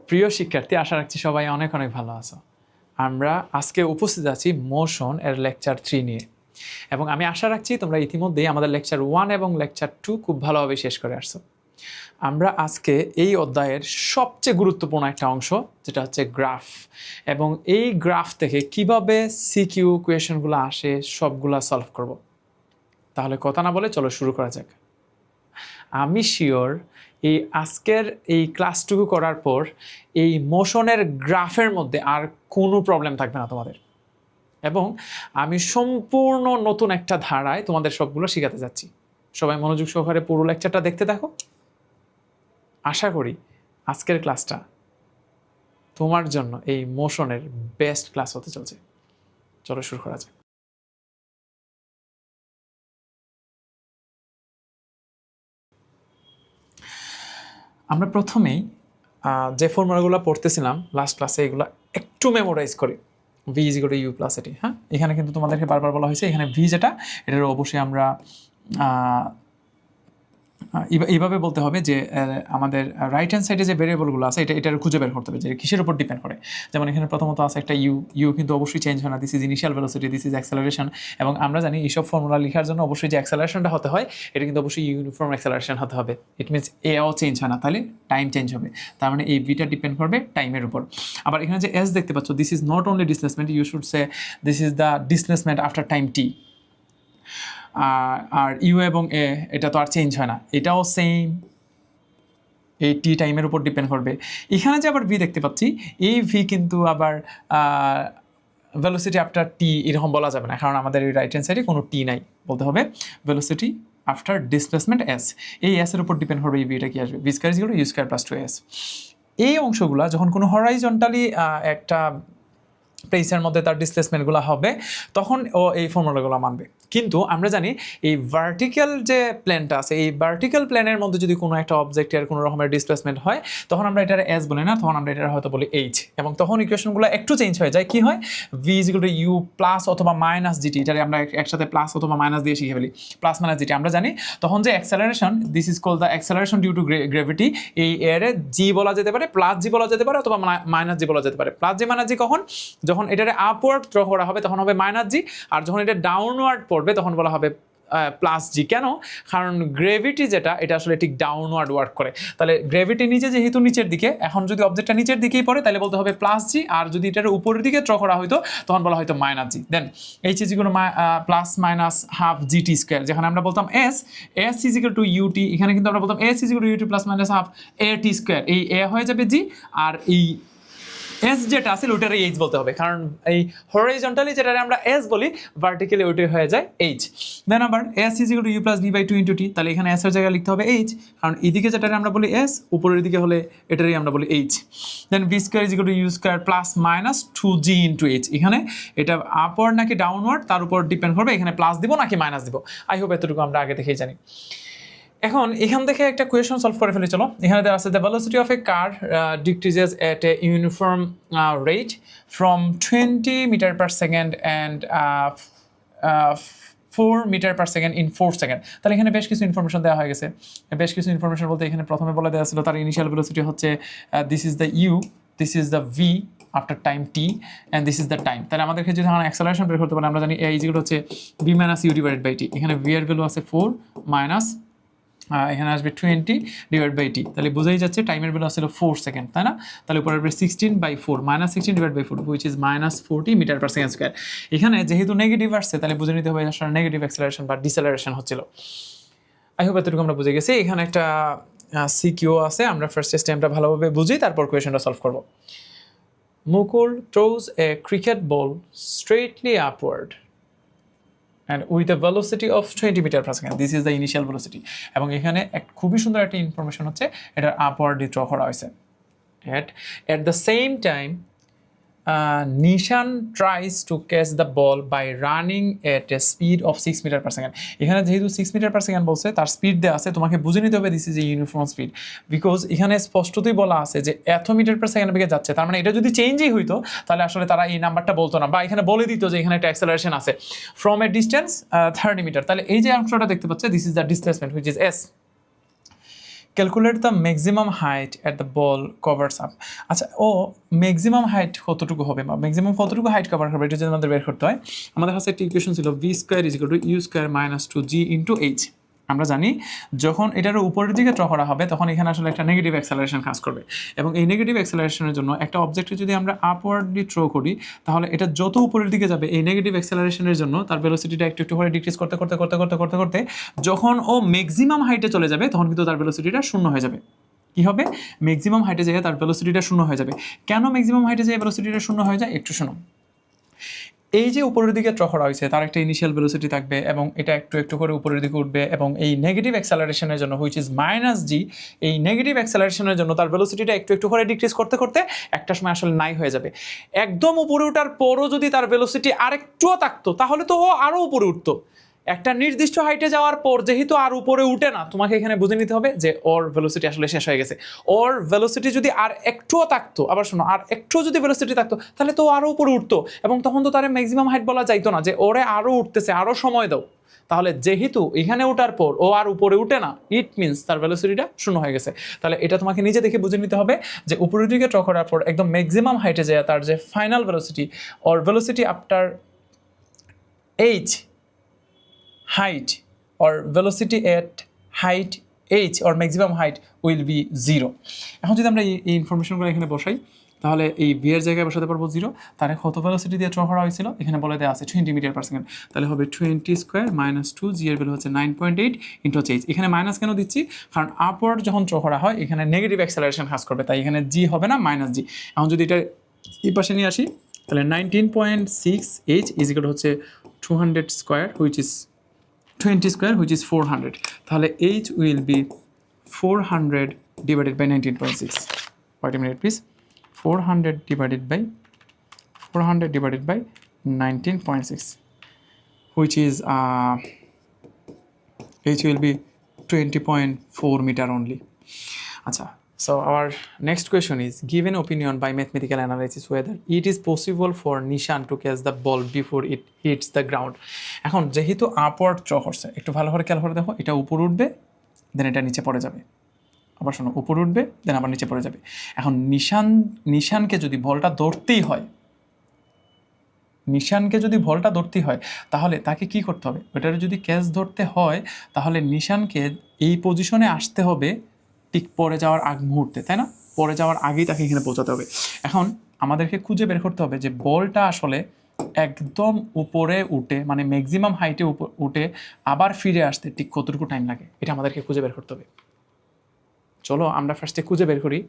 প্রিয় শিক্ষার্থী, আশা রাখছি সবাই অনেক অনেক ভালো আছো। আমরা আজকে উপস্থিত আছি মোশন এর লেকচার 3 নিয়ে, এবং আমি আশা রাখছি তোমরা ইতিমধ্যেই আমাদের লেকচার 1 এবং লেকচার 2 খুব ভালোভাবে শেষ করে আসছো। আমরা আজকে এই অধ্যায়ের সবচেয়ে গুরুত্বপূর্ণ একটা অংশ, যেটা হচ্ছে গ্রাফ, এবং এই গ্রাফ থেকে কিভাবে সিকিউ কোয়েশনগুলো আসে সবগুলা সলভ করব। তাহলে কথা না বলে চলো শুরু করা যাক। আমি শিওর এই আজকের এই ক্লাসটুকু করার পর এই মোশনের গ্রাফের মধ্যে আর কোনো প্রবলেম থাকবে না তোমাদের, এবং আমি সম্পূর্ণ নতুন একটা ধারায় তোমাদের সবগুলো শেখাতে যাচ্ছি। সবাই মনোযোগ সহকারে পুরো লেকচারটা দেখতে থাকো। আশা করি আজকের ক্লাসটা তোমার জন্য এই মোশনের বেস্ট ক্লাস হতে চলছে। চলো শুরু করা যাক। আমরা প্রথমেই যে ফর্মুলাগুলো পড়তেছিলাম লাস্ট ক্লাসে, এগুলো একটু মেমোরাইজ করি। V is equal to you plus at. হ্যাঁ, এখানে কিন্তু তোমাদেরকে বারবার বলা হয়েছে এখানে ভি যেটা, এটার অবশ্যই আমরা এইভাবে বলতে হবে যে আমাদের রাইট হ্যান্ড সাইডে যে ভেরিয়েবলগুলো আছে এটার খুঁজে বের করতে হবে যে কিসের উপর ডিপেন্ড করে। যেমন এখানে প্রথমত আছে একটা ইউ কিন্তু অবশ্যই চেঞ্জ হয় না। This is initial velocity, this is acceleration, এবং আমরা জানি এইসব ফর্মুলা লেখার জন্য অবশ্যই যে অ্যাক্সেলারেশনটা হতে হয় এটা কিন্তু অবশ্যই ইউনিফর্ম অ্যাক্সেলারেশন হতে হবে। ইট মিনস এও চেঞ্জ হয় না, তাহলে টাইম চেঞ্জ হবে। তার মানে এই ভিটা ডিপেন্ড করবে টাইমের উপর। আবার এখানে যে এস দেখতে পাচ্ছ, this is not only displacement, you should say this is the displacement after time t. আর ইউ এবং এ এটা তো আর চেঞ্জ হয় না, এটাও সেম, এই টি টাইমের উপর ডিপেন্ড করবে। এখানে যে আবার ভি দেখতে পাচ্ছি, এই ভি কিন্তু আবার ভেলোসিটি আফটার টি এরকম বলা যাবে না, কারণ আমাদের এই রাইট হ্যান্ড সাইডে কোনো টি নাই, বলতে হবে ভেলোসিটি আফটার ডিসপ্লেসমেন্ট এস। এই এসের উপর ডিপেন্ড করবে এই ভিটা কি আসবে, v square is equal to u square plus 2s। এই অংশগুলো যখন কোনো হরাইজন্টালি একটা প্লেসের মধ্যে তার ডিসপ্লেসমেন্টগুলো হবে, তখন ও এই ফর্মুলাগুলো মানবে। কিন্তু আমরা জানি এই ভার্টিক্যাল যে প্ল্যানটা আছে, এই ভার্টিক্যাল প্ল্যানের মধ্যে যদি কোনো একটা অবজেক্টের কোনো রকমের ডিসপ্লেসমেন্ট হয়, তখন আমরা এটার এস বলি না, তখন আমরা এটার হয়তো বলি এইচ, এবং তখন ইকুয়েশনগুলো একটু চেঞ্জ হয়ে যায়। কি হয়, v is equal to you plus অথবা মাইনাস জিটি, এটারে আমরা একসাথে প্লাস অথবা মাইনাস দিয়ে শিখে ফেলি, প্লাস মাইনাস জিটি। আমরা জানি তখন যে acceleration, this is called the acceleration due to gravity, এই এয়ারে জি বলা যেতে পারে, প্লাস জি বলা যেতে পারে, অথবা মাইনাস জি বলা যেতে পারে। প্লাস জি মাইনাস জি কখন, যখন এটারে আপওয়ার্ড থ্রো করা হবে তখন হবে মাইনাস জি, আর যখন এটা ডাউনওয়ার্ড পড়বে তখন বলা হবে প্লাস জি। কেন? কারণ গ্রেভিটি যেটা, এটা আসলে ঠিক ডাউনওয়ার্ড ওয়ার্ক করে। তাহলে গ্রেভিটি নিচে যেহেতু নিচের দিকে, এখন যদি অবজেক্টটা নিচের দিকেই পড়ে তাহলে বলতে হবে প্লাস জি, আর যদি এটার উপরের দিকে থ্রো করা হইতো তখন বলা হয়তো minus g. Then h is equal to plus minus half g t square, যেখানে আমরা বলতাম s is equal to u t, এখানে কিন্তু আমরা বলতাম s is equal to u t plus minus half a t square. এই এ হয়ে যাবে জি, আর এই এস যেটা আছে ওটারে এইচ বলতে হবে, কারণ এই হরাইজন্টালি যেটারে আমরা এস বলি, ভার্টিক্যালি ওইটাই হয়ে যায় এইচ। দেন আবার S is equal to you plus V by 2 into টি, তাহলে এখানে এস এর জায়গায় লিখতে হবে এইচ, কারণ এদিকে যেটারে আমরা বলি এস, উপরের দিকে হলে এটারই আমরা বলি h. Then v square is equal to u square plus minus 2g into h. এখানে এটা আপওয়ার্ড নাকি ডাউনওয়ার্ড তার উপর ডিপেন্ড করবে, এখানে প্লাস দিব নাকি মাইনাস দিব। আই হোপ এতটুকু আমরা আগে দেখেই জানি। এখন এখান থেকে একটা কোয়েশন সলভ করে ফেলি চলো। এখানে দেওয়া আছে the velocity of a car decreases at a uniform rate from 20 meter per second and 4 meter per second in 4 second. তাহলে এখানে বেশ কিছু ইনফরমেশন দেওয়া হয়ে গেছে। বেশ কিছু ইনফরমেশন বলতে এখানে প্রথমে বলে দেওয়া ছিল তার ইনিশিয়াল ভেলোসিটি হচ্ছে this is the u, this is the v after time t, and this is the time. তাহলে আমাদেরকে যদি আমরা অ্যাক্সেলারেশন বের করতে পারি, আমরা জানি এ ইজ ইকুয়াল হচ্ছে V minus U divided by T. এখানে ভি এর ভ্যালু আছে 4 মাইনাস এখানে আসবে 20 ডিভাইড বাই টি, তাহলে বোঝাই যাচ্ছে টাইমের ভ্যালু আসলে 4 সেকেন্ড, তাই না? তাহলে উপরে আসবে 16/4 minus 16 divide by 4 which is minus 40 meter per second square. এখানে যেহেতু নেগেটিভ আসছে তাহলে বুঝে নিতে হবে আসলে নেগেটিভ অ্যাক্সেলারেশন বা ডিসেলারেশন হচ্ছিল। আই হোপ এতটুকু আমরা বুঝে গেছি। এখানে একটা সিকিউ আছে, আমরা ফার্স্ট স্টেপটা ভালোভাবে বুঝি, তারপর কোয়েশনটা সলভ করব। Mukul throws a cricket ball straightly upward and with a velocity of 20 meter per second. This is the initial velocity. এবং এখানে এক খুবই সুন্দর একটা ইনফরমেশন হচ্ছে এটা আপওয়ার্ডলি ড্র করা হয়েছে। At the same time, Nishan tries to catch the ball by running at a speed of 6 meter per second. এখানে যেহেতু 6 মিটার পার সেকেন্ড বলছে, তার স্পিড দেওয়া আছে, তোমাকে বুঝে নিতে হবে this is A uniform speed, because এখানে স্পষ্টতই বলা আছে যে এত মিটার পার সেকেন্ড বেগে যাচ্ছে। তার মানে এটা যদি চেঞ্জই হইতো তাহলে আসলে তারা এই নাম্বারটা বলতো না, বা এখানে বলে দিত যে এখানে একটা অ্যাক্সেলারেশন আছে ফ্রম এ ডিস্টেন্স 30 মিটার। তাহলে এই যে অংশটা দেখতে পাচ্ছে this is the displacement which is S. Calculate the maximum height at the ball covers up. আচ্ছা, ও ম্যাক্সিমাম হাইট কতটুকু হবে বা ম্যাক্সিমাম কতটুকু হাইট কভার করবে এটা যদি আমাদের বের করতে হয়, আমাদের কাছে একটা ইকুয়েশন ছিল v square is equal to u square minus 2g into h. আমরা জানি যখন এটার উপরের দিকে ড্র করা হবে তখন এখানে আসলে একটা নেগেটিভ অ্যাক্সেলারেশন কাজ করবে, এবং এই নেগেটিভ অ্যাক্সেলারেশনের জন্য একটা অবজেক্টে যদি আমরা আপওয়ার্ডলি থ্রো করি তাহলে এটা যত উপরের দিকে যাবে এই নেগেটিভ অ্যাক্সেলারেশনের জন্য তার ভেলোসিটিটা একটু একটু করে ডিক্রিজ করতে করতে করতে করতে করতে করতে যখন ও ম্যাক্সিমাম হাইটে চলে যাবে তখন কিন্তু তার ভেলোসিটিটা শূন্য হয়ে যাবে। কি হবে? ম্যাক্সিমাম হাইটে যায় তার ভেলোসিটিটা শূন্য হয়ে যাবে। কেন ম্যাক্সিমাম হাইটে যায় ভেলোসিটিটা শূন্য হয়ে যায় একটু শোনো। এই যে উপরের দিকে ট্র করা হয়েছে তার একটা ইনিশিয়াল ভেলোসিটি থাকবে এবং এটা একটু একটু করে উপরের দিকে উঠবে, এবং এই নেগেটিভ অ্যাক্সেলারেশনের জন্য হুইচ ইজ মাইনাস জি, এই নেগেটিভ অ্যাক্সেলারেশনের জন্য তার ভেলোসিটিটা একটু একটু করে ডিক্রিজ করতে করতে একটা সময় আসলে নাই হয়ে যাবে। একদম উপরে ওঠার পরও যদি তার ভেলোসিটি আরেকটুও থাকতো তাহলে তো ও আরও উপরে উঠতো। একটা নির্দিষ্ট হাইটে যাওয়ার পর যেহেতু আর উপরে উঠে না, তোমাকে এখানে বুঝে নিতে হবে যে ওর ভেলোসিটি আসলে শেষ হয়ে গেছে। ওর ভেলোসিটি যদি আর একটুও থাকতো, আবার শোনো, আর একটুও যদি ভেলোসিটি থাকতো তাহলে তো আরও উপরে উঠতো, এবং তখন তো তার ম্যাক্সিমাম হাইট বলা যাইতো না যে ওরে আরও উঠতেছে, আরও সময় দাও। তাহলে যেহেতু এখানে ওঠার পর ও আর উপরে উঠে না, ইট মিনস তার ভেলোসিটিটা শূন্য হয়ে গেছে। তাহলে এটা তোমাকে নিজে দেখে বুঝে নিতে হবে যে উপরের দিকে ট্র করার পর একদম ম্যাক্সিমাম হাইটে যায় তার যে final velocity or velocity after H height or velocity at height h or maximum height will be 0. এখন যদি আমরা এই ইনফরমেশনগুলো এখানে বসাই তাহলে এই v এর জায়গায় বসাতে পারবো 0। তাহলে কত ভেলোসিটি দিয়ে ড্র করা হয়েছিল এখানে বলে দেওয়া আছে 20 মিটার পার সেকেন্ড, তাহলে হবে 20 স্কোয়ার মাইনাস 2, জি এর ভ্যালু হচ্ছে 9.8 ইন্টু হচ্ছে এইচ। এখানে মাইনাস কেন দিচ্ছি? কারণ আপওয়ার্ড যখন ড্র করা হয় এখানে নেগেটিভ অ্যাক্সেলারেশন কাজ করবে, তাই এখানে জি হবে না, মাইনাস জি। এখন যদি এটা এই পাশে নিয়ে আসি তাহলে 19.6 এইচ ইজ ইকুয়াল হচ্ছে 200 square which is 20 square which is 400. তাহলে h will be 400 divided by 19.6. Wait a minute please. 400 divided by 19.6 which is h will be 20.4 meter only. আচ্ছা, so our next question is given opinion by mathematical analysis whether it is possible for Nishan to catch the ball before it hits the ground. এখন যেহেতু upward throw করছে, একটু ভালো করে খেয়াল করে দেখো, এটা উপরে উঠবে দেন এটা নিচে পড়ে যাবে, আবার শোনো উপরে উঠবে দেন আবার নিচে পড়ে যাবে। এখন নিশানকে যদি বলটা ধরতেই হয়, তাহলে তাকে কি করতে হবে? ওটার যদি ক্যাচ ধরতে হয় তাহলে নিশানকে এই পজিশনে আসতে হবে ঠিক পড়ে যাওয়ার আগ মুহূর্তে, তাই না? পড়ে যাওয়ার আগেই তাকে এখানে পৌঁছাতে হবে। এখন আমাদেরকে খুঁজে বের করতে হবে যে বলটা আসলে একদম উপরে উঠে মানে ম্যাক্সিমাম হাইটে উঠে আবার ফিরে আসতে ঠিক কতটুকু টাইম লাগে, এটা আমাদেরকে খুঁজে বের করতে হবে। চলো আমরা ফার্স্টে খুঁজে বের করি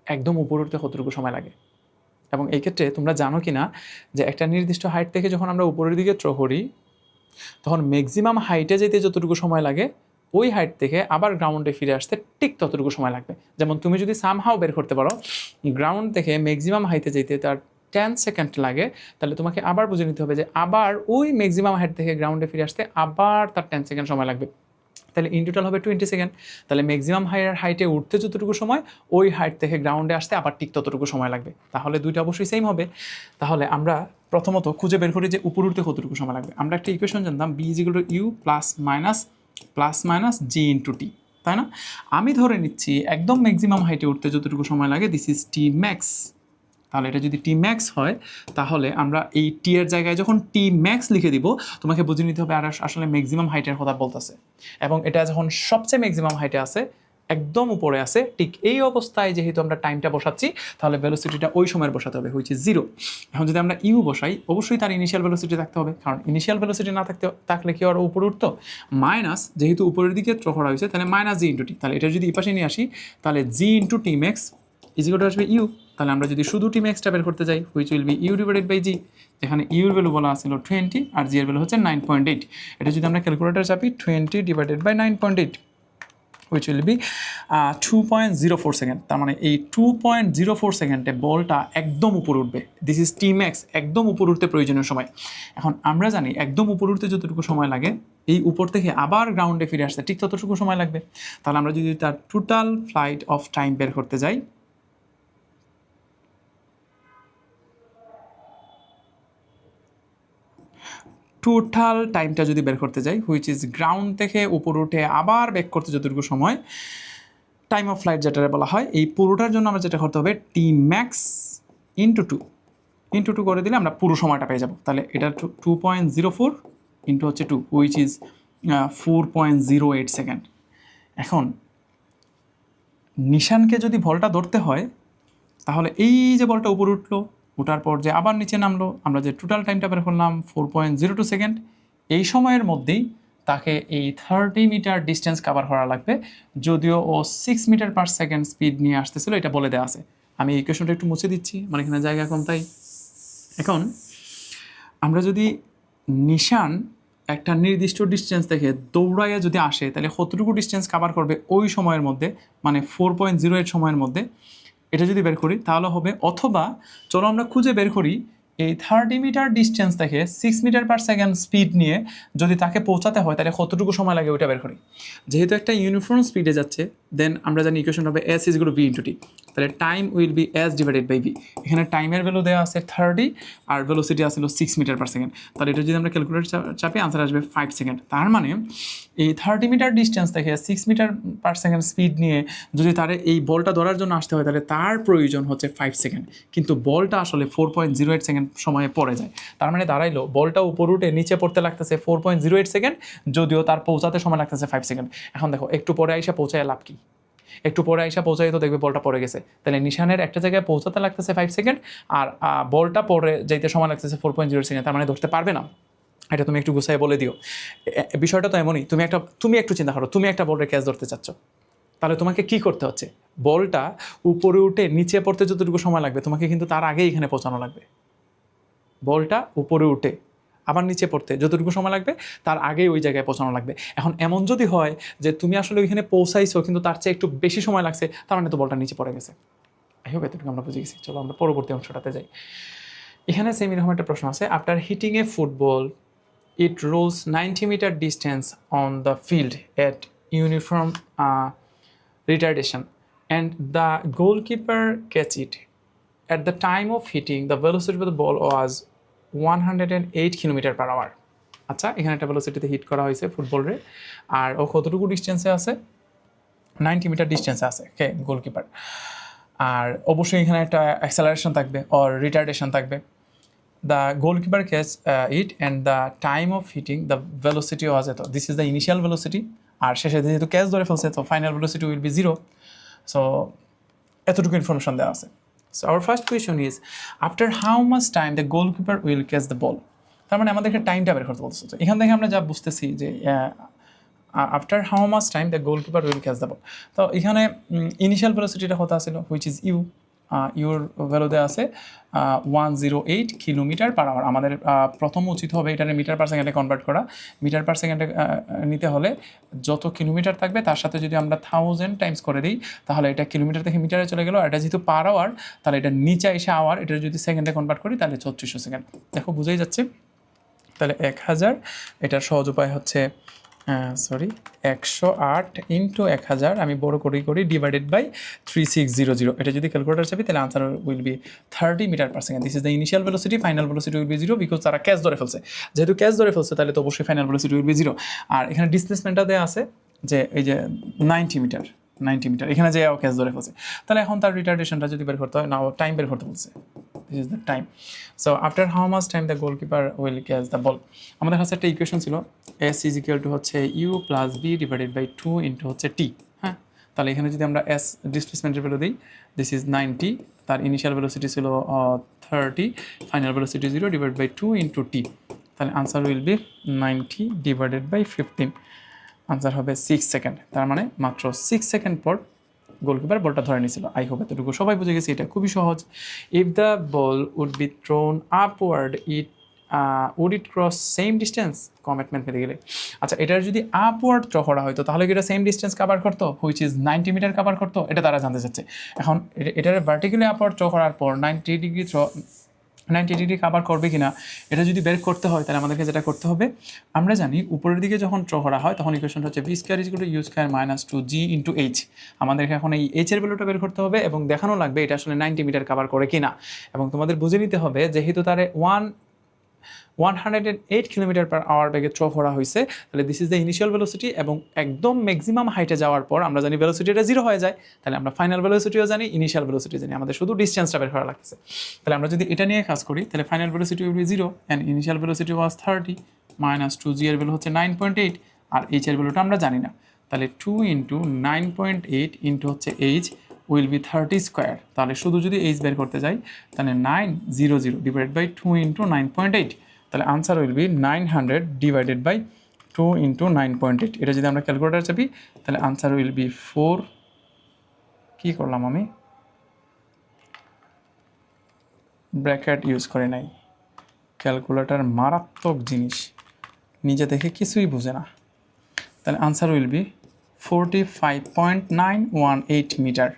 একদম উপরে উঠতে কতটুকু সময় লাগে। এবং এই ক্ষেত্রে তোমরা জানো কি না যে একটা নির্দিষ্ট হাইট থেকে যখন আমরা উপরের দিকে থ্রো করি তখন ম্যাক্সিমাম হাইটে যেতে যতটুকু সময় লাগে ওই হাইট থেকে আবার গ্রাউন্ডে ফিরে আসতে ঠিক ততটুকু সময় লাগবে। যেমন তুমি যদি সামহাও বের করতে পারো গ্রাউন্ড থেকে ম্যাক্সিমাম হাইটে যেতে তার 10 সেকেন্ড লাগে, তাহলে তোমাকে আবার বুঝে নিতে হবে যে আবার ওই ম্যাক্সিমাম হাইট থেকে গ্রাউন্ডে ফিরে আসতে আবার তার 10 সেকেন্ড সময় লাগবে। তাহলে ইন টোটাল হবে 20 সেকেন্ড। তাহলে ম্যাক্সিমাম হাইটে উঠতে যতটুকু সময় ওই হাইট থেকে গ্রাউন্ডে আসতে আবার ঠিক ততটুকু সময় লাগবে। তাহলে দুইটা অবশ্যই সেম হবে। তাহলে আমরা প্রথমত খুঁজে বের করি যে উপর উঠতে কতটুকু সময় লাগবে। আমরা একটা ইকুয়েশন জানতাম V is equal to you plus minus G into T, তাই না? আমি ধরে নিচ্ছি একদম ম্যাক্সিমাম হাইটে উঠতে যতটুকু সময় লাগে দিস ইজ টি ম্যাক্স। তাহলে এটা যদি টি ম্যাক্স হয় তাহলে আমরা এই টি এর জায়গায় যখন টি ম্যাক্স লিখে দিব তোমাকে বুঝে নিতে হবে আর আসলে ম্যাক্সিমাম হাইটের কথা বলতেছে, এবং এটা যখন সবচেয়ে ম্যাক্সিমাম হাইটে আছে একদম উপরে আছে ঠিক এই অবস্থায় যেহেতু আমরা টাইমটা বসাচ্ছি তাহলে ভেলোসিটিটা ওই সময়ের বসাতে হবে হুইচ ইজ 0। এখন যদি আমরা ইউ বসাই অবশ্যই তার ইনিশিয়াল ভেলোসিটি থাকতে হবে, কারণ ইনিশিয়াল ভেলোসিটি না থাকলে কি আরও উপরে উঠতো? মাইনাস যেহেতু উপরের দিকে থ্রো করা হয়েছে তাহলে মাইনাস জি ইন্টু টি, তাহলে এটা যদি এই পাশে নিয়ে আসি তাহলে G into T max is equal to আসবে ইউ। তাহলে আমরা যদি শুধু টি ম্যাক্সটা বের করতে যাই which will be U divided by G, যেখানে ইউর ভ্যালু বলা ছিল 20 আর জি এর ভ্যালু হচ্ছে 9.8। এটা যদি আমরা ক্যালকুলেটর চাপি 20 divided by 9.8 which will be 2.04 second. তার মানে এই 2.04 সেকেন্ডে বলটা একদম উপরে উঠবে। দিস ইজ টি ম্যাক্স, একদম উপরে উঠতে প্রয়োজনীয় সময়। এখন আমরা জানি একদম উপরে উঠতে যতটুকু সময় লাগে এই উপর থেকে আবার গ্রাউন্ডে ফিরে আসতে ঠিক ততটুকু সময় লাগবে। তাহলে আমরা যদি তার টোটাল ফ্লাইট অফ টাইম বের করতে যাই টোটাল টাইমটা যদি বের করতে যাই হুইচ ইজ গ্রাউন্ড থেকে উপর উঠে আবার ব্যাক করতে যতটুকু সময় টাইম অফ ফ্লাইট যেটা বলা হয়, এই পুরোটার জন্য আমরা যেটা করতে হবে টি ম্যাক্স ইন্টু টু করে দিলে আমরা পুরো সময়টা পেয়ে যাব। তাহলে এটা 2.04 ইন্টু হচ্ছে 2 উইচ ইজ 4.08 সেকেন্ড। এখন নিশানকে যদি বলটা ধরতে হয় তাহলে এই যে বলটা উপরে উঠলো, ওঠার পর যে আবার নিচে নামলো, আমরা যে টোটাল টাইমটা বের করলাম 4.02 সেকেন্ড, এই সময়ের মধ্যেই তাকে এই 30 মিটার ডিস্টেন্স কভার করা লাগবে, যদিও ও 6 মিটার পার সেকেন্ড স্পিড নিয়ে আসতেছিল, এটা বলে দেওয়া আছে। আমি এই কোয়েশনটা একটু মুছে দিচ্ছি, মানে এখানে জায়গা কম তাই। এখন আমরা যদি নিশান একটা নির্দিষ্ট ডিস্টেন্স থেকে দৌড়াইয়া যদি আসে তাহলে কতটুকু ডিস্টেন্স কভার করবে ওই সময়ের মধ্যে, মানে 4.08 সময়ের মধ্যে, এটা যদি বের করি তাহলে হবে, অথবা চলো আমরা খুঁজে বের করি এই 30 মিটার ডিস্টেন্স থেকে 6 মিটার পার সেকেন্ড স্পিড নিয়ে যদি তাকে পৌঁছাতে হয় তাহলে কতটুকু সময় লাগে ওইটা বের করি। যেহেতু একটা ইউনিফর্ম স্পিডে যাচ্ছে, দেন আমরা জানি ইকুয়েশন হবে S is equal to V into টি, তাহলে time will be S divided by V. এখানে টাইমের ভ্যালু দেওয়া আছে 30 আর ভেলোসিটি আসছিল 6 মিটার পার সেকেন্ড, তাহলে এটা যদি আমরা ক্যালকুলেটর চাপি আনসার আসবে 5 সেকেন্ড। তার মানে এই 30 মিটার ডিস্টেন্স থেকে 6 মিটার পার সেকেন্ড স্পিড নিয়ে যদি তার এই বলটা ধরার জন্য আসতে হয় তাহলে তার প্রয়োজন হচ্ছে 5 সেকেন্ড, কিন্তু বলটা আসলে 4.08 সেকেন্ড সময়ে পড়ে যায়। তার মানে দাঁড়াইলো বলটা উপর উঠে নিচে পড়তে লাগতেছে 4.08 সেকেন্ড, যদিও তার পৌঁছাতে সময় লাগতেছে 5 সেকেন্ড। এখন দেখো একটু পরে আইসা পৌঁছায় লাভ কি? একটু পরে আইসা পৌঁছাই তো দেখবে বলটা পড়ে গেছে, তাহলে নিশানের একটা জায়গায় পৌঁছাতে লাগতেছে 5 সেকেন্ড আর বলটা পরে যাইতে সময় লাগতেছে 4.08 সেকেন্ড, তার মানে ধরতে পারবে না। এটা তুমি একটু গুছাই বলে দিও। বিষয়টা তো এমনই, তুমি একটু চিন্তা করো, তুমি একটা বলের ক্যাচ ধরতে চাচ্ছ, তাহলে তোমাকে কি করতে হচ্ছে, বলটা উপরে উঠে নিচে পড়তে যতটুকু সময় লাগবে তোমাকে কিন্তু তার আগেই এখানে পৌঁছানো লাগবে। বলটা উপরে উঠে আবার নিচে পড়তে যতটুকু সময় লাগবে তার আগেই ওই জায়গায় পৌঁছানো লাগবে। এখন এমন যদি হয় যে তুমি আসলে ওইখানে পৌঁছাইছো কিন্তু তার চেয়ে একটু বেশি সময় লাগছে, তার মানে তো বলটা নিচে পড়ে গেছে। আই হোপ এতটুকু আমরা বুঝে গেছি। চলো আমরা পরবর্তী অংশটাতে যাই। এখানে সেম এরকম একটা প্রশ্ন আছে, after hitting a football it rolls 90 meter distance on the field at uniform retardation and the goalkeeper catch it. At the time of hitting, the velocity of the ball was 108 kilometer per hour. আচ্ছা, এখানে একটা ভেলোসিটিতে hit করা হয়েছে ফুটবলে, আর ও কতটুকু ডিস্টেন্সে আছে? 90 metre ডিস্টেন্সে আছে কে goalkeeper. আর অবশ্যই এখানে একটা অ্যাক্সেলারেশন থাকবে অর রিটার্ডেশন থাকবে। The goalkeeper catch it and the time of hitting the velocity was এত, this is the initial velocity, আর শেষে যেহেতু ক্যাচ ধরে ফেলছে তো final velocity will be 0. So এতটুকু ইনফরমেশন দেওয়া আছে। So our first question is, after how much time the goalkeeper will catch the ball? তার মানে আমাদেরকে টাইমটা বের করতে বলছে। তো এখান থেকে আমরা যা বুঝতেছি যে after how much time the goalkeeper will catch the বল, তো এখানে ইনিশিয়াল ভেলোসিটিটা কত ছিল, হুইচ ইজ ইউর ভ্যালু দেওয়া আছে 108 কিলোমিটার পার আওয়ার। আমাদের প্রথম উচিত হবে এটাকে মিটার পার সেকেন্ডে কনভার্ট করা। মিটার পার সেকেন্ডে নিতে হলে যত কিলোমিটার থাকবে তার সাথে যদি আমরা 1000 টাইমস করে দিই তাহলে এটা কিলোমিটার থেকে মিটারে চলে গেল। আর এটা যেহেতু পার আওয়ার তাহলে এটা নিচে এসে আওয়ার, এটা যদি সেকেন্ডে কনভার্ট করি তাহলে 3400 সেকেন্ড। দেখো বুঝেই যাচ্ছে। তাহলে 1000, এটার সহজ উপায় হচ্ছে 108 ইন্টু 1000, আমি বড় করি ডিভাইডেড বাই 3600। এটা যদি ক্যালকুলেটার চাপি তাহলে answer will be 30 meter per second. This is the initial velocity, final velocity will be 0 because তারা ক্যাচ ধরে ফেলছে। যেহেতু ক্যাচ ধরে ফেলছে তাহলে তো অবশ্যই ফাইনাল ভেলোসিটি উইল বি 0। আর এখানে ডিসপ্লেসমেন্টটা দেওয়া আছে যে এই যে 90 মিটার, এখানে যে ক্যাচ ধরে ফেলছে, তাহলে এখন তার রিটার্ডেশনটা যদি বের করতে হয় না, টাইম বের করতে বলছে। This is the time. So after how much time the goalkeeper will catch the ball, আমাদের কাছে একটা ইকুয়েশন ছিল এস ইজ ইকুয়াল টু হচ্ছে u plus B divided by 2 into হচ্ছে টি। হ্যাঁ, তাহলে এখানে যদি আমরা এস ডিসপ্লেসমেন্টের ভ্যালু দিই, দিস ইজ 90, তার ইনিশিয়াল ভেলোসিটি ছিল 30, final velocity 0 divide by 2 into টি, তাহলে answer will be 90 divided by 15, answer হবে 6 সেকেন্ড। তার মানে মাত্র 6 সেকেন্ড পর গোলকিপার বলটা ধরে নিয়েছিল। আই হোপ এতটুকু সবাই বুঝে গেছি, এটা খুবই সহজ। If the ball would be thrown upward would it cross same distance, commitment পেতে গেলে। আচ্ছা, এটার যদি আপওয়ার্ড থ্রো করা হয়তো তাহলে কি এটা সেম ডিস্টেন্স কভার করতো, হুইচ ইজ 90 মিটার কভার করতো, এটা তারা জানতে চাচ্ছে। এখন এটার ভার্টিক্যালি আপওয়ার্ড থ্রো করার পর 90 ডিগ্রি কভার করবে কিনা এটা যদি বের করতে হয় তাহলে আমাদেরকে যেটা করতে হবে, আমরা জানি উপরের দিকে যখন থ্রো করা হয় তখন ইকুয়েশনটা হচ্ছে v square is equal to u square minus 2g into h. আমাদেরকে এখন এই এইচের ভ্যালুটা বের করতে হবে এবং দেখানো লাগবে এটা আসলে 90 মিটার কভার করে কিনা। এবং তোমাদের বুঝে নিতে হবে যেহেতু তারে 108 কিলোমিটার পার আওয়ার বেগে থ্রো করা হয়েছে, তাহলে this is the initial velocity. এবং একদম ম্যাক্সিমাম হাইটে যাওয়ার পর আমরা জানি ভেলোসিটিটা 0 হয়ে যায়, তাহলে আমরা ফাইনাল ভেলোসিটিও জানি, ইনিশিয়াল ভেলোসিটি জানি, আমাদের শুধু ডিস্টেন্সটা বের করা লাগতেছে। তাহলে আমরা যদি এটা নিয়ে কাজ করি, তাহলে final velocity will be 0 and initial velocity was 30 minus 2g এর ভ্যালু হচ্ছে 9.8 আর h এর ভ্যালুটা আমরা জানি না, তাহলে 2 ইন্টু 9.8 ইন্টু হচ্ছে h উইল বি 30 স্কোয়ার। তাহলে শুধু যদি h বের করতে যাই তাহলে 900 ডিভাইডেড বাই 2 ইন্টু 9.8, তাহলে answer will be 900 divided by 2 into 9.8। এটা যদি আমরা ক্যালকুলেটার চাপি তাহলে আনসার উইল বি 4, কী করলাম আমি, ব্র্যাকেট ইউজ করে নাই, ক্যালকুলেটার মারাত্মক জিনিস, নিজে দেখে কিছুই বুঝে না। তাহলে answer will be 45.918 meter,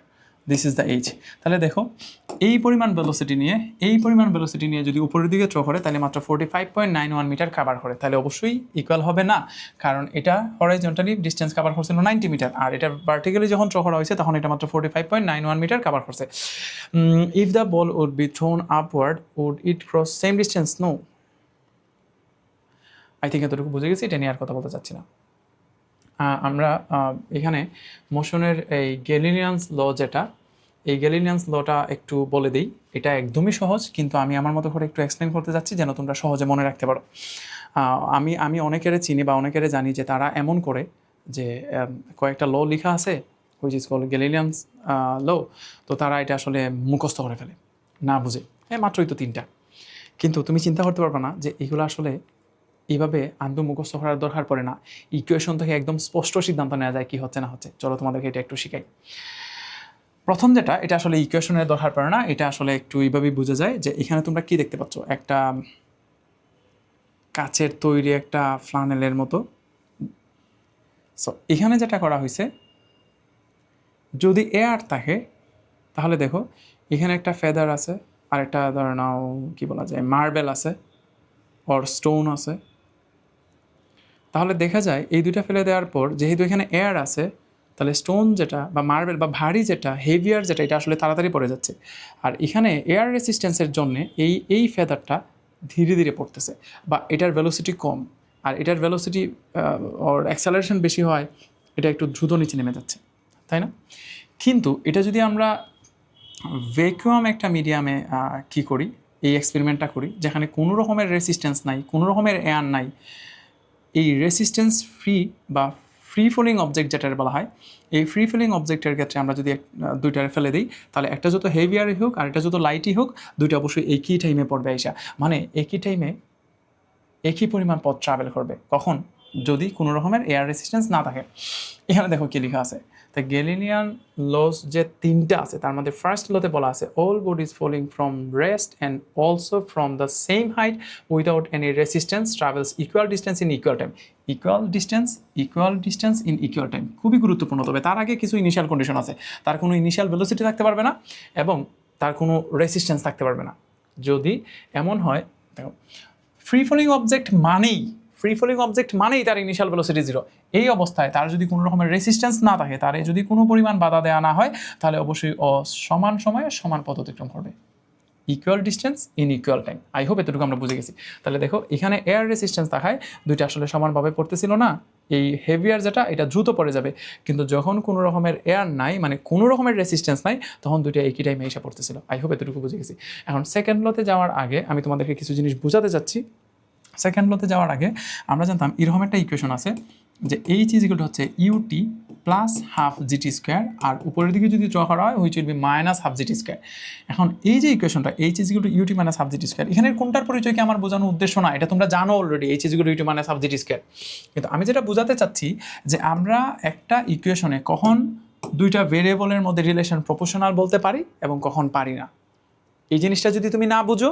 this is the h. তাহলে দেখো এই পরিমাণ ভেলোসিটি নিয়ে যদি উপরের দিকে থ্রো করে তাহলে মাত্র 45.91 মিটার কাভার করে, তাহলে অবশ্যই ইকুয়াল হবে না, কারণ এটা হরাইজন্টালি ডিস্টেন্স কাভার করছিল 90 মিটার, আর এটা ভার্টিক্যালি যখন থ্রো করা হয়েছে তখন এটা মাত্র 45.91 মিটার কাভার করছে। If the ball would be thrown upward would it cross same distance? No. I think এতটুকু বুঝে গেছি, এটা নিয়ে আর কথা বলতে চাচ্ছি না। আমরা এখানে মোশনের এই গ্যালিলিয়ান্স ল যেটা, এই গ্যালিলিয়ান্স লটা একটু বলে দিই। এটা একদমই সহজ, কিন্তু আমি আমার মতো করে একটু এক্সপ্লেন করতে যাচ্ছি যেন তোমরা সহজে মনে রাখতে পারো। আমি অনেকেরে চিনি বা অনেকেরে জানি যে তারা এমন করে যে কয়েকটা ল লেখা আছে হুইচ ইজ কল্ড গ্যালিলিয়ান্স ল, তো তারা এটা আসলে মুখস্থ করে ফেলে না বুঝে, মাত্রই তো 3টা, কিন্তু তুমি চিন্তা করতে পারবে না যে এগুলো আসলে এইভাবে আন্দো মুখস্থ করার দরকার পড়ে না, ইকুয়েশন থেকে একদম স্পষ্ট সিদ্ধান্ত নেওয়া যায় কী হচ্ছে না হচ্ছে। চলো তোমাদেরকে এটা একটু শিখাই। প্রথম যেটা, এটা আসলে ইকুয়েশনের দরকার পড়ে না, এটা আসলে একটু এইভাবেই বোঝা যায় যে এখানে তোমরা কি দেখতে পাচ্ছ, একটা কাচের তৈরি একটা ফ্লানেলের মতো। সো এখানে যেটা করা হয়েছে, যদি এয়ার থাকে তাহলে দেখো এখানে একটা ফেদার আছে, আর একটা ধরে নাও কী বলা যায় মার্বেল আছে অর স্টোন আছে। তাহলে দেখা যায় এই দুইটা ফেলে দেওয়ার পর যেহেতু এখানে এয়ার আছে, তাহলে স্টোন যেটা বা মার্বেল বা ভারী যেটা হেভিয়ার যেটা, এটা আসলে তাড়াতাড়ি পড়ে যাচ্ছে। আর এখানে এয়ার রেসিস্ট্যান্সের জন্য এই ফেদারটা ধীরে ধীরে পড়তেছে, বা এটার ভেলোসিটি কম, আর এটার ভেলোসিটি ওর অ্যাক্সেলারেশন বেশি হয়, এটা একটু দ্রুত নিচে নেমে যাচ্ছে, তাই না? কিন্তু এটা যদি আমরা ভ্যাকুয়াম একটা মিডিয়ামে কী করি, এই এক্সপেরিমেন্টটা করি, যেখানে কোনো রকমের রেসিস্ট্যান্স নাই, কোনো রকমের এয়ার নাই, এই রেসিস্ট্যান্স ফ্রি বা ফ্রি ফলিং অবজেক্ট যেটার বলা হয়, এই ফ্রি ফলিং অবজেক্টের ক্ষেত্রে আমরা যদি দুইটারে ফেলে দিই, তাহলে একটা যত হেভিয়ারই হোক আর একটা যত লাইটই হোক, দুইটা অবশ্যই একই টাইমে পড়বে আইসা, মানে একই টাইমে একই পরিমাণ পথ ট্রাভেল করবে। কখন? যদি কোনো রকমের এয়ার রেসিস্ট্যান্স না থাকে। এখানে দেখো কি লেখা আছে, তো গ্যালিলিয়ান লস যে 3টা আছে তার মধ্যে ফার্স্ট লতে বলা আছে all bodies falling from rest and also from the same height without any resistance travels equal distance in equal time. Equal distance in equal time খুবই গুরুত্বপূর্ণ। তবে তার আগে কিছু ইনিশিয়াল কন্ডিশন আছে, তার কোনো ইনিশিয়াল ভেলোসিটি থাকতে পারবে না এবং তার কোনো রেসিস্ট্যান্স থাকতে পারবে না। যদি এমন হয়, দেখো ফ্রি ফলিং অবজেক্ট মানেই তার ইনিশিয়াল ভেলোসিটি 0। এই অবস্থায় তার যদি কোনো রকমের রেসিস্ট্যান্স না থাকে, তার যদি কোনো পরিমাণ বাধা দেওয়া না হয়, তাহলে অবশ্যই সমান সময়ে সমান পথ অতিক্রম করবে। Equal distance in equal time. I hope এতটুকু আমরা বুঝে গেছি। তাহলে দেখো এখানে এয়ার রেসিস্ট্যান্স দেখায় দুইটা আসলে সমানভাবে পড়তেছিল না, এই হেভিয়ার যেটা এটা দ্রুত পড়ে যাবে, কিন্তু যখন কোনো রকমের এয়ার নাই, মানে কোনো রকমের রেসিস্ট্যান্স নাই, তখন দুইটা একই টাইমে এসে পড়তেছিল। আই হোপ এতটুকু বুঝে গেছি। এখন সেকেন্ড লতে যাওয়ার আগে আমি তোমাদেরকে কিছু জিনিস বোঝাতে চাচ্ছি। সেকেন্ড লতে যাওয়ার আগে আমরা জানতাম এরকম একটা ইকুয়েশন আছে যে এইচ ইজ ইকুয়াল টু হচ্ছে u t plus half g t square, আর উপরের দিকে যদি ড্র করা হয় which will be minus half g t square. এখন এই যে ইকুয়েশনটা h is equal to u t minus half g t square, এখানে কোনটার পরিচয়কে আমার বোঝানোর উদ্দেশ্য না, এটা তোমরা জানো already, h is equal to u t minus half g t square. কিন্তু আমি যেটা বোঝাতে চাচ্ছি যে আমরা একটা ইকুয়েশনে কখন দুইটা ভেরিয়েবলের মধ্যে রিলেশন প্রপোর্শনাল বলতে পারি এবং কখন পারি না। এই জিনিসটা যদি তুমি না বুঝো,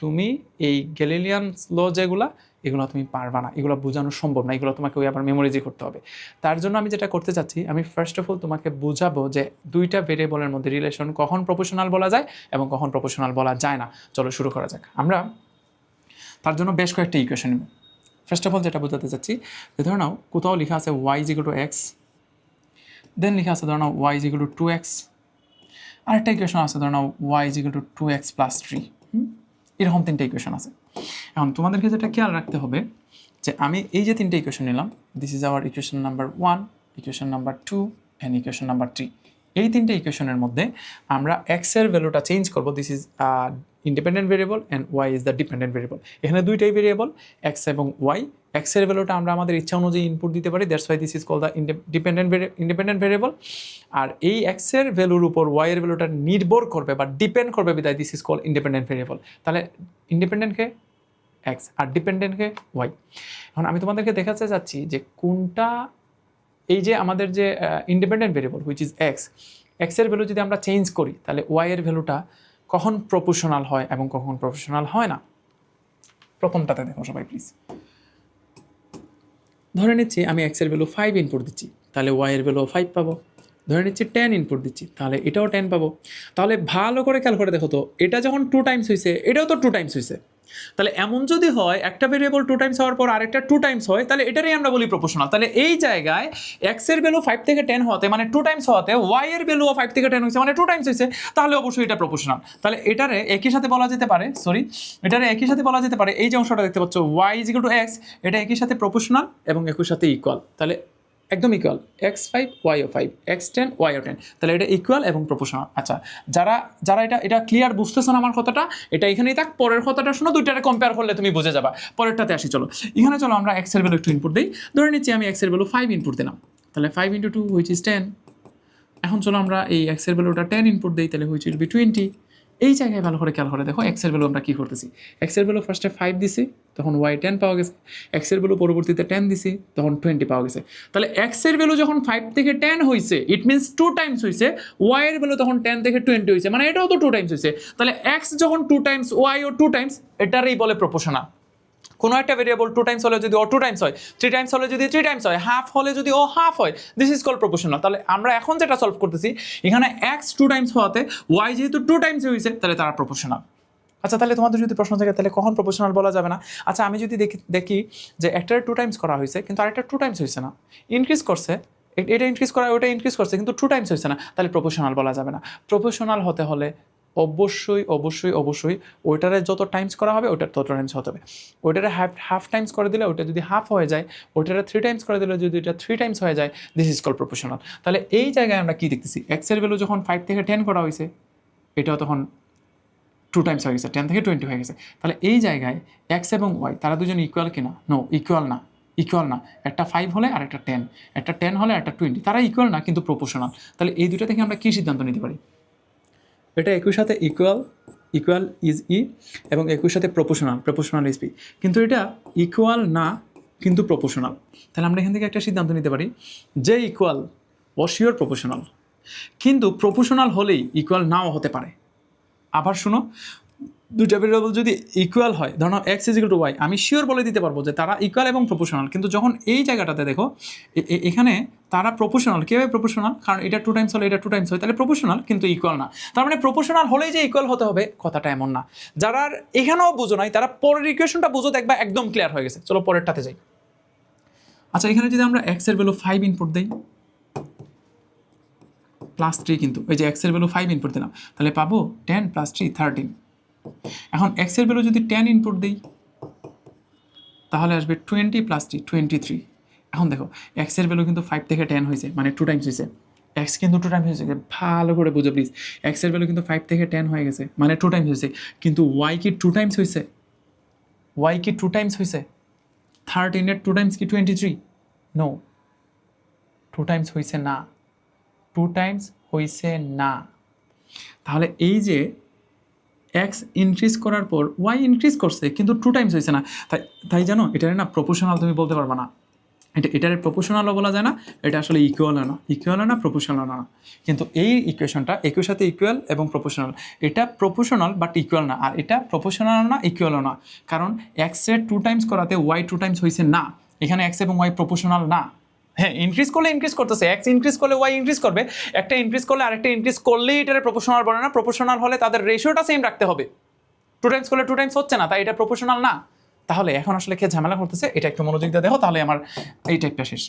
তুমি এই গ্যালিলিয়ান ল যেগুলো এগুলো তুমি পারবা না, এগুলো বোঝানো সম্ভব না, এগুলো তোমাকে ওই আবার মেমোরাইজই করতে হবে। তার জন্য আমি যেটা করতে চাচ্ছি, আমি ফার্স্ট অফ অল তোমাকে বোঝাবো যে দুইটা ভেরিয়েবলের মধ্যে রিলেশন কখন প্রপোর্শনাল বলা যায় এবং কখন প্রপোর্শনাল বলা যায় না। চলো শুরু করা যাক। আমরা তার জন্য বেশ কয়েকটা ইকুয়েশন নেব। ফার্স্ট অফ অল যেটা বোঝাতে চাচ্ছি, যে ধরো নাও কোথাও লেখা আছে y is equal to x, then লেখা আছে ধরো now y is equal to 2x, আরেকটা ইকুয়েশন আছে ধরো now y is equal to 2x plus 3। এরকম 3টা ইকুয়েশন আছে। এখন তোমাদেরকে যেটা খেয়াল রাখতে হবে যে আমি এই যে তিনটে ইকুয়েশন নিলাম, this is our equation number 1, equation number 2 and equation number 3। এই তিনটে ইকুয়েশনের মধ্যে আমরা এক্স এর ভ্যালুটা চেঞ্জ করব। This is independent variable and y is the dependent variable. এখানে দুইটাই ভেরিয়েবল, এক্স এবং ওয়াই। এক্স এর ভ্যালুটা আমরা আমাদের ইচ্ছা অনুযায়ী ইনপুট দিতে পারি, that's why this is called the independent variable. আর এই এক্স এর ভ্যালুর উপর ওয়াই এর ভ্যালুটা নির্ভর করবে বা ডিপেন্ড করবে, বিদায় this is called independent variable. তাহলে ইন্ডিপেন্ডেন্টকে এক্স আর ডিপেন্ডেন্টকে ওয়াই। এখন আমি তোমাদেরকে দেখাতে চাচ্ছি যে কোনটা, এই যে আমাদের যে independent variable which is x, এক্সের ভ্যালু যদি আমরা চেঞ্জ করি তাহলে ওয়াই এর ভ্যালুটা কখন প্রপোর্শনাল হয় এবং কখন প্রপোর্শনাল হয় না। প্রথমটাতে দেখো সবাই প্লিজ, ধরে নিচ্ছি আমি এক্সের ভ্যালু 5 ইনপুট দিচ্ছি, তাহলে ওয়াই এর ভ্যালু 5 পাবো। ধরে নিচ্ছি 10 ইনপুট দিচ্ছি, তাহলে এটাও 10 পাবো। তাহলে ভালো করে খেয়াল করে দেখো তো, এটা যখন 2 টাইমস হয়েছে, এটাও তো 2 টাইমস হয়েছে। তাহলে এমন যদি হয় একটা ভেরিয়েবল 2 টাইমস হওয়ার পর আরেকটা 2 টাইমস হয়, তাহলে এটারই আমরা বলি প্রপোর্শনাল। তাহলে এই জায়গায় এক্স এর ভ্যালু 5 থেকে 10 হওয়াতে মানে 2 টাইমস হওয়াতে ওয়াই এর ভ্যালুও 5 থেকে 10 হয়েছে মানে 2 টাইমস হয়েছে, তাহলে অবশ্যই এটা প্রপোর্শনাল। তাহলে এটারে একই সাথে বলা যেতে পারে, এটারে একই সাথে বলা যেতে পারে, এই যে অংশটা দেখতে পাচ্ছ y is equal to x, এটা একই সাথে প্রপোর্শনাল এবং একই সাথে ইকুয়াল। তাহলে একদম equal, x5 y5, x10 y10, তাহলে এটা ইকুয়াল এবং প্রপোর্শনাল। আচ্ছা, যারা যারা এটা ক্লিয়ার বুঝতেছো না আমার কথাটা, এটা এখানেই থাক, পরের কথাটা শোনো, দুইটারে কম্পেয়ার করলে তুমি বুঝে যাবা। পরেরটাতে আসি, চলো এখানে চলো আমরা x এর ভ্যালু একটু ইনপুট দিই। ধরে নিচ্ছি আমি x এর ভ্যালু 5 ইনপুট দিলাম, তাহলে 5 × 2 হুইচ ইজ 10। এখন চলো আমরা এই x এর ভ্যালুটা 10 ইনপুট দিই, তাহলে হুইচ উইল বি 20। এই জায়গায় ভালো করে খেয়াল করে দেখো এক্স এর ভ্যালু আমরা কী করতেছি। এক্স এর ভ্যালু ফার্স্টে 5 দিছি, তখন ওয়াই 10 পাওয়া গেছে। এক্স এর ভ্যালু পরবর্তীতে 10 দিছি, তখন 20 পাওয়া গেছে। তাহলে এক্স এর ভ্যালু যখন 5 থেকে 10 হয়েছে, ইট মিনস 2 টাইমস হয়েছে। ওয়াই এর ভ্যালু তখন 10 থেকে 20 হয়েছে, মানে এটাও তো 2 টাইমস হয়েছে। তাহলে এক্স যখন 2 টাইমস, ওয়াইও 2 টাইমস, এটারই বলে প্রপোর্শনাল। কোনো একটা ভেরিয়েবল 2 টাইমস হলে যদি ও 2 টাইমস হয়, 3 টাইমস হলে যদি 3 টাইমস হয়, হাফ হলে যদি ও হাফ হয়, দিস ইজ কল্ড প্রপোর্শনাল। তাহলে আমরা এখন যেটা সলভ করতেছি, এখানে এক্স 2 টাইমস হওয়াতে ওয়াই যেহেতু 2 টাইমস হয়েছে, তাহলে তারা প্রপোর্শনাল। আচ্ছা, তাহলে তোমাদের যদি প্রশ্ন থাকে তাহলে কখন প্রপোর্শনাল বলা যাবে না? আচ্ছা, আমি যদি দেখি যে একটার 2 টাইমস করা হয়েছে কিন্তু আরেকটা 2 টাইমস হয়েছে না, ইনক্রিজ করছে, এটা ইনক্রিজ করা ওটা ইনক্রিজ করছে কিন্তু 2 টাইমস হয়েছে না, তাহলে প্রপোর্শনাল বলা যাবে না। প্রপোর্শনাল হতে হলে অবশ্যই ওইটারে যত টাইমস করা হবে ওইটার তত টাইমস হতে হবে। ওইটারে হাফ টাইমস করে দিলে ওইটা যদি হাফ হয়ে যায়, ওইটারে 3 টাইমস করে দিলে যদি এটা 3 টাইমস হয়ে যায়, দিস ইজ কল্ড প্রপোর্শনাল। তাহলে এই জায়গায় আমরা কি দেখতেছি, এক্স এর ভ্যালু যখন 5 থেকে 10 করা হয়েছে, এটাও তখন 2 টাইমস হয়ে গেছে, 10 থেকে 20 হয়ে গেছে। তাহলে এই জায়গায় এক্স এবং ওয়াই তারা দুজন ইকুয়াল কিনা? নো, ইকুয়াল না। একটা 5 হলে আর একটা 10, একটা 10 হলে একটা 20, তারা ইকুয়াল না কিন্তু প্রপোর্শনাল। তাহলে এই দুটো থেকে আমরা কী সিদ্ধান্ত নিতে পারি? এটা একই সাথে ইকুয়াল ইজ ই এবং একই সাথে প্রপোর্শনাল ইজ পি, কিন্তু এটা ইকুয়াল না কিন্তু প্রপোর্শনাল। তাহলে আমরা এখান থেকে একটা সিদ্ধান্ত নিতে পারি যে ইকুয়াল অশিওর প্রপোর্শনাল, কিন্তু প্রপোর্শনাল হলেই ইকুয়াল নাও হতে পারে। আবার শুনো, দুইটা ভেরিয়েবল যদি ইকুয়াল হয়, ধরো x is equal to y, আমি শিওর বলে দিতে পারবো যে তারা ইকুয়াল এবং প্রপোর্শনাল, কিন্তু যখন এই জায়গাটাতে দেখো এখানে তারা প্রপোর্শনাল। কীভাবে প্রপোর্শনাল? কারণ এটা 2 টাইমস হলে এটা 2 টাইমস হয়, তাহলে প্রপোর্শনাল কিন্তু ইকুয়াল না। তার মানে প্রপোর্শনাল হলেই যে ইকুয়াল হতে হবে কথাটা এমন না। যারা এখানেও বুঝো নাই, তারা পরের ইকুয়েশনটা বুঝো, দেখবা একদম ক্লিয়ার হয়ে গেছে। চলো পরেরটাতে যাই। আচ্ছা, এখানে যদি আমরা এক্স এর ভ্যালু 5 ইনপুট দিই, +3, কিন্তু এই যে এক্স এর ভ্যালু 5 ইনপুট দিলাম, তাহলে পাবো 10 + 3 13। এখন এক্স এর ভ্যালু যদি 10 ইনপুট দিই, তাহলে আসবে 20 + 3 23। এখন দেখো এক্স এর ভ্যালু কিন্তু 5 থেকে 10 হয়েছে, মানে 2 টাইমস হয়েছে। এক্স কিন্তু 2 টাইমস হয়েছে, ভালো করে বুঝো প্লিজ। এক্স এর ভ্যালু কিন্তু 5 থেকে 10 হয়ে গেছে, মানে 2 টাইমস হয়েছে, কিন্তু ওয়াই কি 2 টাইমস হয়েছে? 13 এর 2 টাইমস কি 23? নো, 2 টাইমস হয়েছে না, 2 টাইমস হয়েছে না। তাহলে এই যে এক্স ইনক্রিজ করার পর ওয়াই ইনক্রিজ করছে কিন্তু 2 টাইমস হয়েছে না, তাই জানো এটার না প্রপোর্শনাল তুমি বলতে পারবে না। এটার প্রপোর্শনালও বলা যায় না, এটা আসলে ইকুয়ালও না প্রপোর্শনাল না। কিন্তু এই ইকুয়েশনটা একই সাথে ইকুয়াল এবং প্রপোর্শনাল, এটা প্রপোর্শনাল বাট ইকুয়াল না, আর এটা প্রপোর্শনাল না ইকুয়ালও না, কারণ এক্সের 2 টাইমস করাতে ওয়াই 2 টাইমস হয়েছে না। এখানে এক্স এবং ওয়াই প্রপোর্শনাল না। হ্যাঁ, ইনক্রিজ করলে ইনক্রিজ করতেছে, এক্স ইনক্রিজ করলে ওয়াই ইনক্রিজ করবে, একটা ইনক্রিজ করলে আরেকটা ইনক্রিজ করলেই এটার প্রপোর্শনাল বলে না। প্রপোর্শনাল হলে তাদের রেশিওটা সেম রাখতে হবে। 2 টাইমস করলে 2 টাইমস হচ্ছে না, তাই এটা প্রপোর্শনাল না। তাহলে এখন আসলে কে ঝামেলা করতেছে, এটা একটু মনোযোগ দিয়ে দেখো, তাহলে আমার এই টাইপটা শেষ।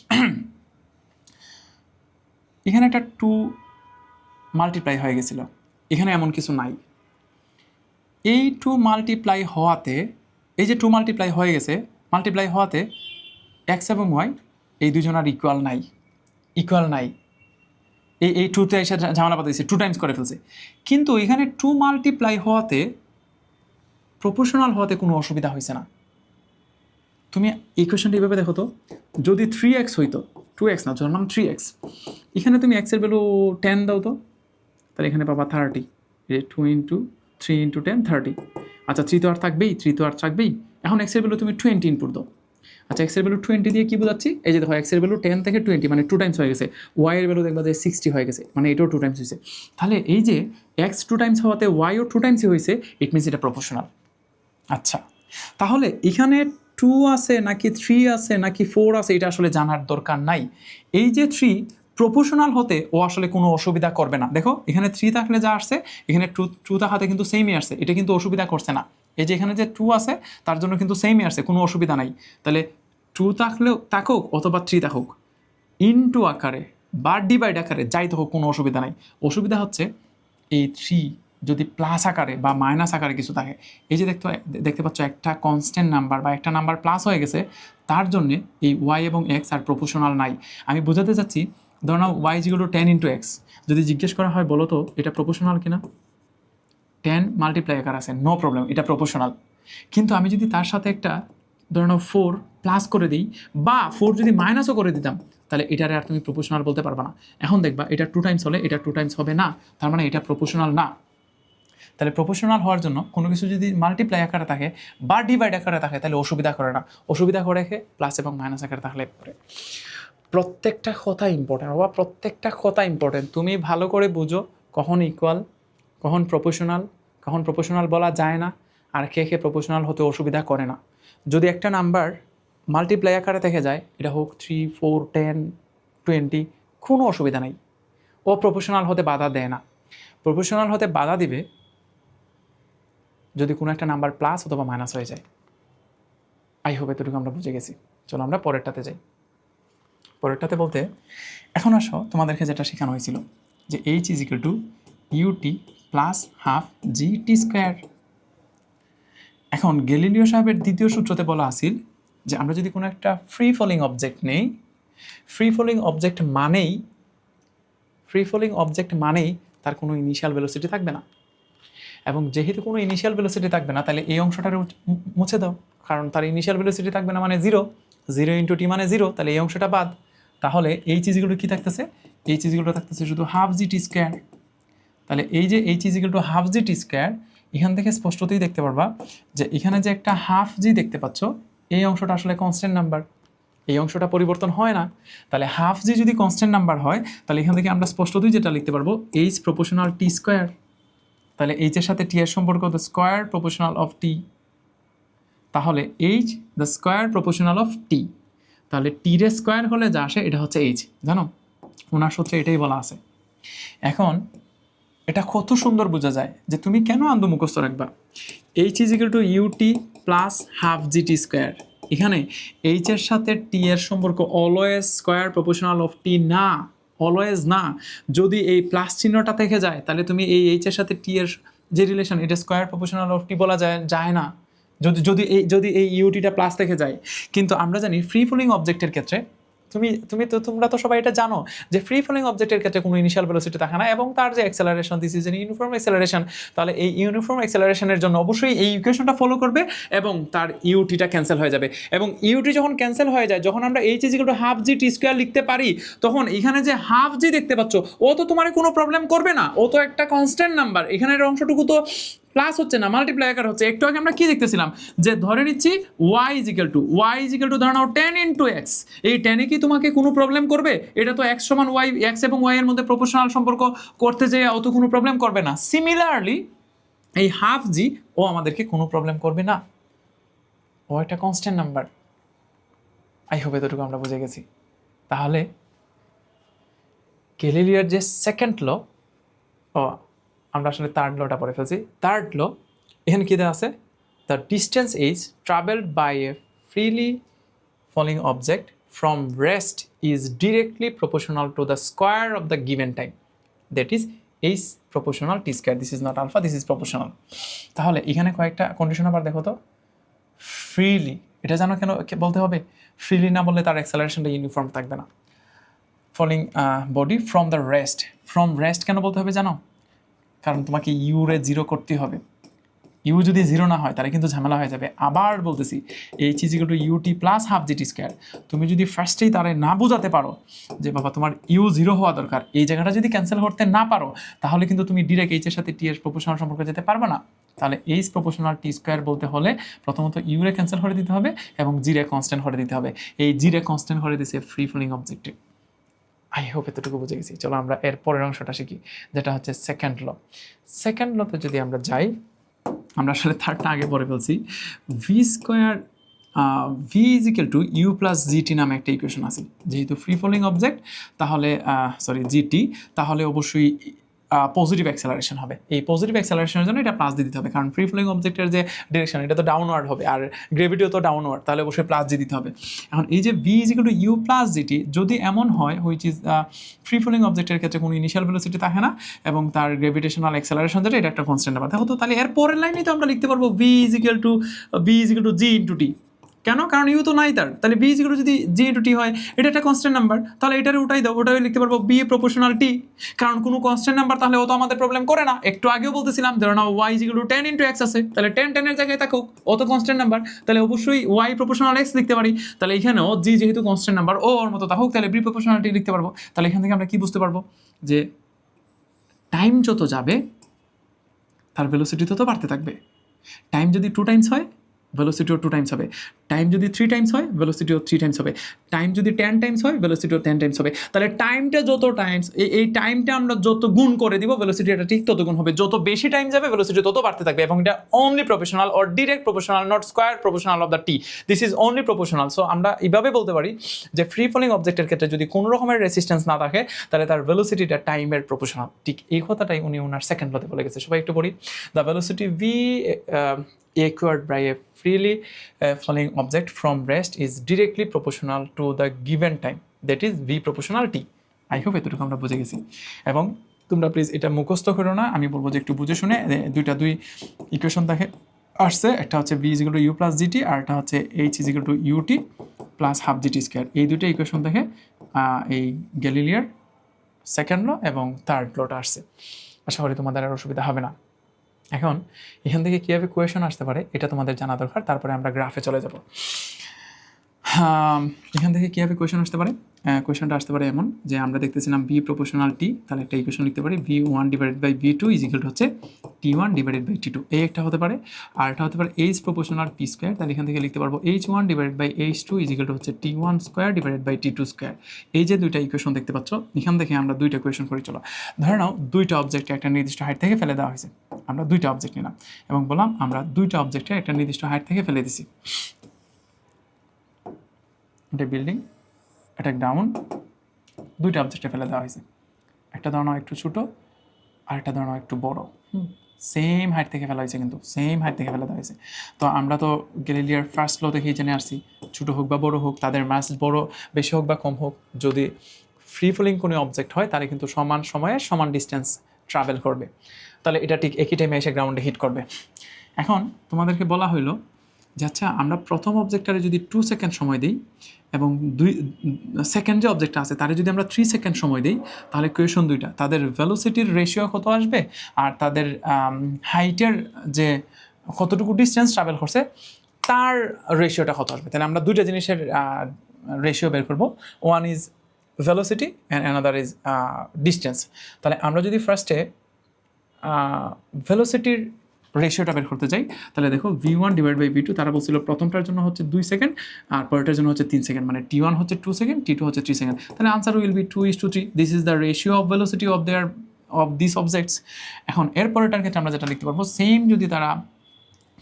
এখানে একটা 2 মাল্টিপ্লাই হয়ে গেছিলো, এখানে এমন কিছু নাই। এই 2 মাল্টিপ্লাই হওয়াতে এই যে 2 মাল্টিপ্লাই হয়ে গেছে, মাল্টিপ্লাই হওয়াতে এক্স এবং ওয়াই এই দুজন আর ইকুয়াল নাই, ইকুয়াল নাই। এই টুতে এসে ঝামেলা পাতাইছে, 2 টাইমস করে ফেলছে। কিন্তু এখানে 2 মাল্টিপ্লাই হওয়াতে প্রপোর্শনাল হওয়াতে কোনো অসুবিধা হয়েছে না। তুমি এই কোয়েশনটা এইভাবে দেখো তো, যদি 3x হইতো, 2x না, ধরলাম 3x, এখানে তুমি এক্সের ভ্যালু 10 দাও তো, তাহলে এখানে পাবা 30, 2 ইন্টু 3 ইন্টু 10 30। আচ্ছা 3 তো আর থাকবেই, 3 তো আর থাকবেই। এখন এক্সের ভ্যালু তুমি 20 ইনপুট দাও। আচ্ছা এক্সের ভ্যালু 20 দিয়ে কী বোঝাচ্ছি, এই যে দেখো এক্সের ভ্যালু 10 থেকে 20 মানে 2 টাইমস হয়ে গেছে, ওয়াইয়ের ভ্যালু দেখবা যে 60 হয়ে গেছে, মানে এটাও 2 টাইমস হয়েছে। তাহলে এই যে এক্স 2 টাইমস হওয়াতে ওয়াইও 2 টাইমসই হয়েছে, ইট মিনস এটা প্রপোর্শনাল। আচ্ছা তাহলে এখানে 2 আছে নাকি 3 আছে নাকি 4 আছে এটা আসলে জানার দরকার নাই। এই যে 3 প্রপোর্শনাল হতে ও আসলে কোনো অসুবিধা করবে না। দেখো এখানে 3 থাকলে যা আসছে, এখানে 2 থাকাতে কিন্তু সেমই আসছে, এটা কিন্তু অসুবিধা করছে না। এই যে এখানে যে 2 আছে তার জন্য কিন্তু সেমই আসছে, কোনো অসুবিধা নাই। তাহলে 2 থাকলেও থাকুক অথবা 3 থাকুক, ইনটু আকারে বা ডিভাইড আকারে যাই থাকুক কোনো অসুবিধা নাই। অসুবিধা হচ্ছে এই 3 যদি প্লাস আকারে বা মাইনাস আকারে কিছু থাকে। এই যে দেখতে পাচ্ছ একটা কনস্ট্যান্ট নাম্বার বা একটা নাম্বার প্লাস হয়ে গেছে, তার জন্যে এই ওয়াই এবং এক্স আর প্রপোর্শনাল নাই। আমি বোঝাতে চাচ্ছি, ধরো না y is equal to 10 into x, যদি জিজ্ঞেস করা হয় বলো তো এটা প্রপোর্শনাল কিনা, 10 মাল্টিপ্লাই আকার আছে, নো প্রবলেম, এটা প্রপোর্শনাল। কিন্তু আমি যদি তার সাথে একটা ধরো না 4 প্লাস করে দিই বা 4 যদি মাইনাসও করে দিতাম, তাহলে এটারে আর তুমি প্রপোর্শনাল বলতে পারবে না। এখন দেখবা এটা 2 টাইমস হলে এটা 2 টাইমস হবে না, তার মানে এটা প্রপোর্শনাল না। তাহলে প্রপোর্শনাল হওয়ার জন্য কোনো কিছু যদি মাল্টিপ্লাই আকারে থাকে বা ডিভাইড আকারে থাকে তাহলে অসুবিধা করে না, অসুবিধা করে প্লাস এবং মাইনাস আকারে থাকলে পরে। প্রত্যেকটা কথা ইম্পর্টেন্ট বাবা, প্রত্যেকটা কথা ইম্পর্টেন্ট। তুমি ভালো করে বুঝো কখন ইকুয়াল, কখন প্রপোর্শনাল বলা যায় না, আর কে প্রপোর্শনাল হতে অসুবিধা করে না। যদি একটা নাম্বার মাল্টিপ্লাই আকারে থেকে যায়, এটা হোক 3, 4, 10, 20, কোনো অসুবিধা নেই, ও প্রপোর্শনাল হতে বাধা দেয় না। প্রপোর্শনাল হতে বাধা দিবে যদি কোনো একটা নাম্বার প্লাস অথবা মাইনাস হয়ে যায়। আই হোপ এতটুকু আমরা বুঝে গেছি। চলো আমরা পরেরটাতে যাই। পরেরটাতে বলতে এখন আসো তোমাদেরকে যেটা শেখানো হয়েছিল যে h is equal to u t plus half g t square. এখন গ্যালিলিও সাহেবের দ্বিতীয় সূত্রতে বলা আছিল যে আমরা যদি কোনো একটা ফ্রি ফলিং অবজেক্ট নেই, ফ্রি ফলিং অবজেক্ট মানেই তার কোনো ইনিশিয়াল ভেলোসিটি থাকবে না। এবং যেহেতু কোনো ইনিশিয়াল ভেলোসিটি থাকবে না, তাহলে এই অংশটারে মুছে দাও, কারণ তার ইনিশিয়াল ভেলোসিটি থাকবে না মানে 0 ইন্টু টি মানে 0, তাহলে এই অংশটা বাদ। তাহলে এই চিজগুলো কী থাকতেছে, এই চিজগুলো থাকতেছে শুধু হাফ জি টি স্কোয়ার। তাহলে এই যে এই cheese equal to half g t square, এখান থেকে স্পষ্টতই দেখতে পারবা যে এখানে যে একটা হাফ জি দেখতে পাচ্ছ, এই অংশটা আসলে কনস্ট্যান্ট নাম্বার, এই অংশটা পরিবর্তন হয় না। তাহলে হাফ জি যদি কনস্ট্যান্ট নাম্বার হয়, তাহলে এখান থেকে আমরা স্পষ্টতই যেটা লিখতে পারবো এইচ প্রপোর্শনাল টি স্কোয়ার। তাহলে এইচ এর সাথে টি এর সম্পর্ক the square proportional of t. তাহলে h the square proportional of t, তাহলে টি এর স্কোয়ার হলে যা আসে এটা হচ্ছে এইচ। জানো ওনার সূত্রে এটাই বলা আছে। এখন এটা কত সুন্দর বোঝা যায় যে তুমি কেন আন্দো মুখস্থ রাখবা। H is equal to u t plus half g t square. এখানে এইচ এর সাথে টি এর সম্পর্ক always square proportional of t না, অলওয়েজ না। যদি এই প্লাস চিহ্নটা থেকে যায় তাহলে তুমি এই এইচ এর সাথে টি এর যে রিলেশন এটা স্কোয়ার প্রপোর্শনাল অফ টি বলা যায় না, যদি এই ইউটিটা প্লাস থেকে যায়। কিন্তু আমরা জানি ফ্রি ফলিং অবজেক্টের ক্ষেত্রে তোমরা তো সবাই এটা জানো যে ফ্রি ফলিং অবজেক্টের ক্ষেত্রে কোনো ইনিশিয়াল ভেলোসিটি থাকে না এবং তার যে acceleration this is an uniform acceleration. তাহলে এই ইউনিফর্ম অ্যাক্সেলারেশনের জন্য অবশ্যই এই ইকুয়েশনটা ফলো করবে এবং তার ইউটিটা ক্যান্সেল হয়ে যাবে। এবং ইউটি যখন ক্যান্সেল হয়ে যায়, যখন আমরা H is equal to half g t square লিখতে পারি, তখন এখানে যে হাফ জি দেখতে পাচ্ছ ও তো তোমার কোনো প্রবলেম করবে না, ও তো একটা কনস্ট্যান্ট নাম্বার। এখানের অংশটুকু তো প্লাস হচ্ছে না, মাল্টিপ্লাই আকার হচ্ছে। একটু আগে আমরা কি দেখতেছিলাম যে ধরে নিচ্ছি ওয়াই ইজ ইকুয়াল টু ধরে নাও 10 ইন্টু এক্স। এই 10-এ কি তোমাকে কোনো প্রবলেম করবে? এটা তো এক্স সমান ওয়াই, এক্স এবং ওয়াই এর মধ্যে প্রপোর্শনাল সম্পর্ক করতে যেয়ে অত কোনো প্রবলেম করবে না। সিমিলারলি এই হাফ জি ও আমাদেরকে কোনো প্রবলেম করবে না, ও একটা কনস্ট্যান্ট নাম্বার। আই হোপ এতটুকু আমরা বুঝে গেছি। তাহলে গ্যালিলিওর যে সেকেন্ড ল, আমরা আসলে থার্ড লটা পড়ে ফেলছি। থার্ড ল এখানে কী দেওয়া আছে, the distance is travelled by a freely falling object from rest is directly proportional to the square of the given time, that is h proportional t square. This is not alpha, this is proportional. তাহলে এখানে কয়েকটা condition আবার দেখো তো। Freely, এটা জানো কেন বলতে হবে? ফ্রিলি না বললে তার অ্যাক্সেলারেশনটা ইউনিফর্ম থাকবে না। Falling body from the rest, from rest কেন বলতে হবে জানো? কারণ তোমাকে ইউরে জিরো করতে হবে। ইউ যদি জিরো না হয় তাহলে কিন্তু ঝামেলা হয়ে যাবে। আবার বলতেছি, h is equal to u t plus half g t square. তুমি যদি ফার্স্টেই তারে না বোঝাতে পারো যে বাবা তোমার ইউ জিরো হওয়া দরকার, এই জায়গাটা যদি ক্যান্সেল করতে না পারো, তাহলে কিন্তু তুমি ডিরেক্ট এইচের সাথে টি এর প্রপোর্শনাল সম্পর্কে যেতে পারবে না। তাহলে এইচ প্রপোর্শনাল টি স্কোয়ার বলতে হলে প্রথমত ইউরে ক্যান্সেল করে দিতে হবে এবং জিরে কনস্ট্যান্ট করে দিতে হবে। এই জিরে কনস্ট্যান্ট করে দিছে free flowing objective. I hope এতটুকু বুঝে গেছি। চলো আমরা এর পরের অংশটা শিখি, যেটা হচ্ছে সেকেন্ড ল। সেকেন্ড লতে যদি আমরা যাই, আমরা আসলে থার্ডটা আগে পরে বলছি। V square v is equal to you plus g t নামে একটা ইকুয়েশন আছে। যেহেতু ফ্রি ফলোয়িং অবজেক্ট, তাহলে জিটি, তাহলে অবশ্যই পজিটিভ অ্যাক্সেলারেশন হবে। এই পজিটিভ অ্যাক্সেলারেশনের জন্য এটা প্লাস দিয়ে দিতে হবে, কারণ ফ্রি ফ্লোয়িং অবজেক্টের যে ডিরেকশন এটা তো ডাউনওয়ার্ড হবে, আর গ্রেভিটিও তো ডাউনওয়ার্ড, তাহলে অবশ্যই প্লাস দিয়ে দিতে হবে। এখন এই যে v is equal to you plus g t যদি এমন হয়, হুইচ ইজ ফ্রি ফ্লোয়িং অবজেক্টের ক্ষেত্রে কোনো ইনিশিয়াল ভেলোসিটি থাকে না এবং তার গ্রেভিটেশনাল অ্যাক্সেলারেশন যেটা এটা একটা কনস্ট্যান্ট নাম্বার, দেখো তো তাহলে এর পরের লাইনেই তো আমরা লিখতে পারবো v is equal to g into t. কেন? কারণ ইউ তো নাই তার, তাহলে বি ইকুয়াল যদি জি ইন্টু টি হয়, এটা একটা কনস্ট্যান্ট নাম্বার, তাহলে এটারে উঠাই দাও, ওটাই লিখতে পারবো বি প্রপোর্শনাল টি। কারণ কোনো কনস্ট্যান্ট নাম্বার তাহলে ও তো আমাদের প্রবলেম করে না। একটু আগেও বলতেছিলাম, ধরো না y equal to 10 into x আছে, তাহলে 10 এর জায়গায় থাকুক, ও তো কনস্ট্যান্ট নাম্বার, তাহলে অবশ্যই ওয়াই প্রপোর্শনাল এক্স লিখতে পারি। তাহলে এখানেও জি যেহেতু কনস্ট্যান্ট নাম্বার, ও ওর মতো থাকুক, তাহলে বি প্রপোর্শনাল টি লিখতে পারবো। তাহলে এখান থেকে আমরা কি বুঝতে পারবো যে টাইম যত যাবে তার ভেলোসিটি তত বাড়তে থাকবে। টাইম যদি 2 টাইমস হয়, ভেলোসিটিও 2 টাইমস হবে। টাইম যদি 3 টাইমস হয়, ভেলোসিটিও 3 টাইমস হবে। টাইম যদি 10 টাইমস হয়, ভেলোসিটিও 10 টাইমস হবে। তাহলে টাইমটা যত টাইমস, এই টাইমটা আমরা যত গুণ করে দিব, ভেলোসিটিটা ঠিক তত গুণ হবে। যত বেশি টাইম যাবে, ভেলোসিটি তত বাড়তে থাকবে, এবং এটা only proportional or direct proportional, not square proportional of the T. This is only proportional. So আমরা এইভাবে বলতে পারি যে ফ্রি ফলিং অবজেক্টের ক্ষেত্রে যদি কোনো রকমের রেসিস্ট্যান্স না থাকে, তাহলে তার ভেলোসিটিটা টাইমের প্রপোর্শনাল। ঠিক এই কথাটাই উনি ওনার সেকেন্ড লতে বলে গেছে। সবাই একটু পড়ি। The velocity V acquired by a freely falling object from rest is directly proportional to the given time, that is v proportional t. I hope এতটুকু আমরা বুঝে গেছি। এবং তোমরা প্লিজ এটা মুখস্থ করো না, আমি বলবো যে একটু বুঝে শুনে। দুই ইকুয়েশন দেখে আসছে, একটা হচ্ছে v equal to you plus g t, আর একটা হচ্ছে h equal to u t plus half g t square. এই দুটো ইকুয়েশন দেখে এই গ্যালিলিয়ার সেকেন্ড ল এবং থার্ড লটা আসছে। আশা করি তোমাদের আর অসুবিধা হবে না। এখন এখান থেকে কীভাবে কোয়েশন আসতে পারে এটা তোমাদের জানা দরকার, তারপরে আমরা গ্রাফে চলে যাব। এখান থেকে কীভাবে কোয়েশন আসতে পারে? কোয়েশনটা আসতে পারে এমন যে আমরা দেখতেছিলাম বি প্রপোর্শনাল টি, তাহলে একটা ইকুয়েশন লিখতে পারি v one divided by v two is equal হচ্ছে t one divided by t two. এই একটা হতে পারে। আর একটা হতে পারে এইচ প্রপোর্শনাল পি স্কোয়ার, তাহলে এখান থেকে লিখতে পারবো h one divided by h two is equal হচ্ছে t one square divided by t two square. এই যে দুইটা ইকুয়েশন দেখতে পাচ্ছ, এখান থেকে আমরা দুইটা কোয়েশন করি। চলো ধরে নাও দুইটা অবজেক্টে একটা নির্দিষ্ট হাইট থেকে ফেলে দেওয়া হয়েছে। আমরা দুইটা অবজেক্ট নিলাম এবং বললাম আমরা দুইটা অবজেক্টে একটা নির্দিষ্ট হাইট থেকে ফেলে দিছি। এটা বিল্ডিং, এটা গ্রাউন্ড, দুইটা অবজেক্টে ফেলে দেওয়া হয়েছে। একটা ধরনের একটু ছোটো আর একটা ধরনের একটু বড়। সেম হাইট থেকে ফেলা হয়েছে, কিন্তু সেম হাইট থেকে ফেলে দেওয়া হয়েছে। তো আমরা তো গ্যালিলিয়ার ফার্স্ট ল দেখেই জেনে আসছি, ছোটো হোক বা বড় হোক, তাদের মাস বড় বেশি হোক বা কম হোক, যদি ফ্রি ফলিং কোনো অবজেক্ট হয় তাহলে কিন্তু সমান সময়ে সমান ডিস্টেন্স ট্রাভেল করবে। তাহলে এটা ঠিক একই টাইমে এসে গ্রাউন্ডে হিট করবে। এখন তোমাদেরকে বলা হইলো যে আচ্ছা আমরা প্রথম অবজেক্টটারে যদি 2 সেকেন্ড সময় দিই এবং সেকেন্ড যে অবজেক্টটা আছে তারে যদি আমরা 3 সেকেন্ড সময় দিই, তাহলে কোয়েশন দুইটা, তাদের ভেলোসিটির রেশিও কত আসবে আর তাদের হাইটের যে কতটুকু ডিস্টেন্স ট্রাভেল করছে তার রেশিওটা কত আসবে। তাহলে আমরা দুইটা জিনিসের রেশিও বের করবো। One is velocity and another is distance. তাহলে আমরা যদি ফার্স্টে ভেলোসিটির রেশিওটা বের করতে চাই, তাহলে দেখো v one divide by v two, তারা বলছিল প্রথমটার জন্য হচ্ছে 2 সেকেন্ড আর পরেরটার জন্য হচ্ছে 3 সেকেন্ড, মানে টি ওয়ান হচ্ছে 2 সেকেন্ড, টি টু হচ্ছে 3 সেকেন্ড। তাহলে answer will B 2:3। This is the ratio of velocity of this objects. এখন এর পরেরটার ক্ষেত্রে আমরা যেটা লিখতে পারবো, সেম যদি তারা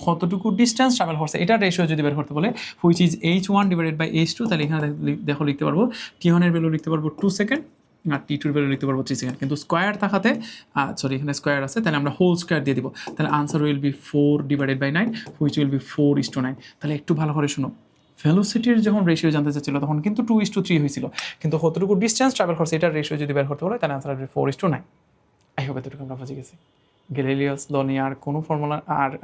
কতটুকু ডিস্টেন্স ট্রাভেল করছে এটার রেশিও যদি বের করতে বলে, which is h one divided by h two, তাহলে এখানে দেখো লিখতে পারবো টি ওয়ানের ভ্যালু লিখতে পারবো 2 সেকেন্ড আর টি টুর ভ্যালু লিখতে পারবো 3 সেকেন্ড। কিন্তু স্কোয়ার থাকাতে এখানে স্কোয়ার আছে, তাহলে আমরা হোল স্কোয়ার দিয়ে দিব। তাহলে answer will be 4 divided by 9, which will be 4:9। তাহলে একটু ভালো করে শুনো, ভেলোসিটির যখন রেশিও জানতে চাচ্ছিল তখন কিন্তু 2:3 হয়েছিল, কিন্তু কতটুকু ডিস্টেন্স ট্রাভেল করছে এটার রেশিও যদি বের করতে বলে তাহলে আনসার হবে 4:9। আই হোপ এতটুকু আমরা বুঝে গেছি। গ্যালিলিওস ল নিয়ে আর কোনো ফর্মুলা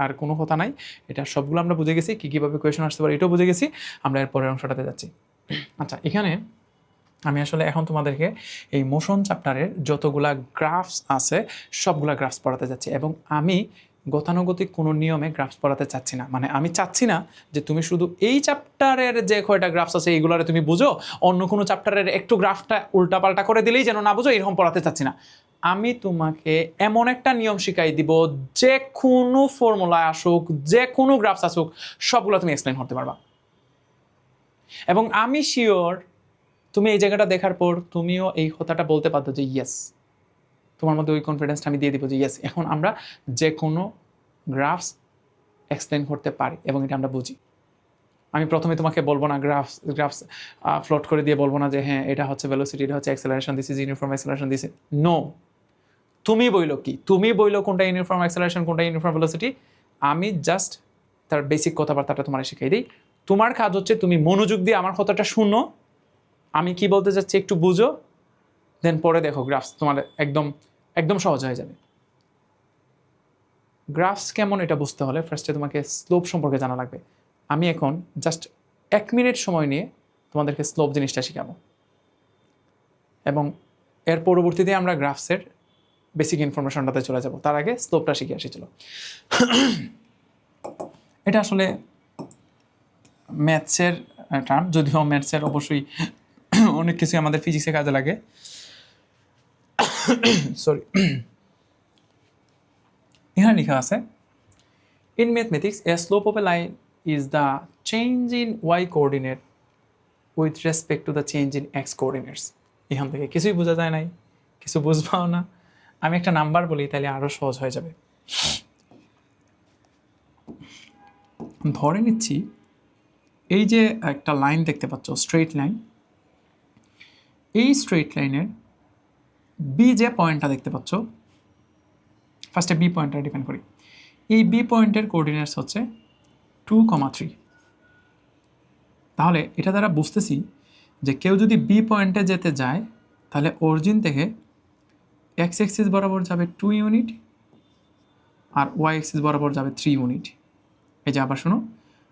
আর কোনো কথা নাই, এটা সবগুলো আমরা বুঝে গেছি, কীভাবে কোয়েশন আসতে পারে এটাও বুঝে গেছি। আমরা এর পরের অংশটাতে যাচ্ছি। আচ্ছা, এখানে আমি আসলে এখন তোমাদেরকে এই মোশন চ্যাপ্টারের যতগুলা গ্রাফস আছে সবগুলা গ্রাফস পড়াতে যাচ্ছি, এবং আমি গতানুগতিক কোনো নিয়মে গ্রাফস পড়াতে চাচ্ছি না। মানে আমি চাচ্ছি না যে তুমি শুধু এই চ্যাপ্টারের যে কয়টা গ্রাফস আছে এইগুলারে তুমি বুঝো, অন্য কোনো চ্যাপ্টারের একটু গ্রাফটা উল্টাপাল্টা করে দিলেই যেন না বুঝো, এরকম পড়াতে চাচ্ছি না। আমি তোমাকে এমন একটা নিয়ম শিখাই দিব, যে কোনো ফর্মুলা আসুক, যে কোনো গ্রাফস আসুক, সবগুলো তুমি এক্সপ্লেন করতে পারবা। এবং আমি শিওর তুমি এই জায়গাটা দেখার পর তুমিও এই কথাটা বলতে পারতো যে ইয়েস, তোমার মধ্যে ওই কনফিডেন্সটা আমি দিয়ে দিব যে ইয়েস, এখন আমরা যে কোনো গ্রাফস এক্সপ্লেন করতে পারি এবং এটা আমরা বুঝি। আমি প্রথমে তোমাকে বলবো না গ্রাফস ফ্লট করে দিয়ে বলবো না যে হ্যাঁ এটা হচ্ছে ভেলোসিটি, এটা হচ্ছে acceleration, this is uniform acceleration, this no. তুমি বইলো কি, তুমি বইলো কোনটা ইউনিফর্ম অ্যাক্সেলারেশন, কোনটা ইউনিফর্ম ভেলোসিটি, আমি জাস্ট তার বেসিক কথাবার্তাটা তোমার শিখাই দিই। তোমার কাজ হচ্ছে তুমি মনোযোগ দিয়ে আমার কথাটা শুনো, আমি কি বলতে চাচ্ছি একটু বুঝো, দেন পরে দেখো গ্রাফস তোমার একদম একদম সহজ হয়ে যাবে। গ্রাফস কেমন এটা বুঝতে হলে ফার্স্টে তোমাকে স্লোপ সম্পর্কে জানা লাগবে। আমি এখন জাস্ট 1 মিনিট সময় নিয়ে তোমাদেরকে স্লোপ জিনিসটা শেখাবো, এবং এর পরবর্তীতে আমরা গ্রাফসের বেসিক ইনফরমেশনটাতে চলে যাব। তার আগে স্লোপটা শিখে আসি চলো। এটা আসলে ম্যাথসের টার্ম, যদিও ম্যাথসের অবশ্যই অনেক কিছু আমাদের ফিজিক্সে কাজে লাগে। সরি, এখানে লেখা আছে in mathematics a slope of a line is the change in y coordinate with respect to the change in x coordinates. এখান থেকে কিছুই বোঝা যায় নাই, কিছু বুঝবাও না। আমি একটা নাম্বার বলি তাহলে আরও সহজ হয়ে যাবে। ধরে নিচ্ছি এই যে একটা লাইন দেখতে পাচ্ছ, স্ট্রেট লাইন, এই স্ট্রেট লাইনের বি যে পয়েন্টটা দেখতে পাচ্ছ, ফার্স্টে বি পয়েন্টটা ডিপেন্ড করি। এই বি পয়েন্টের কোঅর্ডিনেটস হচ্ছে 2,3। তাহলে এটা দ্বারা বুঝতেছি যে কেউ যদি বি পয়েন্টে যেতে যায় তাহলে অরিজিন থেকে এক্স এক্সিস বরাবর যাবে 2 ইউনিট আর ওয়াই এক্সিস বরাবর যাবে 3 ইউনিট। এই যে আবার শোনো,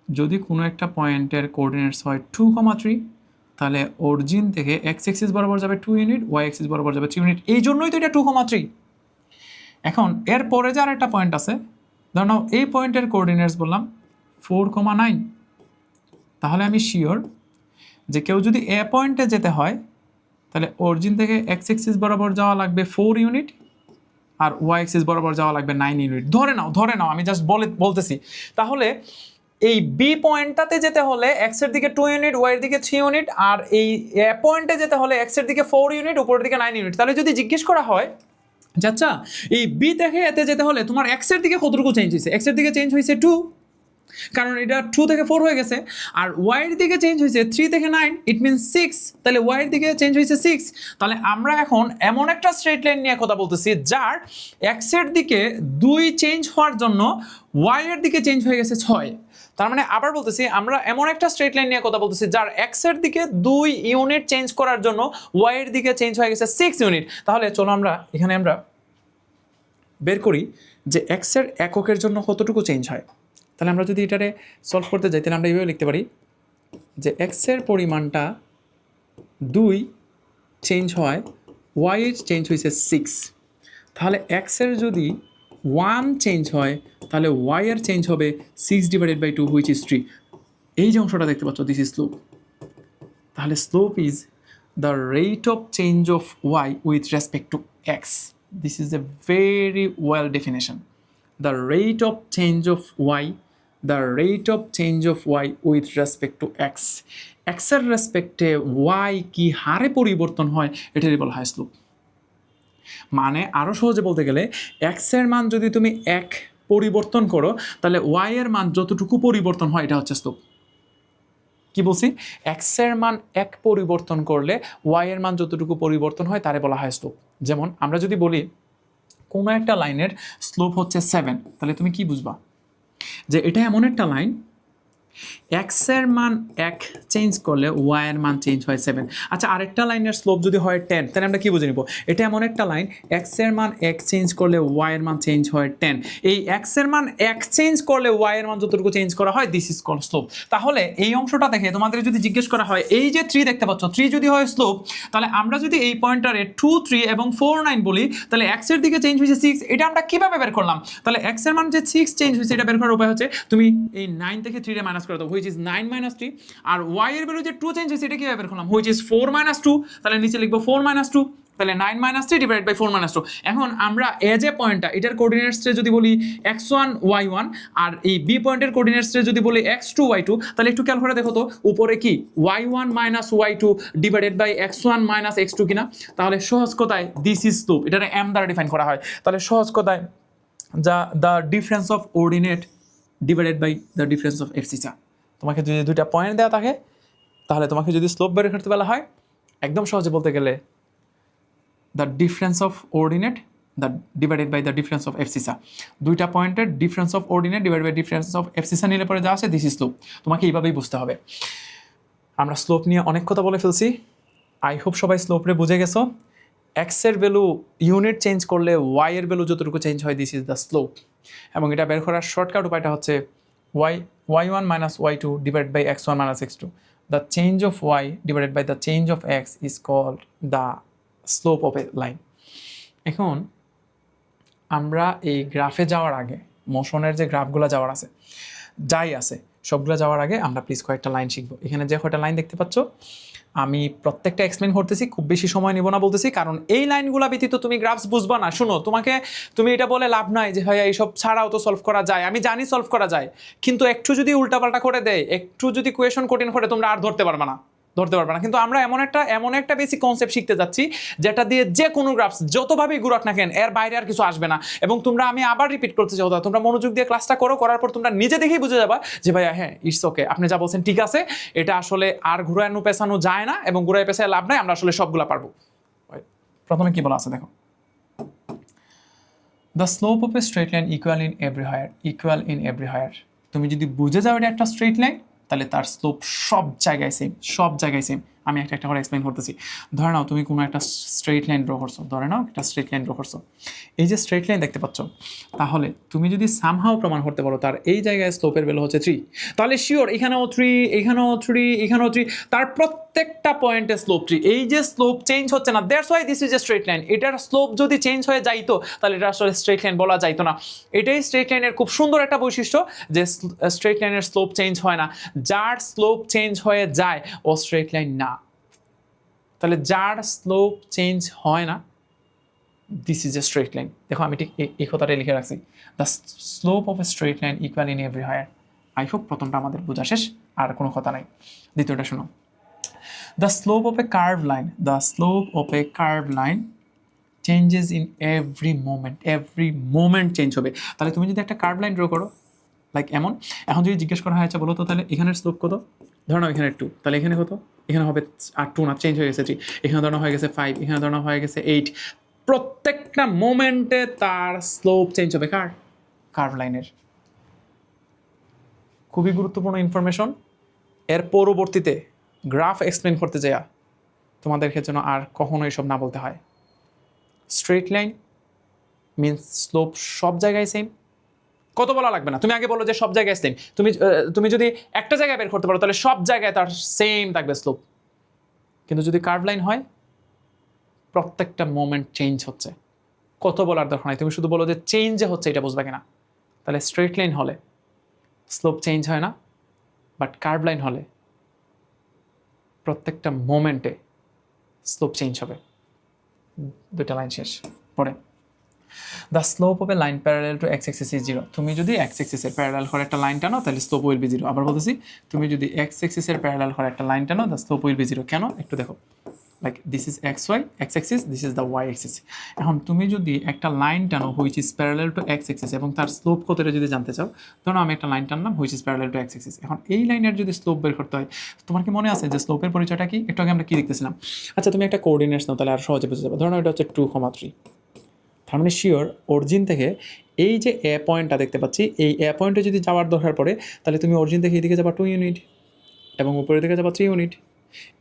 যদি কোনো একটা পয়েন্টের কোঅর্ডিনেটস হয় 2,3 তাহলে অরিজিন থেকে এক্স এক্সিস বরাবর যাবে 2 ইউনিট, ওয়াই এক্সিস বরাবর যাবে 3 ইউনিট। এই জন্যই তো এটা 2,3। এখন এর পরে যে আর একটা পয়েন্ট আছে, ধরো নাও এই পয়েন্টের কোঅর্ডিনেটস বললাম 4,9। তাহলে আমি শিওর যে কেউ যদি এ পয়েন্টে যেতে হয় তাহলে অরিজিন থেকে এক্স এক্সিস বরাবর যাওয়া লাগবে 4 ইউনিট আর ওয়াই এক্সিস বরাবর যাওয়া লাগবে 9 ইউনিট। ধরে নাও আমি জাস্ট বলতেছি। তাহলে এই বি পয়েন্টটাতে যেতে হলে এক্স এর দিকে 2 ইউনিট, ওয়াই এর দিকে 3 ইউনিট, আর এই এ পয়েন্টে যেতে হলে এক্স এর দিকে 4 ইউনিট, উপরের দিকে 9 ইউনিট। তাহলে যদি জিজ্ঞেস করা হয় আচ্ছা এই বি থেকে এতে যেতে হলে তোমার এক্স এর দিকে কতটুকু চেঞ্জ হয়েছে, এক্স এর দিকে চেঞ্জ হয়েছে 2, কারণ এটা 2 থেকে 4 হয়ে গেছে, আর ওয়াই এর দিকে চেঞ্জ হয়েছে 3 থেকে 9, ইট মিনস 6। তাহলে ওয়াই এর দিকে চেঞ্জ হয়েছে 6। তাহলে আমরা এখন এমন একটা স্ট্রেট লাইন নিয়ে কথা বলতেছি যার এক্স এর দিকে 2 চেঞ্জ হওয়ার জন্য ওয়াই এর দিকে চেঞ্জ হয়ে গেছে 6। তার মানে আবার বলতেছি আমরা এমন একটা স্ট্রেট লাইন নিয়ে কথা বলতেছি যার এক্স এর দিকে 2 ইউনিট চেঞ্জ করার জন্য ওয়াই এর দিকে চেঞ্জ হয়ে গেছে 6 ইউনিট। তাহলে চলো এখানে আমরা বের করি যে এক্স এর এককের জন্য কতটুকু চেঞ্জ হয়। তাহলে আমরা যদি এটারে সলভ করতে যাই তাহলে আমরা এইভাবে লিখতে পারি যে এক্সের পরিমাণটা 2 চেঞ্জ হয়, ওয়াই এর চেঞ্জ হয়েছে 6। তাহলে এক্সের যদি 1 চেঞ্জ হয় তাহলে ওয়াই এর চেঞ্জ হবে 6/2 হুইচ ইজ 3। এই যে অংশটা দেখতে পাচ্ছ, দিস ইজ স্লোপ। তাহলে slope is the rate of change of y with respect to x. This is a very well definition. The rate of change of y, the rate of change of y with respect to x, x এর রেসপেক্টে y কি হারে পরিবর্তন হয় এটারই বলা হয় slope. মানে আরও সহজে বলতে গেলে x এর মান যদি তুমি 1 পরিবর্তন করো তাহলে y এর মান যতটুকু পরিবর্তন হয় এটা হচ্ছে স্লোপ। কি বলছি, x এর মান 1 পরিবর্তন করলে y এর মান যতটুকু পরিবর্তন হয় তারে বলা হয় স্লোপ। যেমন আমরা যদি বলি কোনো একটা লাইনের স্লোপ হচ্ছে 7, তাহলে তুমি কি বুঝবা যে এটা এমন একটা লাইন এক্সের মান 1 চেঞ্জ করলে ওয়াই এর মান চেঞ্জ হয় 7। আচ্ছা, আরেকটা লাইনের স্লোপ যদি হয় 10, তাহলে আমরা কি বুঝে নিব? এটা এমন একটা লাইন, এক্সের মান 1 চেঞ্জ করলে ওয়াই এর মান চেঞ্জ হয় 10। এই এক্সের মান 1 চেঞ্জ করলে ওয়াই এর মান যতটুকু চেঞ্জ করা হয়, দিস ইজ কল্ড স্লোপ। তাহলে এই অংশটা দেখে তোমাদের যদি জিজ্ঞেস করা হয়, এই যে 3 দেখতে পাচ্ছ, 3 যদি হয় স্লোপ, তাহলে আমরা যদি এই পয়েন্টারে 2, 3 এবং 4, 9 বলি, তাহলে x এর দিকে চেঞ্জ হয়েছে 6। এটা আমরা কিভাবে বের করলাম? তাহলে x এর মান যে 6 চেঞ্জ হয়েছে, এটা বের করার উপায় হচ্ছে তুমি এই 9 থেকে 3 রে মাইনাস করে দাও, হুইচ ইজ 9 - 3। আর y এর ভ্যালু যে 2 চেঞ্জ হয়েছে, এটা কিভাবে বের করলাম? Which is 4 - 2। তাহলে নিচে লিখবো 4 - 2, তাহলে 9 - 3 ডিভাইডেড বাই 4 - 2। এখন আমরা এ যে পয়েন্টটা, এটার কোঅর্ডিনেটসে যদি বলি x1 y1, আর এই বি পয়েন্টের কোঅর্ডিনেটসে যদি বলি x2 y2, তাহলে একটু খেয়াল করে দেখো তো উপরে কি y1 - y2 divided by x1 - x2 কিনা? তাহলে সহজ কথায় দিস ইজ স্লোপ, এটারে m দ্বারা ডিফাইন করা হয়। তাহলে সহজ কথায় the difference of ordinate divided by the difference of abscissa. তোমাকে যদি দুইটা পয়েন্ট দেওয়া থাকে, তাহলে তোমাকে যদি স্লোপ বের করতে বলা হয়, একদম সহজে বলতে গেলে the difference of ordinate the divided by the difference of abscissa. দুইটা পয়েন্টের difference of ordinate divide by difference of abscissa নিলে পরে যা আছে, দিস ইজ স্লোপ। তোমাকে এইভাবেই বুঝতে হবে। আমরা স্লোপ নিয়ে অনেক কথা বলে ফেলছি, আই হোপ সবাই স্লোপরে বুঝে গেছো। এক্স এর ভ্যালু ইউনিট চেঞ্জ করলে ওয়াই এর ভ্যালু যতটুকু চেঞ্জ হয়, দিস ইজ দ্য স্লোপ। এবং এটা বের করার শর্টকাট উপায়টা হচ্ছে y1 - y2 divide by x1 - x2। The change of y divided by the change of x is called the slope of a line. এখন আমরা এই গ্রাফে যাওয়ার আগে, মোশনের যে গ্রাফগুলো যাওয়ার আছে, যাই আছে সবগুলো যাওয়ার আগে আমরা প্লিজ কয়েকটা লাইন শিখবো। এখানে যে কয়েকটা লাইন দেখতে পাচ্ছ, আমি প্রত্যেকটা এক্সপ্লেন করতেছি, খুব বেশি সময় নিব না বলতেছি, কারণ এই লাইনগুলো ব্যতীত তুমি গ্রাফস বুঝবা না। শুনো, তুমি এটা বলে লাভ নাই যে ভাইয়া এইসব ছাড়াও তো সলভ করা যায়। আমি জানি সলভ করা যায়, কিন্তু একটু যদি উল্টাপাল্টা করে দেয়, একটু যদি কোয়েশন কঠিন করে, তোমরা আর ধরতে পারবে না। কিন্তু আমরা এমন একটা বেসিক কনসেপ্ট শিখতে যাচ্ছি, যেটা দিয়ে যে কোনো গ্রাফস যতভাবেই ঘুরাক না কেন, এর বাইরে আর কিছু আসবে না। এবং আমি আবার রিপিট করতে চাও, তোমরা মনোযোগ দিয়ে ক্লাসটা করার পর তোমরা নিজে দেখেই বুঝে যাবা যে ভাইয়া হ্যাঁ, ইটস ওকে, আপনি যা বলছেন ঠিক আছে, এটা আসলে আর ঘুরানো পেছানো যায় না, এবং ঘুরায় পেছায় লাভ নাই, আমরা আসলে সবগুলা পারবো। প্রথমে কি বলা আছে দেখো, the slope of a straight line equal in everywhere. তুমি যদি বুঝে যাও এটা একটা স্ট্রেট লাইন, তাহলে তার স্লোপ সব জায়গায় সেম। আমি একটা করে এক্সপ্লেন করতেছি। ধরে নাও তুমি কোনো একটা স্ট্রেট লাইন ড্র করছো, এই যে স্ট্রেট লাইন দেখতে পাচ্ছ, তাহলে তুমি যদি সামহাও প্রমাণ করতে পারো তার এই জায়গায় স্লোপের ভ্যালু হচ্ছে 3, তাহলে শিওর এখানেও 3, এখানেও 3, তার প্রত্যেকটা পয়েন্টে স্লোপ 3। এই যে স্লোপ চেঞ্জ হচ্ছে না, that's why this is a straight line. এটার স্লোপ যদি চেঞ্জ হয়ে যাইতো, তাহলে এটা আসলে স্ট্রেট লাইন বলা যাইতো না। এটাই স্ট্রেট লাইনের খুব সুন্দর একটা বৈশিষ্ট্য, যে স্ট্রেট লাইনের স্লোপ চেঞ্জ হয় না। যার স্লোপ চেঞ্জ হয়ে যায় ও স্ট্রেট লাইন না। তাহলে যার স্লোপ চেঞ্জ হয় না, this is a straight line. দেখো আমি ঠিক এই কথাটাই লিখে রাখছি, the slope of a straight line equal in everywhere. I hope প্রথমটা আমাদের বোঝা শেষ, আর কোনো কথা নাই। দ্বিতীয়টা শোনো, the slope of a curve line changes in every moment change হবে। তাহলে তুমি যদি একটা কার্ভ লাইন ড্র করো, লাইক এখন যদি জিজ্ঞেস করা হয়, আচ্ছা বলো তো তাহলে এখানের স্লোপ কত, ধরো না এখানে 2, তাহলে এখানে কত, এখানে হবে আর 2 না, চেঞ্জ হয়ে গেছে 3, এখানে ধরো হয়ে গেছে 5, এখানে ধরো হয়ে গেছে 8। প্রত্যেকটা মোমেন্টে তার স্লোপ চেঞ্জ হবে কার্ভ লাইনের। খুবই গুরুত্বপূর্ণ ইনফরমেশন। এর পরবর্তীতে গ্রাফ এক্সপ্লেন করতে যাওয়া তোমাদেরকে যেন আর কখনো এসব না বলতে হয়। স্ট্রেট লাইন মিনস স্লোপ সব জায়গায় সেম। কত বলা লাগবে না, তুমি আগে বলো যে সব জায়গায় সেম। তুমি যদি একটা জায়গায় বের করতে পারো, তাহলে সব জায়গায় তার সেম থাকবে স্লোপ। কিন্তু যদি কার্ভ লাইন হয়, প্রত্যেকটা মোমেন্ট চেঞ্জ হচ্ছে, কত বলার দরকার নাই। তুমি শুধু বলো যে চেঞ্জ হচ্ছে, এটা বুঝবা কিনা। তাহলে স্ট্রেট লাইন হলে স্লোপ চেঞ্জ হয় না, বাট কার্ভ লাইন হলে প্রত্যেকটা মোমেন্টে স্লোপ চেঞ্জ হবে। দুইটা লাইন শেষ। পরে the slope of a line parallel to x axis is 0। তুমি যদি এক্স এক্সিসের প্যারালাল করে একটা লাইন টানো, তাহলে স্লোপ উইল বি 0। আবার বলতেছি, তুমি যদি এক্স এক্সিসের প্যারালাল করে একটা লাইন টানো, দ্য স্লোপ উইল বি 0। কেন একটু দেখো, like this is x axis, this is the y axis. এখন তুমি যদি একটা লাইন টানো which is parallel to x axis, এবং তার স্লোপ কতটা যদি জানতে চাও, ধরো আমি একটা লাইন টানলাম which is parallel to x axis. এখন এই লাইনের যদি স্লোপ বের করতে হয়, তোমার কি মনে আছে যে স্লোপের পরিচয়টা কি? একটু আগে আমরা কি দেখতেছিলাম? আচ্ছা তুমি একটা কোঅর্ডিনেটস নাও, তাহলে আর সহজে বুঝে যাবে। ধরো এটা হচ্ছে 2, 3। তার মানে শিওর অরিজিন থেকে এই যে এ পয়েন্টটা দেখতে পাচ্ছি, এই এ পয়েন্টে যদি যাওয়ার দরকার পড়ে তাহলে তুমি অরিজিন থেকে এইদিকে যাবা 2 ইউনিট এবং উপরের দিকে যাবা 3 ইউনিট।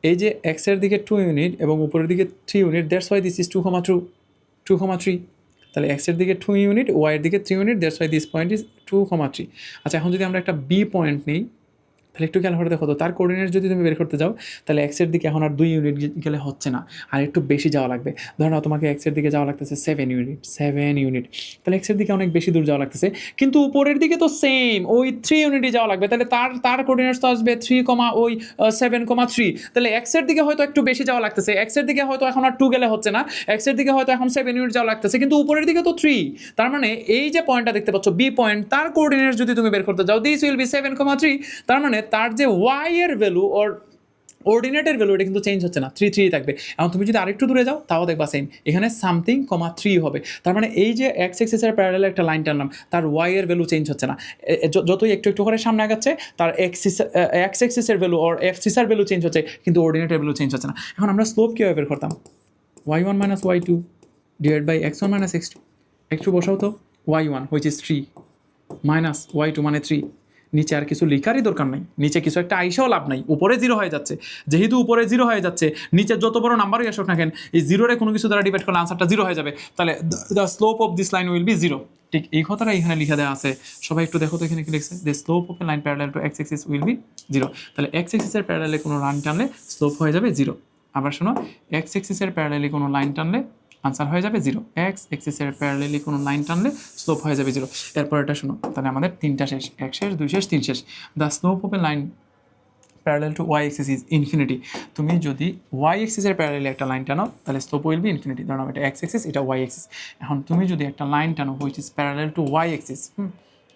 এই যে এক্সের দিকে 2 ইউনিট এবং উপরের দিকে 3 unit, that's why this is 2,3। তাহলে এক্সের দিকে 2 ইউনিট, ওয়াইয়ের দিকে 3 unit, that's why this point is 2,3। আচ্ছা, এখন যদি আমরা একটা বি পয়েন্ট নিই তাহলে একটু খেয়াল করে দেখো তো, তার কোঅর্ডিনেট যদি তুমি বের করতে যাও তাহলে এক্সের দিকে এখন আর 2 ইউনিট গেলে হচ্ছে না, আর একটু বেশি যাওয়া লাগবে। ধরো না তোমাকে এক্সের দিকে যাওয়া লাগতেছে 7 ইউনিট, তাহলে এক্সের দিকে অনেক বেশি দূর যাওয়া লাগতেছে, কিন্তু উপরের দিকে তো সেম ওই 3 ইউনিটই যাওয়া লাগবে। তাহলে তার কোঅর্ডিনেটস তো আসবে 7,3। তাহলে এক্সের দিকে হয়তো একটু বেশি যাওয়া লাগতেছে, এক্সের দিকে হয়তো এখন আর 2 গেলে হচ্ছে না, এক্সের দিকে হয়তো এখন 7 ইউনিট যাওয়া লাগতেছে, কিন্তু উপরের দিকে তো 3। তার মানে এই যে পয়েন্টটা দেখতে পাচ্ছ বি পয়েন্ট, তার কোঅর্ডিনেটস যদি তুমি বের করতে যাও, দিস উইল বি 7,3। তার মানে তার যে ওয়াই এর ভ্যালু ওর অর্ডিনেটের ভ্যালু এটা কিন্তু চেঞ্জ হচ্ছে না, 3 থাকবে। এখন তুমি যদি আরেকটু দূরে যাও তাও দেখবা সেম, এখানে সামথিং, 3 হবে। তার মানে এই যে এক্স এক্সিসের প্যারালালে একটা লাইন টানলাম, তার ওয়াই এর ভ্যালু চেঞ্জ হচ্ছে না। যতই একটু একটু করে সামনে আগাচ্ছে তার এক্স এক্সিসের ভ্যালু ওর এফ সিসের ভ্যালু চেঞ্জ হচ্ছে, কিন্তু অর্ডিনেটের ভ্যালু চেঞ্জ হচ্ছে না। এখন আমরা স্লোপ কীভাবে বের করতাম? y1 - y2 divide by x1 - x2। একটু বসাও তো, y1 which is 3 minus y2 মানে 3। নিচে আর কিছু লিখারই দরকার নেই, নিচে কিছু একটা আইসাও লাভ নাই, উপরে 0 হয়ে যাচ্ছে। যেহেতু উপরে 0 হয়ে যাচ্ছে, নিচে যত বড় নাম্বারই আসুক না কেন, এই 0-রে কোনো কিছু দ্বারা ডিভাইড করলে আনসারটা 0 হয়ে যাবে। তাহলে the slope of this line will be 0। ঠিক এই কথাটা এখানে লিখে দেওয়া আছে। সবাই একটু দেখো তো এখানে কি লিখছে, the slope of a line parallel to x axis will be 0। তাহলে এক্স এক্সিসের প্যারালালে কোনো লাইন টানলে স্লোপ হয়ে যাবে 0। আবার শোনো, এক্স এক্সিসের প্যারালালি কোনো লাইন টানলে আনসার হয়ে যাবে 0। এক্স এক্সিসের প্যারালালি কোনো লাইন টানলে স্লোপ হয়ে যাবে 0। এরপর এটা শোনো, তাহলে আমাদের 3টা শেষ, 1 শেষ, 2 শেষ, 3 শেষ। The slope of a line parallel to Y axis is infinity. তুমি যদি ওয়াই এক্সিসের প্যারালালি একটা লাইন টানো তাহলে স্লোপ উইল বি ইনফিনিটি। ধরো এটা এক্স এক্সিস, এটা ওয়াই এক্সিস। এখন তুমি যদি একটা লাইন টানো which is parallel to Y axis,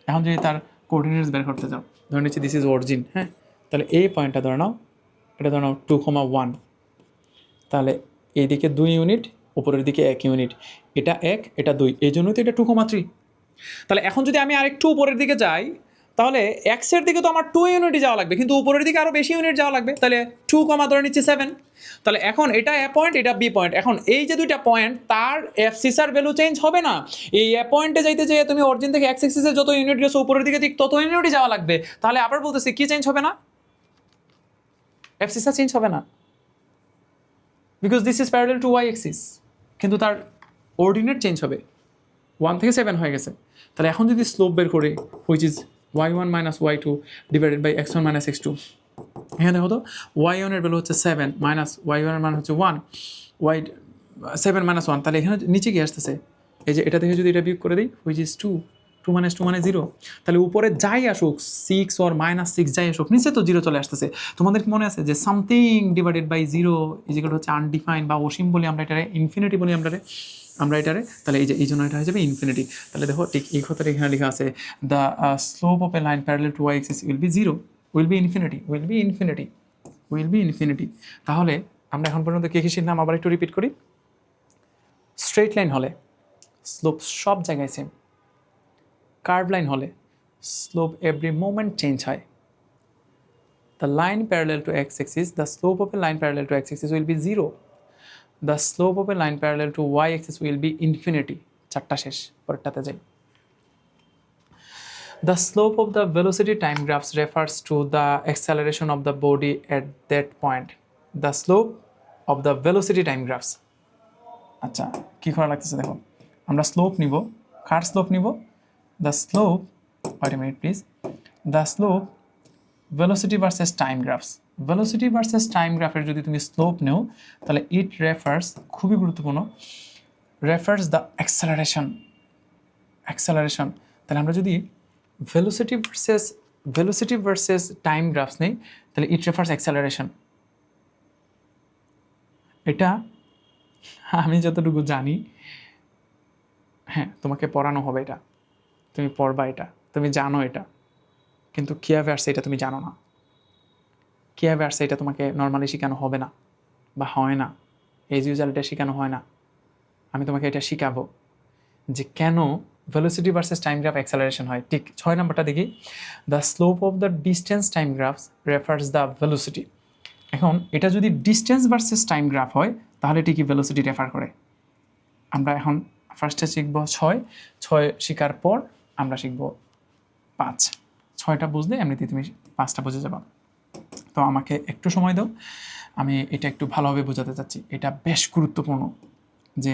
এখন যদি তার কোঅর্ডিনেটস বের করতে যাও, ধরে নিচ্ছি দিস ইজ অরিজিন, হ্যাঁ, তাহলে এই পয়েন্টটা ধরে নাও, এটা ধরে নাও 2,1। তাহলে এইদিকে 2 ইউনিট, উপরের দিকে 1 ইউনিট, এটা 1 এটা 2, এই জন্যই তো এটা 2,3। তাহলে এখন যদি আমি আরেকটু উপরের দিকে যাই তাহলে এক্সের দিকে তো আমার 2 ইউনিটই যাওয়া লাগবে, কিন্তু উপরের দিকে আরও বেশি ইউনিট যাওয়া লাগবে। তাহলে 2, ধরে নিচ্ছি 7। তাহলে এখন এটা এ পয়েন্ট, এটা বি পয়েন্ট। এখন এই যে দুইটা পয়েন্ট, তার এফ সিসার ভ্যালু চেঞ্জ হবে না। এই এ পয়েন্টে যাইতে যেয়ে তুমি অরিজিন থেকে এক্স এক্সিসে যত ইউনিট গেছো উপরের দিকে ঠিক তত ইউনিটই যাওয়া লাগবে। তাহলে আবার বলতেছি কি চেঞ্জ হবে না? এফ সিসার চেঞ্জ হবে না, because this is parallel to Y axis, কিন্তু তার অর্ডিনেট চেঞ্জ হবে, 1 থেকে 7 হয়ে গেছে। তাহলে এখন যদি স্লোপ বের করে which is y1 - y2 divided by x1 - x2, এখানে দেখো তো y1 এর ভ্যালু হচ্ছে 7 মাইনাস y1 এর মান হচ্ছে 1, y 7 - 1, তাহলে এখানে নিচে কি আসতেছে, এই যে এটা থেকে যদি এটা বিয়োগ করে দিই হুইচ ইজ 2, 2 - 2 মানে 0। তাহলে উপরে যাই আসুক 6 or -6 যাই আসুক, নিচে তো 0 চলে আসতেছে। তোমাদের কি মনে আছে যে সামথিং ডিভাইডেড বাই 0 ইজিক্যাল হচ্ছে আনডিফাইন বা অসীম বলি আমরা এটারে, ইনফিনিটি বলি আমরা এটারে। তাহলে এই জন্য এটা হয়ে যাবে ইনফিনিটি। তাহলে দেখো ঠিক এই কথাটা এখানে লেখা আছে, the slope of a line parallel to Y axis will be 0, will be infinity. তাহলে আমরা এখন পর্যন্ত কে কি শিখলাম আবার একটু রিপিট করি। স্ট্রেট লাইন হলে স্লোপ সব জায়গায় সেম, কার্ভ লাইন হলে স্লোপ এভরি মোমেন্ট চেঞ্জ হয়। The line parallel to x axis, the slope of a line parallel to x axis will be 0, the slope of a line parallel to y axis will be infinity। 4টা শেষ, পরেরটাতে যাই। The slope of the velocity time graphs refers to the acceleration of the body at that point। The slope of the velocity time graphs। আচ্ছা, কি করা লাগতেছে দেখো, আমরা slope নিব, কার স্লোপ নিব, the slope, wait a minute please, the slope velocity versus time graphs। Velocity versus time গ্রাফের যদি তুমি স্লোপ নেও তাহলে ইট রেফার্স, খুবই গুরুত্বপূর্ণ, রেফার্স দ্য অ্যাক্সেলারেশন। তাহলে আমরা যদি ভেলোসিটি ভার্সেস টাইম গ্রাফস নেই তাহলে ইট রেফার্স অ্যাক্সেলারেশন। এটা আমি যতটুকু জানি, হ্যাঁ তোমাকে পড়ানো হবে, এটা তুমি পড়বা, এটা তুমি জানো এটা, কিন্তু কীভাবে আসছে এটা তুমি জানো না, কীভাবে আসছে এটা তোমাকে নর্মালি শেখানো হবে না বা হয় না, এজ ইউজুয়াল এটা শেখানো হয় না। আমি তোমাকে এটা শেখাবো যে কেন velocity versus time graph acceleration হয়। ঠিক 6 নম্বরটা দেখি, the slope of the distance time graphs refers the velocity. এখন এটা যদি ডিস্টেন্স ভার্সেস টাইম গ্রাফ হয় তাহলে ঠিকই ভেলোসিটি রেফার করে। আমরা এখন ফার্স্টে শিখব 6, 6 শেখার পর আমরা শিখব 5। 6টা বুঝলে এমনিতেই তুমি 5টা বুঝে যাবা। তো আমাকে একটু সময় দাও, আমি এটা একটু ভালোভাবে বোঝাতে চাচ্ছি। এটা বেশ গুরুত্বপূর্ণ যে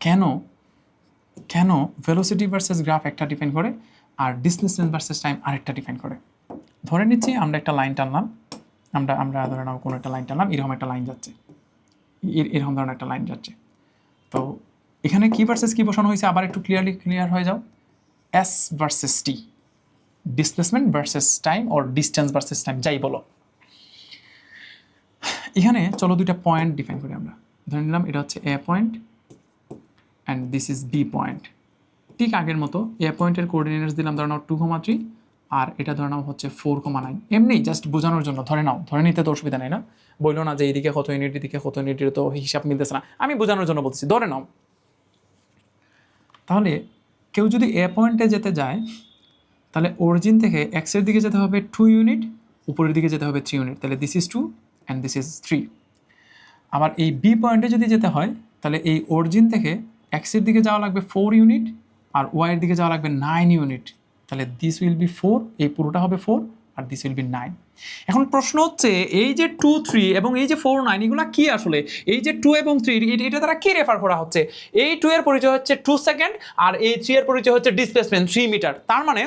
কেন কেন ভেলোসিটি ভার্সেস গ্রাফ একটা ডিপেন্ড করে আর ডিসপ্লেসমেন্ট ভার্সেস টাইম আরেকটা ডিপেন্ড করে। ধরে নিচ্ছি আমরা একটা লাইন টানলাম, আমরা ধরে নাও কোনো একটা লাইন টানলাম, এরকম একটা লাইন যাচ্ছে, এরকম ধরনের একটা লাইন যাচ্ছে। তো এখানে কি ভার্সেস কি বসানো হয়েছে আবার একটু ক্লিয়ার হয়ে যাও। S versus T, displacement versus time or distance versus time যাই বলো। এখানে চলো দুইটা পয়েন্ট ডিফাইন করি আমরা। ধরে নিলাম এটা হচ্ছে A point and this is B point. ঠিক আগের মতো এ পয়েন্টের কোঅর্ডিনেটস দিলাম ধরে নাও 2,3 আর এটা ধরে নাও হচ্ছে 4,9। এমনি জাস্ট বোঝানোর জন্য ধরে নাও, ধরে নিতে তো অসুবিধা নেই না, বললো না যে এইদিকে কত ইউনিট এদিকে কত ইউনিটের তো হিসাব মিলতেছে না, আমি বোঝানোর জন্য বলতেছি ধরে নাও। তাহলে কেউ যদি এ পয়েন্টে যেতে যায় তাহলে অরিজিন থেকে এক্সের দিকে যেতে হবে 2 ইউনিট, উপরের দিকে যেতে হবে 3 ইউনিট, তাহলে this is 2 and this is 3। আবার এই বি পয়েন্টে যদি যেতে হয় তাহলে এই অরিজিন থেকে এক্সের দিকে যাওয়া লাগবে 4 ইউনিট আর ওয়াইয়ের দিকে যাওয়া লাগবে 9 ইউনিট, তাহলে দিস উইল বি 4, এই পুরোটা হবে 4 আর দিস উইল বি 9। এখন প্রশ্ন হচ্ছে এই যে 2, 3 এবং এই যে 4, 9 এগুলো কি আসলে? এই যে 2 এবং 3 এটা দ্বারা কি রেফার করা হচ্ছে? এই 2 এর পরিচয় হচ্ছে 2 সেকেন্ড আর এই 3 এর পরিচয় হচ্ছে ডিসপ্লেসমেন্ট 3 মিটার। তার মানে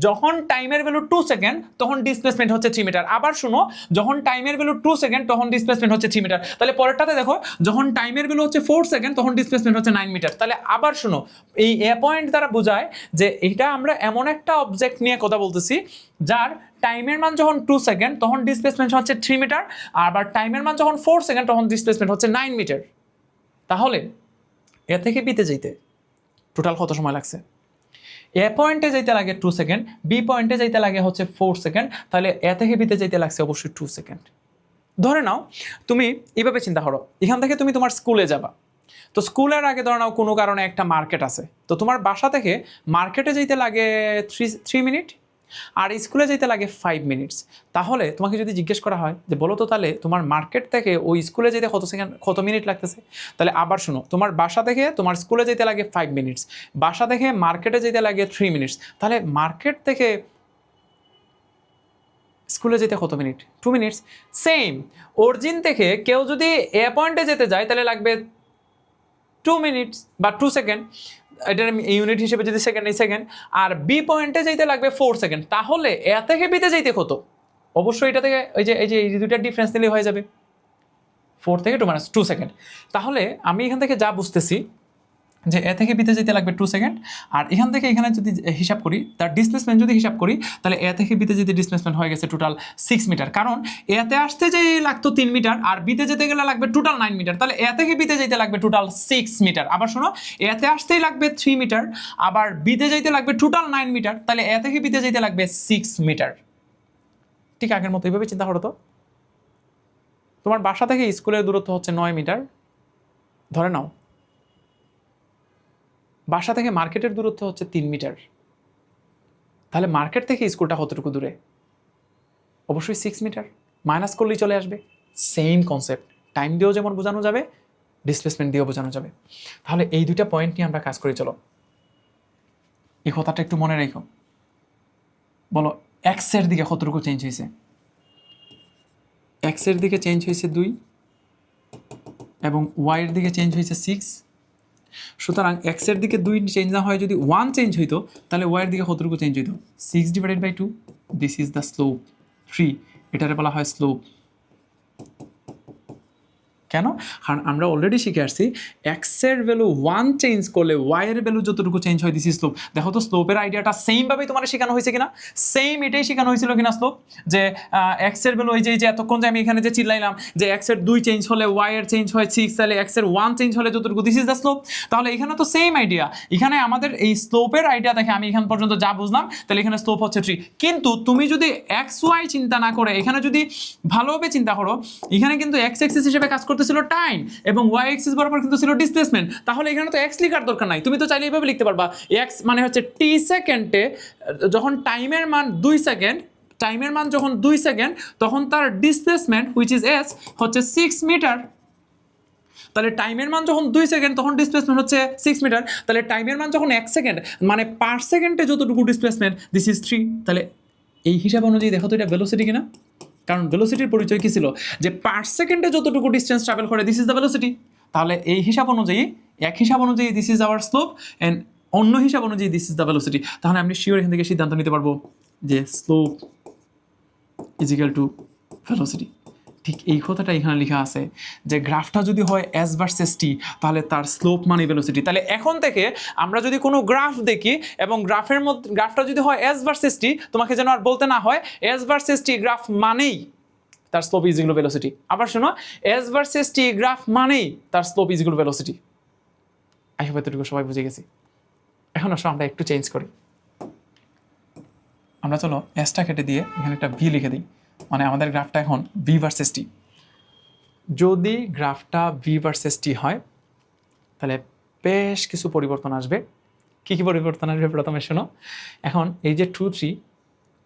যখন টাইমের ভ্যালু 2 সেকেন্ড তখন ডিসপ্লেসমেন্ট হচ্ছে 3 মিটার। আবার শুনো, যখন টাইমের ভ্যালু 2 সেকেন্ড তখন ডিসপ্লেসমেন্ট হচ্ছে 3 মিটার। তাহলে পরেরটাতে দেখো, যখন টাইমের ভ্যালু হচ্ছে 4 সেকেন্ড তখন ডিসপ্লেসমেন্ট হচ্ছে 9 মিটার। তাহলে আবার শুনো, এই এ পয়েন্ট দ্বারা বোঝায় যে এটা আমরা এমন একটা অবজেক্ট নিয়ে কথা বলতেছি যার টাইমের মান যখন 2 সেকেন্ড তখন ডিসপ্লেসমেন্ট হচ্ছে 3 মিটার, আবার টাইমের মান যখন 4 সেকেন্ড তখন ডিসপ্লেসমেন্ট হচ্ছে 9 মিটার। তাহলে এ থেকে বিতে যেতে টোটাল কত সময় লাগছে? এ পয়েন্টে যাইতে লাগে 2 সেকেন্ড, বি পয়েন্টে যাইতে লাগে হচ্ছে 4 সেকেন্ড, তাহলে এ থেকে বিতে যাইতে লাগছে অবশ্যই 2 সেকেন্ড। ধরে নাও তুমি এইভাবে চিন্তা করো, এখান থেকে তুমি তোমার স্কুলে যাবা, তো স্কুলের আগে ধরে নাও কোনো কারণে একটা মার্কেট আছে, তো তোমার বাসা থেকে মার্কেটে যেতে লাগে 3 মিনিট আর স্কুলে যেতে লাগে 5 মিনিটস। তাহলে তোমাকে যদি জিজ্ঞেস করা হয় যে বলো তো তাহলে তোমার মার্কেট থেকে ওই স্কুলে যেতে কত মিনিট লাগতেছে, তাহলে আবার শুনো, তোমার বাসা থেকে তোমার স্কুলে যেতে লাগে 5 মিনিটস, বাসা থেকে মার্কেটে যেতে লাগে 3 মিনিটস, তাহলে মার্কেট থেকে স্কুলে যেতে কত মিনিট? 2 মিনিটস। সেম অরিজিন থেকে কেউ যদি এ পয়েন্টে যেতে যায় তাহলে লাগবে 2 মিনিটস বা 2 সেকেন্ড, এটার ইউনিট হিসেবে যদি সেকেন্ড এই সেকেন্ড, আর বি পয়েন্টে যাইতে লাগবে 4 সেকেন্ড। তাহলে এ থেকে বিতে যাইতে কত? অবশ্যই এটা থেকে এই দুইটার ডিফারেন্স নিলেই হয়ে যাবে, 4 থেকে 2 সেকেন্ড। তাহলে আমি এখান থেকে যা বুঝতেছি যে এ থেকে বিতে যেতে লাগবে 2 সেকেন্ড, আর এখান থেকে এখানে যদি হিসাব করি তার ডিসপ্লেসমেন্ট যদি হিসাব করি তাহলে এ থেকে বিতে যেতে ডিসপ্লেসমেন্ট হয়ে গেছে টোটাল 6 মিটার, কারণ এতে আসতে যে লাগতো 3 মিটার আর বিতে যেতে গেলে লাগবে টোটাল 9 মিটার, তাহলে এ থেকে বিতে যেতে লাগবে টোটাল 6 মিটার। আবার শোনো, এতে আসতেই লাগবে 3 মিটার আবার বিতে যেতে লাগবে টোটাল 9 মিটার, তাহলে এ থেকে বিতে যেতে লাগবে 6 মিটার। ঠিক আগের মতো এইভাবে চিন্তা করো তো, তোমার বাসা থেকে স্কুলের দূরত্ব হচ্ছে 9 মিটার, ধরে নাও বাসা থেকে মার্কেটের দূরত্ব হচ্ছে 3 মিটার, তাহলে মার্কেট থেকে স্কুলটা কতটুকু দূরে? অবশ্যই 6 মিটার, মাইনাস করলেই চলে আসবে। সেম কনসেপ্ট, টাইম দিয়েও যেমন বোঝানো যাবে, ডিসপ্লেসমেন্ট দিয়েও বোঝানো যাবে। তাহলে এই দুইটা পয়েন্ট নিয়ে আমরা কাজ করি, চলো এই কথাটা একটু মনে রেখো। বলো এক্সের দিকে কতটুকু চেঞ্জ হয়েছে? এক্সের দিকে চেঞ্জ হয়েছে 2 এবং ওয়াইয়ের দিকে চেঞ্জ হয়েছে 6। সুতরাং এক্সের দিকে 2 চেঞ্জ না হয় যদি 1 চেঞ্জ হইতো তাহলে ওয়াইয়ের দিকে কতটুকু চেঞ্জ হইতো? 6/2, দিস ইজ দ্য স্লোপ 3, এটারে বলা হয় স্লোপ। কেন? কারণ আমরা অলরেডি শিখে আসছি এক্সের ভ্যালু 1 চেঞ্জ করলে ওয়াইয়ের ভ্যালু যতটুকু চেঞ্জ হয় দিস ইজ স্লোপ। দেখো তো স্লোপের আইডিয়াটা সেমভাবেই তোমার শেখানো হয়েছে কিনা, সেম এটাই শেখানো হয়েছিল কিনা স্লোপ, যে এক্সের ভ্যালু এই যে এতক্ষণ যে আমি এখানে যে চিল্লাইলাম যে এক্সের 2 চেঞ্জ হলে ওয়াইয়ের চেঞ্জ হয় 6, তাহলে এক্সের 1 চেঞ্জ হলে যতটুকু দিস ইজ দ্য স্লোপ। তাহলে এখানে তো সেম আইডিয়া, এখানে আমাদের এই স্লোপের আইডিয়া দেখে আমি এখান পর্যন্ত যা বুঝলাম, তাহলে এখানে স্লোপ হচ্ছে 3। কিন্তু তুমি যদি এক্স ওয়াই চিন্তা না করে এখানে যদি ভালোভাবে চিন্তা করো, এখানে কিন্তু এক্স এক্সিস হিসেবে কাজ করতেছিল টাইম এবং ওয়াই এক্সিস বরাবর কিন্তু ছিল ডিসপ্লেসমেন্ট, তাহলে এখানে তো এক্স লেখার দরকার নাই, তুমি তো চাইলে এইভাবে লিখতে পারবা এক্স মানে হচ্ছে টি সেকেন্ডে যখন টাইমের মান 2 সেকেন্ড, টাইমের মান যখন 2 সেকেন্ড তখন তার ডিসপ্লেসমেন্ট হুইচ ইজ এস হচ্ছে 6 মিটার। তাহলে টাইমের মান যখন 2 সেকেন্ড তখন ডিসপ্লেসমেন্ট হচ্ছে 6 মিটার। তাহলে টাইমের মান যখন 1 সেকেন্ড মানে পার সেকেন্ডে যতটুকু ডিসপ্লেসমেন্ট দিস ইজ 3। তাহলে এই হিসাব অনুযায়ী দেখো তো এটা ভেলোসিটি কিনা, কারণ ভেলোসিটির পরিচয় কী ছিল যে পার সেকেন্ডে যতটুকু ডিস্টেন্স ট্রাভেল করে দিস ইজ দ্য ভেলোসিটি। তাহলে এই হিসাব অনুযায়ী এক হিসাব অনুযায়ী this is our slope and অন্য হিসাব অনুযায়ী দিস ইজ দ্য ভেলোসিটি। তাহলে আমি শিওর এখান থেকে সিদ্ধান্ত নিতে পারবো যে slope is equal to velocity. ঠিক এই কথাটা এখানে লেখা আছে যে গ্রাফটা যদি হয় এস ভার্সেস টি তাহলে তার স্লোপ মানে ভেলোসিটি। তাহলে এখন থেকে আমরা যদি কোনো গ্রাফ দেখি এবং গ্রাফের মধ্যে গ্রাফটা যদি হয় এস ভার্সেস টি, তোমাকে যেন আর বলতে না হয় এস ভার্সেস টি গ্রাফ মানেই তার স্লোপ ইজ ইকুয়াল ভেলোসিটি। আবার শোনো, এস ভার্সেস টি গ্রাফ মানেই তার slope is equal velocity. I hope এতটুকু সবাই বুঝে গেছি। এখন আসলে আমরা একটু চেঞ্জ করি, আমরা চলো এসটা কেটে দিয়ে এখানে একটা ভি লিখে দিই, মানে আমাদের গ্রাফটা এখন ভি ভার্সেস টি। যদি গ্রাফটা ভি ভার্সেস টি হয় তাহলে বেশ কিছু পরিবর্তন আসবে। কী কী পরিবর্তন আসবে প্রথমে শোনো। এখন এই যে 2 3,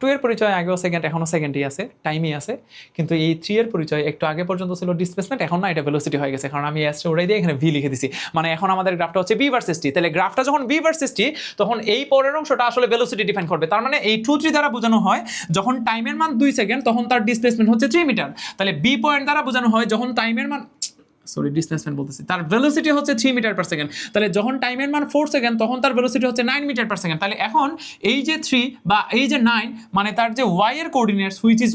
2 এর পরিচয় আগেও সেকেন্ড এখনও সেকেন্ডই আছে, টাইমই আছে, কিন্তু এই 3 এর পরিচয় একটু আগে পর্যন্ত ছিল ডিসপ্লেসমেন্ট, এখন না এটা ভেলোসিটি হয়ে গেছে, কারণ আমি এসটা উড়াই দিয়ে এখানে ভি লিখে দিছি। মানে এখন আমাদের গ্রাফটা হচ্ছে ভি ভার্সেস টি। তাহলে গ্রাফটা যখন ভি ভার্সেস টি তখন এই পরের অংশটা আসলে ভেলোসিটি ডিফাইন করবে। তার মানে এই 2 3 দ্বারা বোঝানো হয় যখন টাইমের মান 2 সেকেন্ড তখন তার ডিসপ্লেসমেন্ট হচ্ছে 3 মিটার। তাহলে বি পয়েন্ট দ্বারা বোঝানো হয় যখন টাইমের মান ডিসপ্লেসমেন্ট বলতেছি, তার ভেলোসিটি হচ্ছে 3 মিটার পার সেকেন্ড। তাহলে যখন টাইমের মান 4 সেকেন্ড তখন তার ভেলোসিটি হচ্ছে 9 মিটার পার সেকেন্ড। তাহলে এখন এই যে 3 বা এই যে 9 মানে তার যে ওয়াই এর কোঅর্ডিনেটস হুইচ ইজ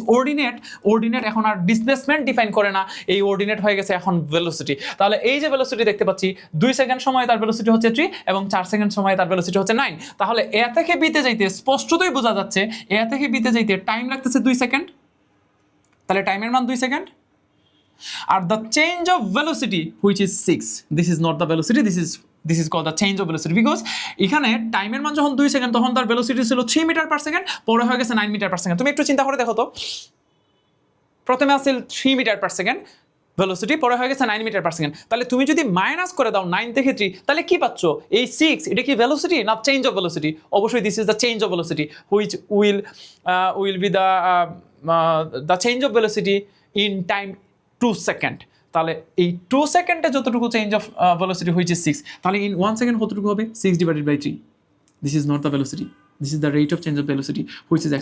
অর্ডিনেট এখন আর ডিসপ্লেসমেন্ট ডিফাইন করে না, এই অর্ডিনেট হয়ে গেছে এখন ভেলোসিটি। তাহলে এই যে ভেলোসিটি দেখতে পাচ্ছি 2 সেকেন্ড সময় তার ভেলোসিটি হচ্ছে 3 এবং 4 সেকেন্ড সময় তার ভেলোসিটি হচ্ছে 9। তাহলে এ থেকে বিতে যাইতে স্পষ্টতই বোঝা যাচ্ছে এ থেকে বিতে যাইতে টাইম লাগতেছে 2 সেকেন্ড। তাহলে টাইমের মান 2 সেকেন্ড আর the change of velocity which is 6, this is not the velocity, this is called the change of velocity because এখানে টাইমের মান যখন 2 সেকেন্ড তখন তার ভেলোসিটি ছিল 3 মিটার পার সেকেন্ড, পরে হয়ে গেছে 9 মিটার পার সেকেন্ড। তুমি একটু চিন্তা করে দেখো তো, প্রথমে আসছিল 3 মিটার পার সেকেন্ড ভেলোসিটি, পরে হয়ে গেছে 9 মিটার পার সেকেন্ড। তাহলে তুমি যদি মাইনাস করে দাও 9 থেকে 3 তাহলে কি পাচ্ছ? এই 6 এটা কি ভেলোসিটি না চেঞ্জ অফ ভেলোসিটি? অবশ্যই this is the change of velocity which will be the change of velocity in time 2 second. তাহলে এই 2 সেকেন্ডে যতটুকু change of velocity which is 6, তাহলে ইন 1 সেকেন্ড কতটুকু হবে? 6 divided by 3। This is not the velocity, this is the rate of change of velocity which is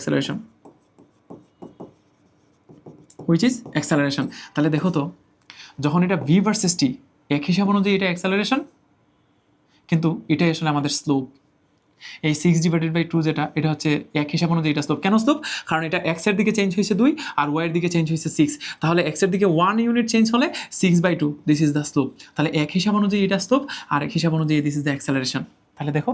acceleration, তাহলে দেখো তো যখন এটা ভি ভার্সেস টি এক হিসাব অনুযায়ী এটা অ্যাক্সেলারেশন, কিন্তু এটাই আসলে আমাদের স্লোপ। এই 6 ডিভাইডেড বাই 2 যেটা এটা হচ্ছে এক হিসাব অনুযায়ী এটা স্লোপ। কেন স্লোপ? কারণ এটা এক্স এর দিকে চেঞ্জ হয়েছে 2 আর ওয়াই এর দিকে চেঞ্জ হয়েছে 6। তাহলে এক্স এর দিকে 1 ইউনিট চেঞ্জ হলে 6/2 দিস ইজ দ্য স্লোপ। তাহলে এক হিসাব অনুযায়ী এটা স্লোপ আর এক হিসাব অনুযায়ী দিস ইজ দ্য অ্যাক্সেলারেশন। তাহলে দেখো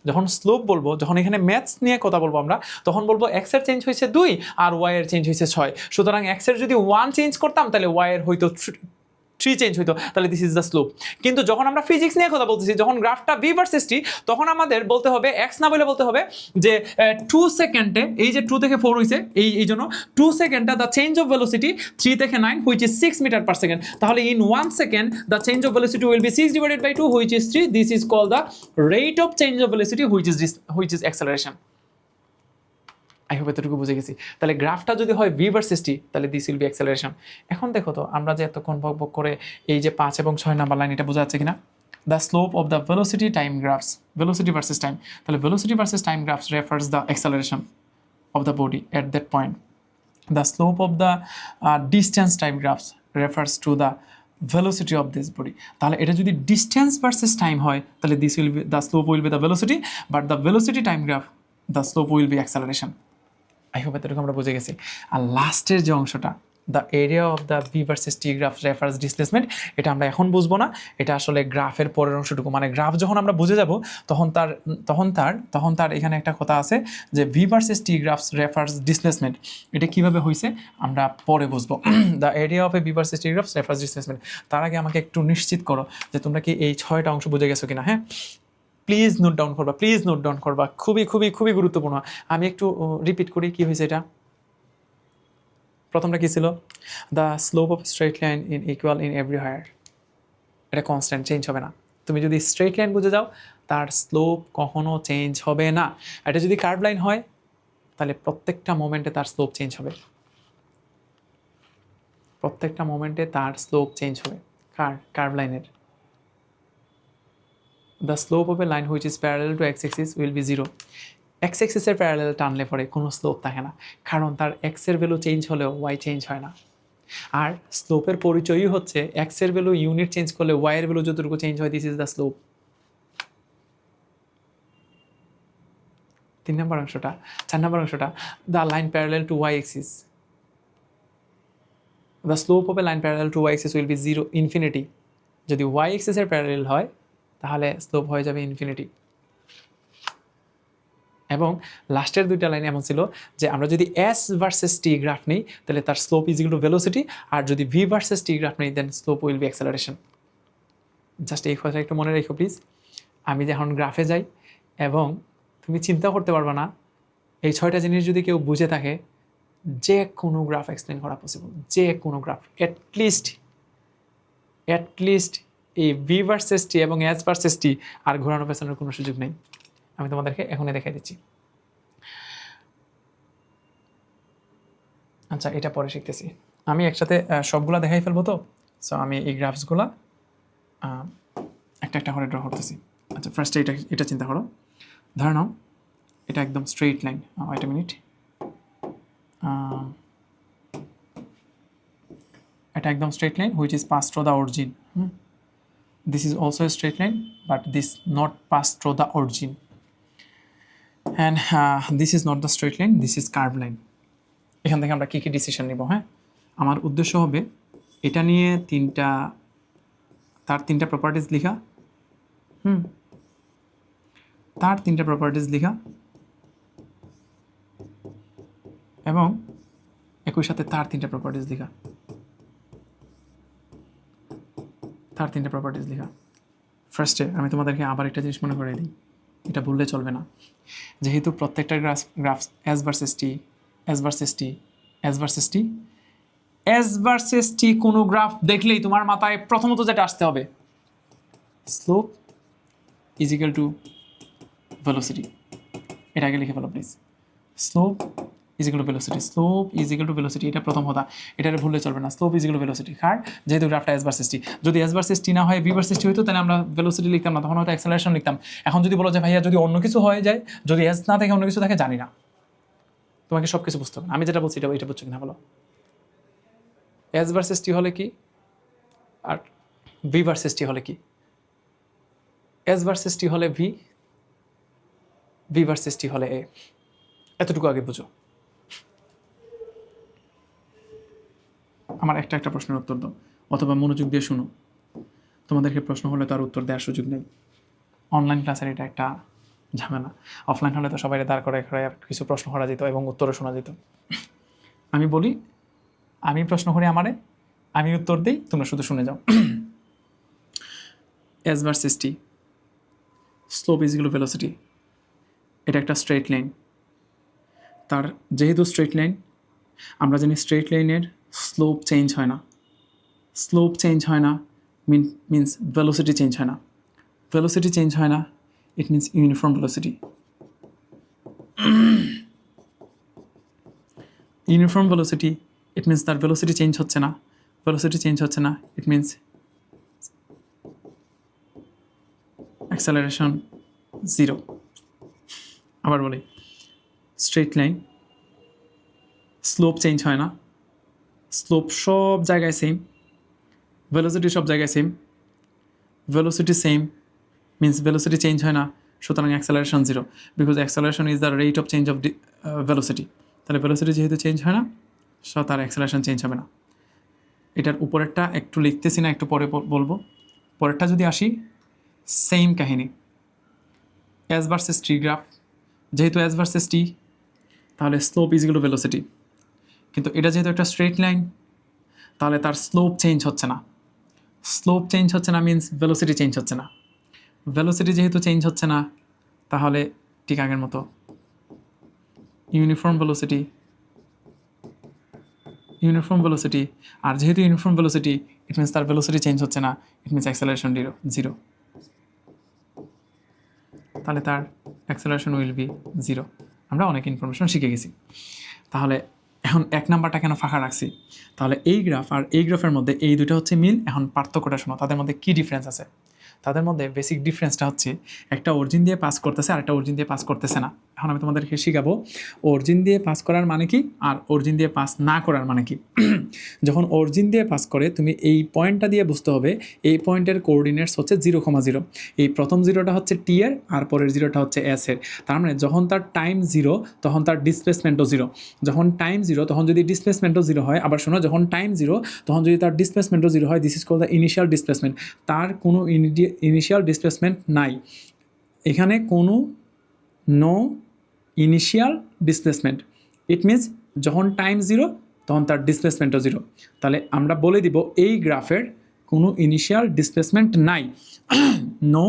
যখন স্লোপ বলবো, যখন এখানে ম্যাথস নিয়ে কথা বলবো আমরা, তখন বলবো এক্স এর চেঞ্জ হয়েছে 2 আর ওয়াই এর চেঞ্জ হয়েছে 6। সুতরাং এক্স এর যদি 1 চেঞ্জ করতাম তাহলে ওয়াই এর হয়তো 3 চেঞ্জ হইতো, তাহলে দিস ইজ দ্য স্লোপ। কিন্তু যখন আমরা ফিজিক্স নিয়ে কথা বলতেছি, যখন গ্রাফটা ভি ভার্সেস টি, তখন আমাদের বলতে হবে এক্স না বলে বলতে হবে যে 2 সেকেন্ডে এই যে 2 থেকে 4 হয়েছে এই জন্য 2 সেকেন্ডে দ্য চেঞ্জ অফ ভেলোসিটি 3 থেকে 9 which is 6 metre per second. তাহলে in 1 second the change of velocity will be 6 divided by 2 which is 3। This is called the rate of change of velocity which is acceleration. I hope এতটুকু বুঝে গেছি। তাহলে গ্রাফটা যদি হয় V versus টি তাহলে this will be acceleration. এখন দেখো তো আমরা যে এতক্ষণ বক করে এই যে 5 এবং 6 নাম্বার লাইন এটা বোঝা যাচ্ছে কিনা? The slope of the velocity time graphs, velocity versus time. তাহলে velocity versus time graphs refers the acceleration of the body at that point. The slope of the distance time graphs refers to the velocity of this body. তাহলে এটা যদি distance versus time হয় তাহলে this will be the slope will be the velocity, but the velocity time graph the slope will be acceleration. I hope এতটুকু আমরা বুঝে গেছি। আর লাস্টের যে অংশটা the area of the V versus t graph reference displacement, এটা আমরা এখন বুঝবো না, এটা আসলে গ্রাফের পরের অংশটুকু, মানে গ্রাফ যখন আমরা বুঝে যাব তখন তার এখানে একটা কথা আছে যে V versus T graphs reference displacement এটা কীভাবে হয়েছে আমরা পরে বুঝবো। The area of a V versus T graphs reference displacement. তার আগে আমাকে একটু নিশ্চিত করো যে তোমরা কি এই 6টা অংশ বুঝে গেছো কিনা। হ্যাঁ, প্লিজ নোট ডাউন করবা, খুবই খুবই খুবই গুরুত্বপূর্ণ। আমি একটু রিপিট করি কি হয়েছে এটা। প্রথমটা কি ছিল? The slope of straight line in equal in everywhere, এটা কনস্ট্যান্ট, চেঞ্জ হবে না। তুমি যদি স্ট্রেট লাইন বুঝে যাও তার স্লোপ কখনো চেঞ্জ হবে না। এটা যদি কার্ভ লাইন হয় তাহলে প্রত্যেকটা মোমেন্টে তার স্লোপ চেঞ্জ হবে, প্রত্যেকটা মোমেন্টে তার স্লোপ চেঞ্জ হবে। কার্ভ লাইনের the slope of a line which is parallel to x axis will be zero. X এক্সিসের প্যারালেল টানলে পরে কোনো স্লোপ থাকে না, কারণ তার এক্সের ভ্যালু চেঞ্জ হলেও ওয়াই চেঞ্জ হয় না। আর স্লোপের পরিচয়ই হচ্ছে এক্সের ভ্যালু ইউনিট চেঞ্জ করলে ওয়াইয়ের ভ্যালু যতটুকু চেঞ্জ হয়, this is the slope. 3 number অংশটা। 4 নম্বর অংশটা, the line parallel to Y axis, the slope of a line parallel to Y axis will be zero infinity. যদি ওয়াই এক্সিসের parallel হয় তাহলে স্লোপ হয়ে যাবে ইনফিনিটি। এবং লাস্টের দুইটা লাইন এমন ছিল যে আমরা যদি এস ভার্সেস টি গ্রাফ নিই তাহলে তার slope is equal to velocity, আর যদি ভি ভার্সেস টি গ্রাফ নিই then slope will be acceleration. Just এই কথা একটু মনে রেখো প্লিজ। আমি যখন গ্রাফে যাই এবং তুমি চিন্তা করতে পারবে না, এই 6টা জিনিস যদি কেউ বুঝে থাকে, যে কোনো গ্রাফ এক্সপ্লেন করা পসিবল, যে কোনো গ্রাফ। অ্যাটলিস্ট এই ভি ভার্সেস টি এবং এস ভার্সেস টি আর ঘোরানো পেছনের কোনো সুযোগ নেই। আমি তোমাদেরকে এখনই দেখাই দিচ্ছি। আচ্ছা, এটা পরে শিখতেছি। আমি একসাথে সবগুলা দেখাই ফেলবো তো, সো আমি এই গ্রাফসগুলা একটা একটা করে ড্র করতেছি। আচ্ছা, ফার্স্টে এটা চিন্তা করো। ধরে নাও এটা একদম straight line. Wait a minute, এটা একদম straight line which is pass through the origin. This is also a straight line but this not pass through the origin, and this is not the straight line, this is curve line. এখান থেকে আমরা কী কী decision নিব? হ্যাঁ, আমার উদ্দেশ্য হবে এটা নিয়ে তার তিনটা প্রপার্টিজ লেখা, তার তিনটা প্রপার্টিজ লেখা, এবং একই সাথে তার তিনটা প্রপার্টিজ লেখা, তার তিনটা প্রপার্টিজ লেখা। ফার্স্টে আমি তোমাদেরকে আবার একটা জিনিস মনে করে দিই, এটা ভুললে চলবে না। যেহেতু প্রত্যেকটা graphs s versus t, s versus t, s versus t, s versus t কোনো গ্রাফ দেখলেই তোমার মাথায় প্রথমত যেটা আসতে হবে, slope is equal to velocity. এটা আগে লিখে ফেলো please. Slope is equal to velocity, slope is equal to velocity, এটা প্রথম কথা, এটা ভুললে চলবে না। Slope is equal to velocity. কার? যেহেতু গ্রাফটা এস ভার্সেস টি। যদি এস ভার্সেস টি না হয় ভি ভার্সেস টি হতো তাহলে আমরা ভেলোসিটি লিখতাম না, তখন হয়তো অ্যাক্সেলারেশন লিখতাম। এখন যদি বলো যে ভাইয়া যদি অন্য কিছু হয়ে যায়, যদি এস না থাকে অন্য কিছু থাকে, জানি না, তোমাকে সব কিছু বুঝতে হবে। আমি যেটা বলছি এটা বুঝছো কিনা বলো। এস ভার্সেস টি হলে কি, আর ভি ভার্সেস টি হলে কি? এস ভার্সেস টি হলে ভি, ভি ভার্সেস টি হলে এ। এতটুকু আগে বুঝো। আমার একটা প্রশ্নের উত্তর দাও, অথবা মনোযোগ দিয়ে শুনো। তোমাদেরকে প্রশ্ন হলে তার উত্তর দেওয়ার সুযোগ নেই। অনলাইন ক্লাসের এটা একটা ঝামেলা। অফলাইন হলে তো সবাই দাঁড় করে কিছু প্রশ্ন করা যেত এবং উত্তরও শোনা যেত। আমি বলি, আমি প্রশ্ন করি আমারে, আমি উত্তর দিই, তোমরা শুধু শুনে যাও। S versus T, slope is equal to velocity. এটা একটা স্ট্রেট লাইন। তার যেহেতু স্ট্রেট লাইন, আমরা জানি স্ট্রেট লাইনের স্লোপ চেঞ্জ হয় না। স্লোপ চেঞ্জ হয় না মিনস ভেলোসিটি চেঞ্জ হয় না। ভেলোসিটি চেঞ্জ হয় না, it means uniform velocity. Uniform velocity, it means তার ভেলোসিটি চেঞ্জ হচ্ছে না। ভেলোসিটি চেঞ্জ হচ্ছে না, ইট মিনস অ্যাক্সেলারেশন জিরো। আবার বলি, স্ট্রেট লাইন, স্লোপ চেঞ্জ হয় না, স্লোপ সব জায়গায় সেম, ভেলোসিটি সব জায়গায় same, velocity same means velocity change হয় না, সুতরাং acceleration zero, because acceleration is the rate of change of velocity. তাহলে ভেলোসিটি যেহেতু চেঞ্জ হয় না, সো তার অ্যাক্সেলারেশন চেঞ্জ হবে না। এটার উপরেরটা একটু লিখতেছি না, একটু পরে বলবো। পরেরটা যদি আসি, সেম কাহিনী, এস ভার্সেস টি গ্রাফ। যেহেতু এস ভার্সেস টি, তাহলে slope is equal to velocity. কিন্তু এটা যেহেতু একটা স্ট্রেট লাইন, তাহলে তার স্লোপ চেঞ্জ হচ্ছে না। স্লোপ চেঞ্জ হচ্ছে না মিনস ভেলোসিটি চেঞ্জ হচ্ছে না। ভেলোসিটি যেহেতু চেঞ্জ হচ্ছে না, তাহলে ঠিক আগের মতো ইউনিফর্ম ভেলোসিটি, ইউনিফর্ম ভেলোসিটি। আর যেহেতু ইউনিফর্ম ভেলোসিটি, ইট মিনস তার ভেলোসিটি চেঞ্জ হচ্ছে না, ইট মিনস অ্যাক্সেলারেশন জিরো। তাহলে তার অ্যাক্সেলারেশন উইল বি জিরো। আমরা অনেক ইনফরমেশন শিখে গেছি। তাহলে এখন 1 নাম্বারটা কেন ফাঁকা রাখছি? তাহলে এই গ্রাফ আর এই গ্রাফের মধ্যে এই দুটো হচ্ছে মিল। এখন পার্থক্যটা শোনো, তাদের মধ্যে কী ডিফারেন্স আছে? তাদের মধ্যে বেসিক ডিফারেন্সটা হচ্ছে একটা অরিজিন দিয়ে পাস করতেছে আর একটা অরিজিন দিয়ে পাস করতেছে না। এখন আমি তোমাদেরকে শেখাবো অরিজিন দিয়ে পাস করার মানে কি আর অরিজিন দিয়ে পাস না করার মানে কি। যখন অরিজিন দিয়ে পাস করে তুমি এই পয়েন্টটা দিয়ে বুঝতে হবে এই পয়েন্টের কোঅর্ডিনেটস হচ্ছে 0,0। এই প্রথম জিরোটা হচ্ছে টি এর আর পরের জিরোটা হচ্ছে এস এর। তার মানে যখন তার টাইম 0 তখন তার ডিসপ্লেসমেন্টও 0। যখন টাইম 0 তখন যদি ডিসপ্লেসমেন্টও 0 হয়, আবার শোনো যখন টাইম 0 তখন যদি তার ডিসপ্লেসমেন্টও 0 হয়, this is call the initial displacement. তার কোনো ইনিশিয়াল ডিসপ্লেসমেন্ট নাই, এখানে কোনো no initial displacement. It means যখন টাইম 0 তখন তার ডিসপ্লেসমেন্টও 0। তাহলে আমরা বলে দিব এই গ্রাফের কোনো ইনিশিয়াল ডিসপ্লেসমেন্ট নাই। নো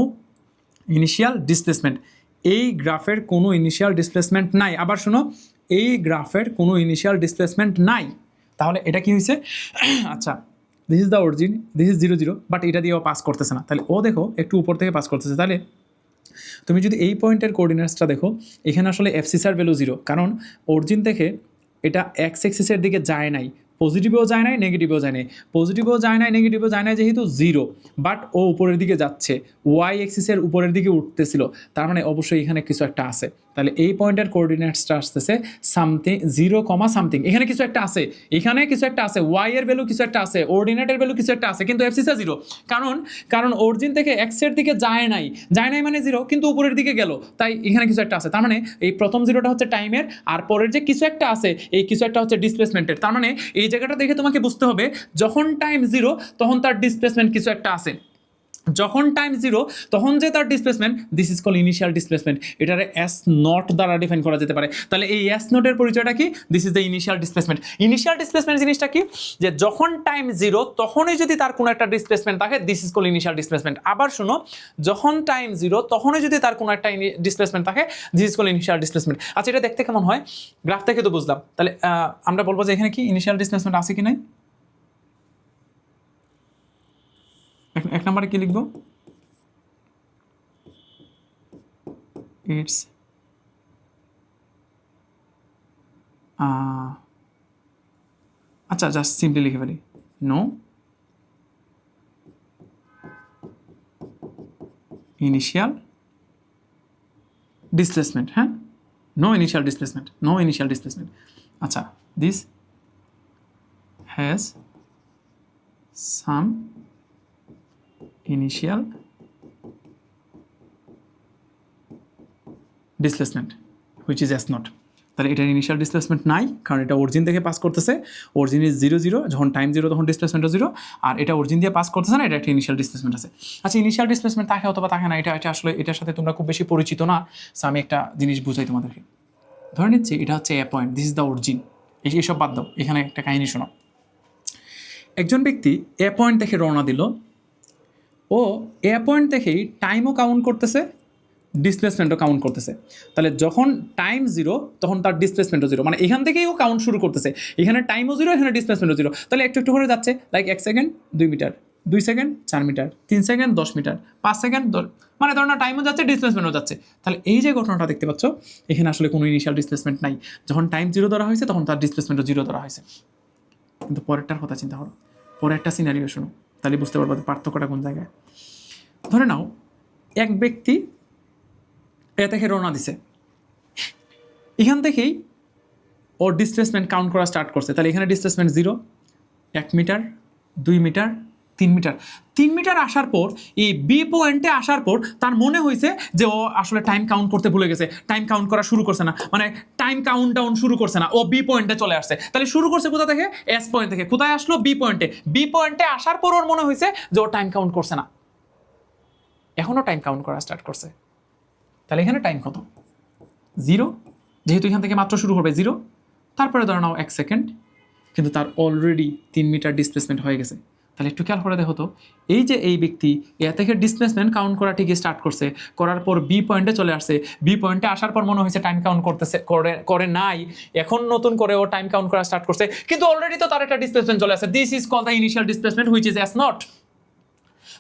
ইনিশিয়াল ডিসপ্লেসমেন্ট, এই গ্রাফের কোনো ইনিশিয়াল ডিসপ্লেসমেন্ট নাই। আবার শোনো, এই গ্রাফের কোনো ইনিশিয়াল ডিসপ্লেসমেন্ট নাই। তাহলে এটা কি হয়েছে? আচ্ছা, this is the origin, this is 0 0, but এটা দিয়েও পাস করতেছে না। তাহলে ও দেখো একটু উপর থেকে পাস করতেছে। তাহলে তুমি যদি এই পয়েন্টের কোঅর্ডিনেটসটা দেখো, এখানে আসলে এফসিসার ভ্যালু 0, কারণ অরিজিন থেকে এটা এক্স এক্সিসের দিকে যায় নাই, পজিটিভেও যায় নাই নেগেটিভেও যায় নাই। পজিটিভেও যায় নাই নেগেটিভেও যায় নাই যেহেতু 0, বাট ও উপরের দিকে যাচ্ছে, ওয়াই এক্সিসের উপরের দিকে উঠতেছিল, তার মানে অবশ্যই এখানে কিছু একটা আছে। তাহলে এই পয়েন্টের কোঅর্ডিনেটসটা আসতেছে সামথিং 0, সামথিং। এখানে কিছু একটা আছে, এখানে কিছু একটা আছে, ওয়াই এর ভ্যালু কিছু একটা আছে, অর্ডিনেটের ভ্যালু কিছু একটা আছে, কিন্তু এফসিসা 0। কারণ অরিজিন থেকে এক্সের দিকে যায় নাই মানে 0, কিন্তু উপরের দিকে গেল, তাই এখানে কিছু একটা আছে। তার মানে এই প্রথম 0টা হচ্ছে টাইমের, আর পরের যে কিছু একটা আছে এই কিছু একটা হচ্ছে ডিসপ্লেসমেন্টের। তার মানে এই জায়গাটা দেখে তোমাকে বুঝতে হবে যখন টাইম 0 তখন তার ডিসপ্লেসমেন্ট কিছু একটা আছে। যখন টাইম 0 তখন যে তার displacement, this is call initial displacement. এটারে এস নট দ্বারা ডিফাইন করা যেতে পারে। তাহলে এই এস নটের পরিচয়টা কি? This is the initial displacement. Initial displacement জিনিসটা কি? যে যখন টাইম 0 তখনই যদি তার কোনো একটা ডিসপ্লেসমেন্ট থাকে, this is call initial displacement. আবার শুনো, যখন টাইম 0 তখনই যদি তার কোনো একটা ডিসপ্লেসমেন্ট থাকে, this is call initial displacement. আচ্ছা, এটা দেখতে কেমন হয়? গ্রাফ থেকে তো বুঝলাম। তাহলে আমরা বলবো যে এখানে কি ইনিশিয়াল ডিসপ্লেসমেন্ট আছে কি নাই? এক নম্বরে কি লিখবো? It's আচ্ছা, জাস্ট সিম্পলি লিখে ফেলি, নো ইনিশিয়াল ডিসপ্লেসমেন্ট। হ্যাঁ, no initial displacement, no initial displacement. আচ্ছা, this has some initial displacement which is s naught. তাহলে এটার ইনিশিয়াল ডিসপ্লেসমেন্ট নাই, কারণ এটা অরিজিন থেকে পাস করতেছে। অরিজিন ইজ 0 0, যখন টাইম 0 তখন ডিসপ্লেসমেন্টও 0, আর এটা অরিজিন দিয়ে পাস করতেছে না, এটা একটা ইনিশিয়াল ডিসপ্লেসমেন্ট আছে। আচ্ছা, ইনিশিয়াল ডিসপ্লেসমেন্ট থাকে অথবা থাকে না, এটা আসলে এটার সাথে তোমরা খুব বেশি পরিচিত না। সো আমি একটা জিনিস বুঝাই তোমাদেরকে। ধরে নিচ্ছি এটা হচ্ছে A point, this is the origin. এইসব বাদ দাও, এখানে একটা কাহিনী শোনো। একজন ব্যক্তি এ পয়েন্ট থেকে রওনা দিল, ও এ পয়েন্ট থেকেই টাইমও কাউন্ট করতেছে, ডিসপ্লেসমেন্টও কাউন্ট করতেছে। তাহলে যখন টাইম 0 তখন তার ডিসপ্লেসমেন্টও 0, মানে এখান থেকেই ও কাউন্ট শুরু করতেছে। এখানে টাইমও 0, এখানে ডিসপ্লেসমেন্টও 0। তাহলে একটু একটু করে যাচ্ছে, like 1 second 2 metre, 2 second 4 metre, 3 second 10 metre, 5 second মানে ধরো না টাইমও যাচ্ছে ডিসপ্লেসমেন্টও যাচ্ছে। তাহলে এই যে ঘটনাটা দেখতে পাচ্ছ, এখানে আসলে কোনো ইনিশিয়াল ডিসপ্লেসমেন্ট নাই। যখন টাইম 0 ধরা হয়েছে তখন তার ডিসপ্লেসমেন্টও 0 ধরা হয়েছে। কিন্তু পরেরটার কথা চিন্তা করো, পরের একটা সিনারিও শোনো, তাহলে বুঝতে পারবো পার্থক্যটা কোন জায়গায়। ধরে নাও এক ব্যক্তি এ থেকে রওনা দিছে, এখান থেকেই ওর ডিসপ্লেসমেন্ট কাউন্ট করা স্টার্ট করছে। তাহলে এখানে displacement 0, 1 metre, 2 metre, 3 metre. 3 metre আসার পর এই বি পয়েন্টে আসার পর তার মনে হয়েছে যে ও আসলে টাইম কাউন্ট করতে ভুলে গেছে, টাইম কাউন্ট করা শুরু করছে না, মানে টাইম কাউন্ট ডাউন শুরু করছে না, ও বি পয়েন্টে চলে আসছে। তাহলে শুরু করছে কোথা থেকে? এস পয়েন্ট থেকে। কোথায় আসলো? বি পয়েন্টে। বি পয়েন্টে আসার পর ওর মনে হয়েছে যে ও টাইম কাউন্ট করছে না, এখনও টাইম কাউন্ট করা স্টার্ট করছে। তাহলে এখানে টাইম কত? 0, যেহেতু এখান থেকে মাত্র শুরু করবে 0, তারপরে ধরে নাও 1 সেকেন্ড, কিন্তু তার অলরেডি 3 মিটার ডিসপ্লেসমেন্ট হয়ে গেছে। তাহলে একটু খেয়াল করে দেখো তো, এই যে এই ব্যক্তি এ থেকে ডিসপ্লেসমেন্ট কাউন্ট করা ঠিকই স্টার্ট করছে, করার পর বি পয়েন্টে চলে আসছে। বি পয়েন্টে আসার পর মনে হয়েছে টাইম কাউন্ট করতেছে, করে নাই, এখন নতুন করে ও টাইম কাউন্ট করা স্টার্ট করছে, কিন্তু অলরেডি তো তার একটা ডিসপ্লেসমেন্ট চলে আসছে। This is call the initial displacement which is s naught.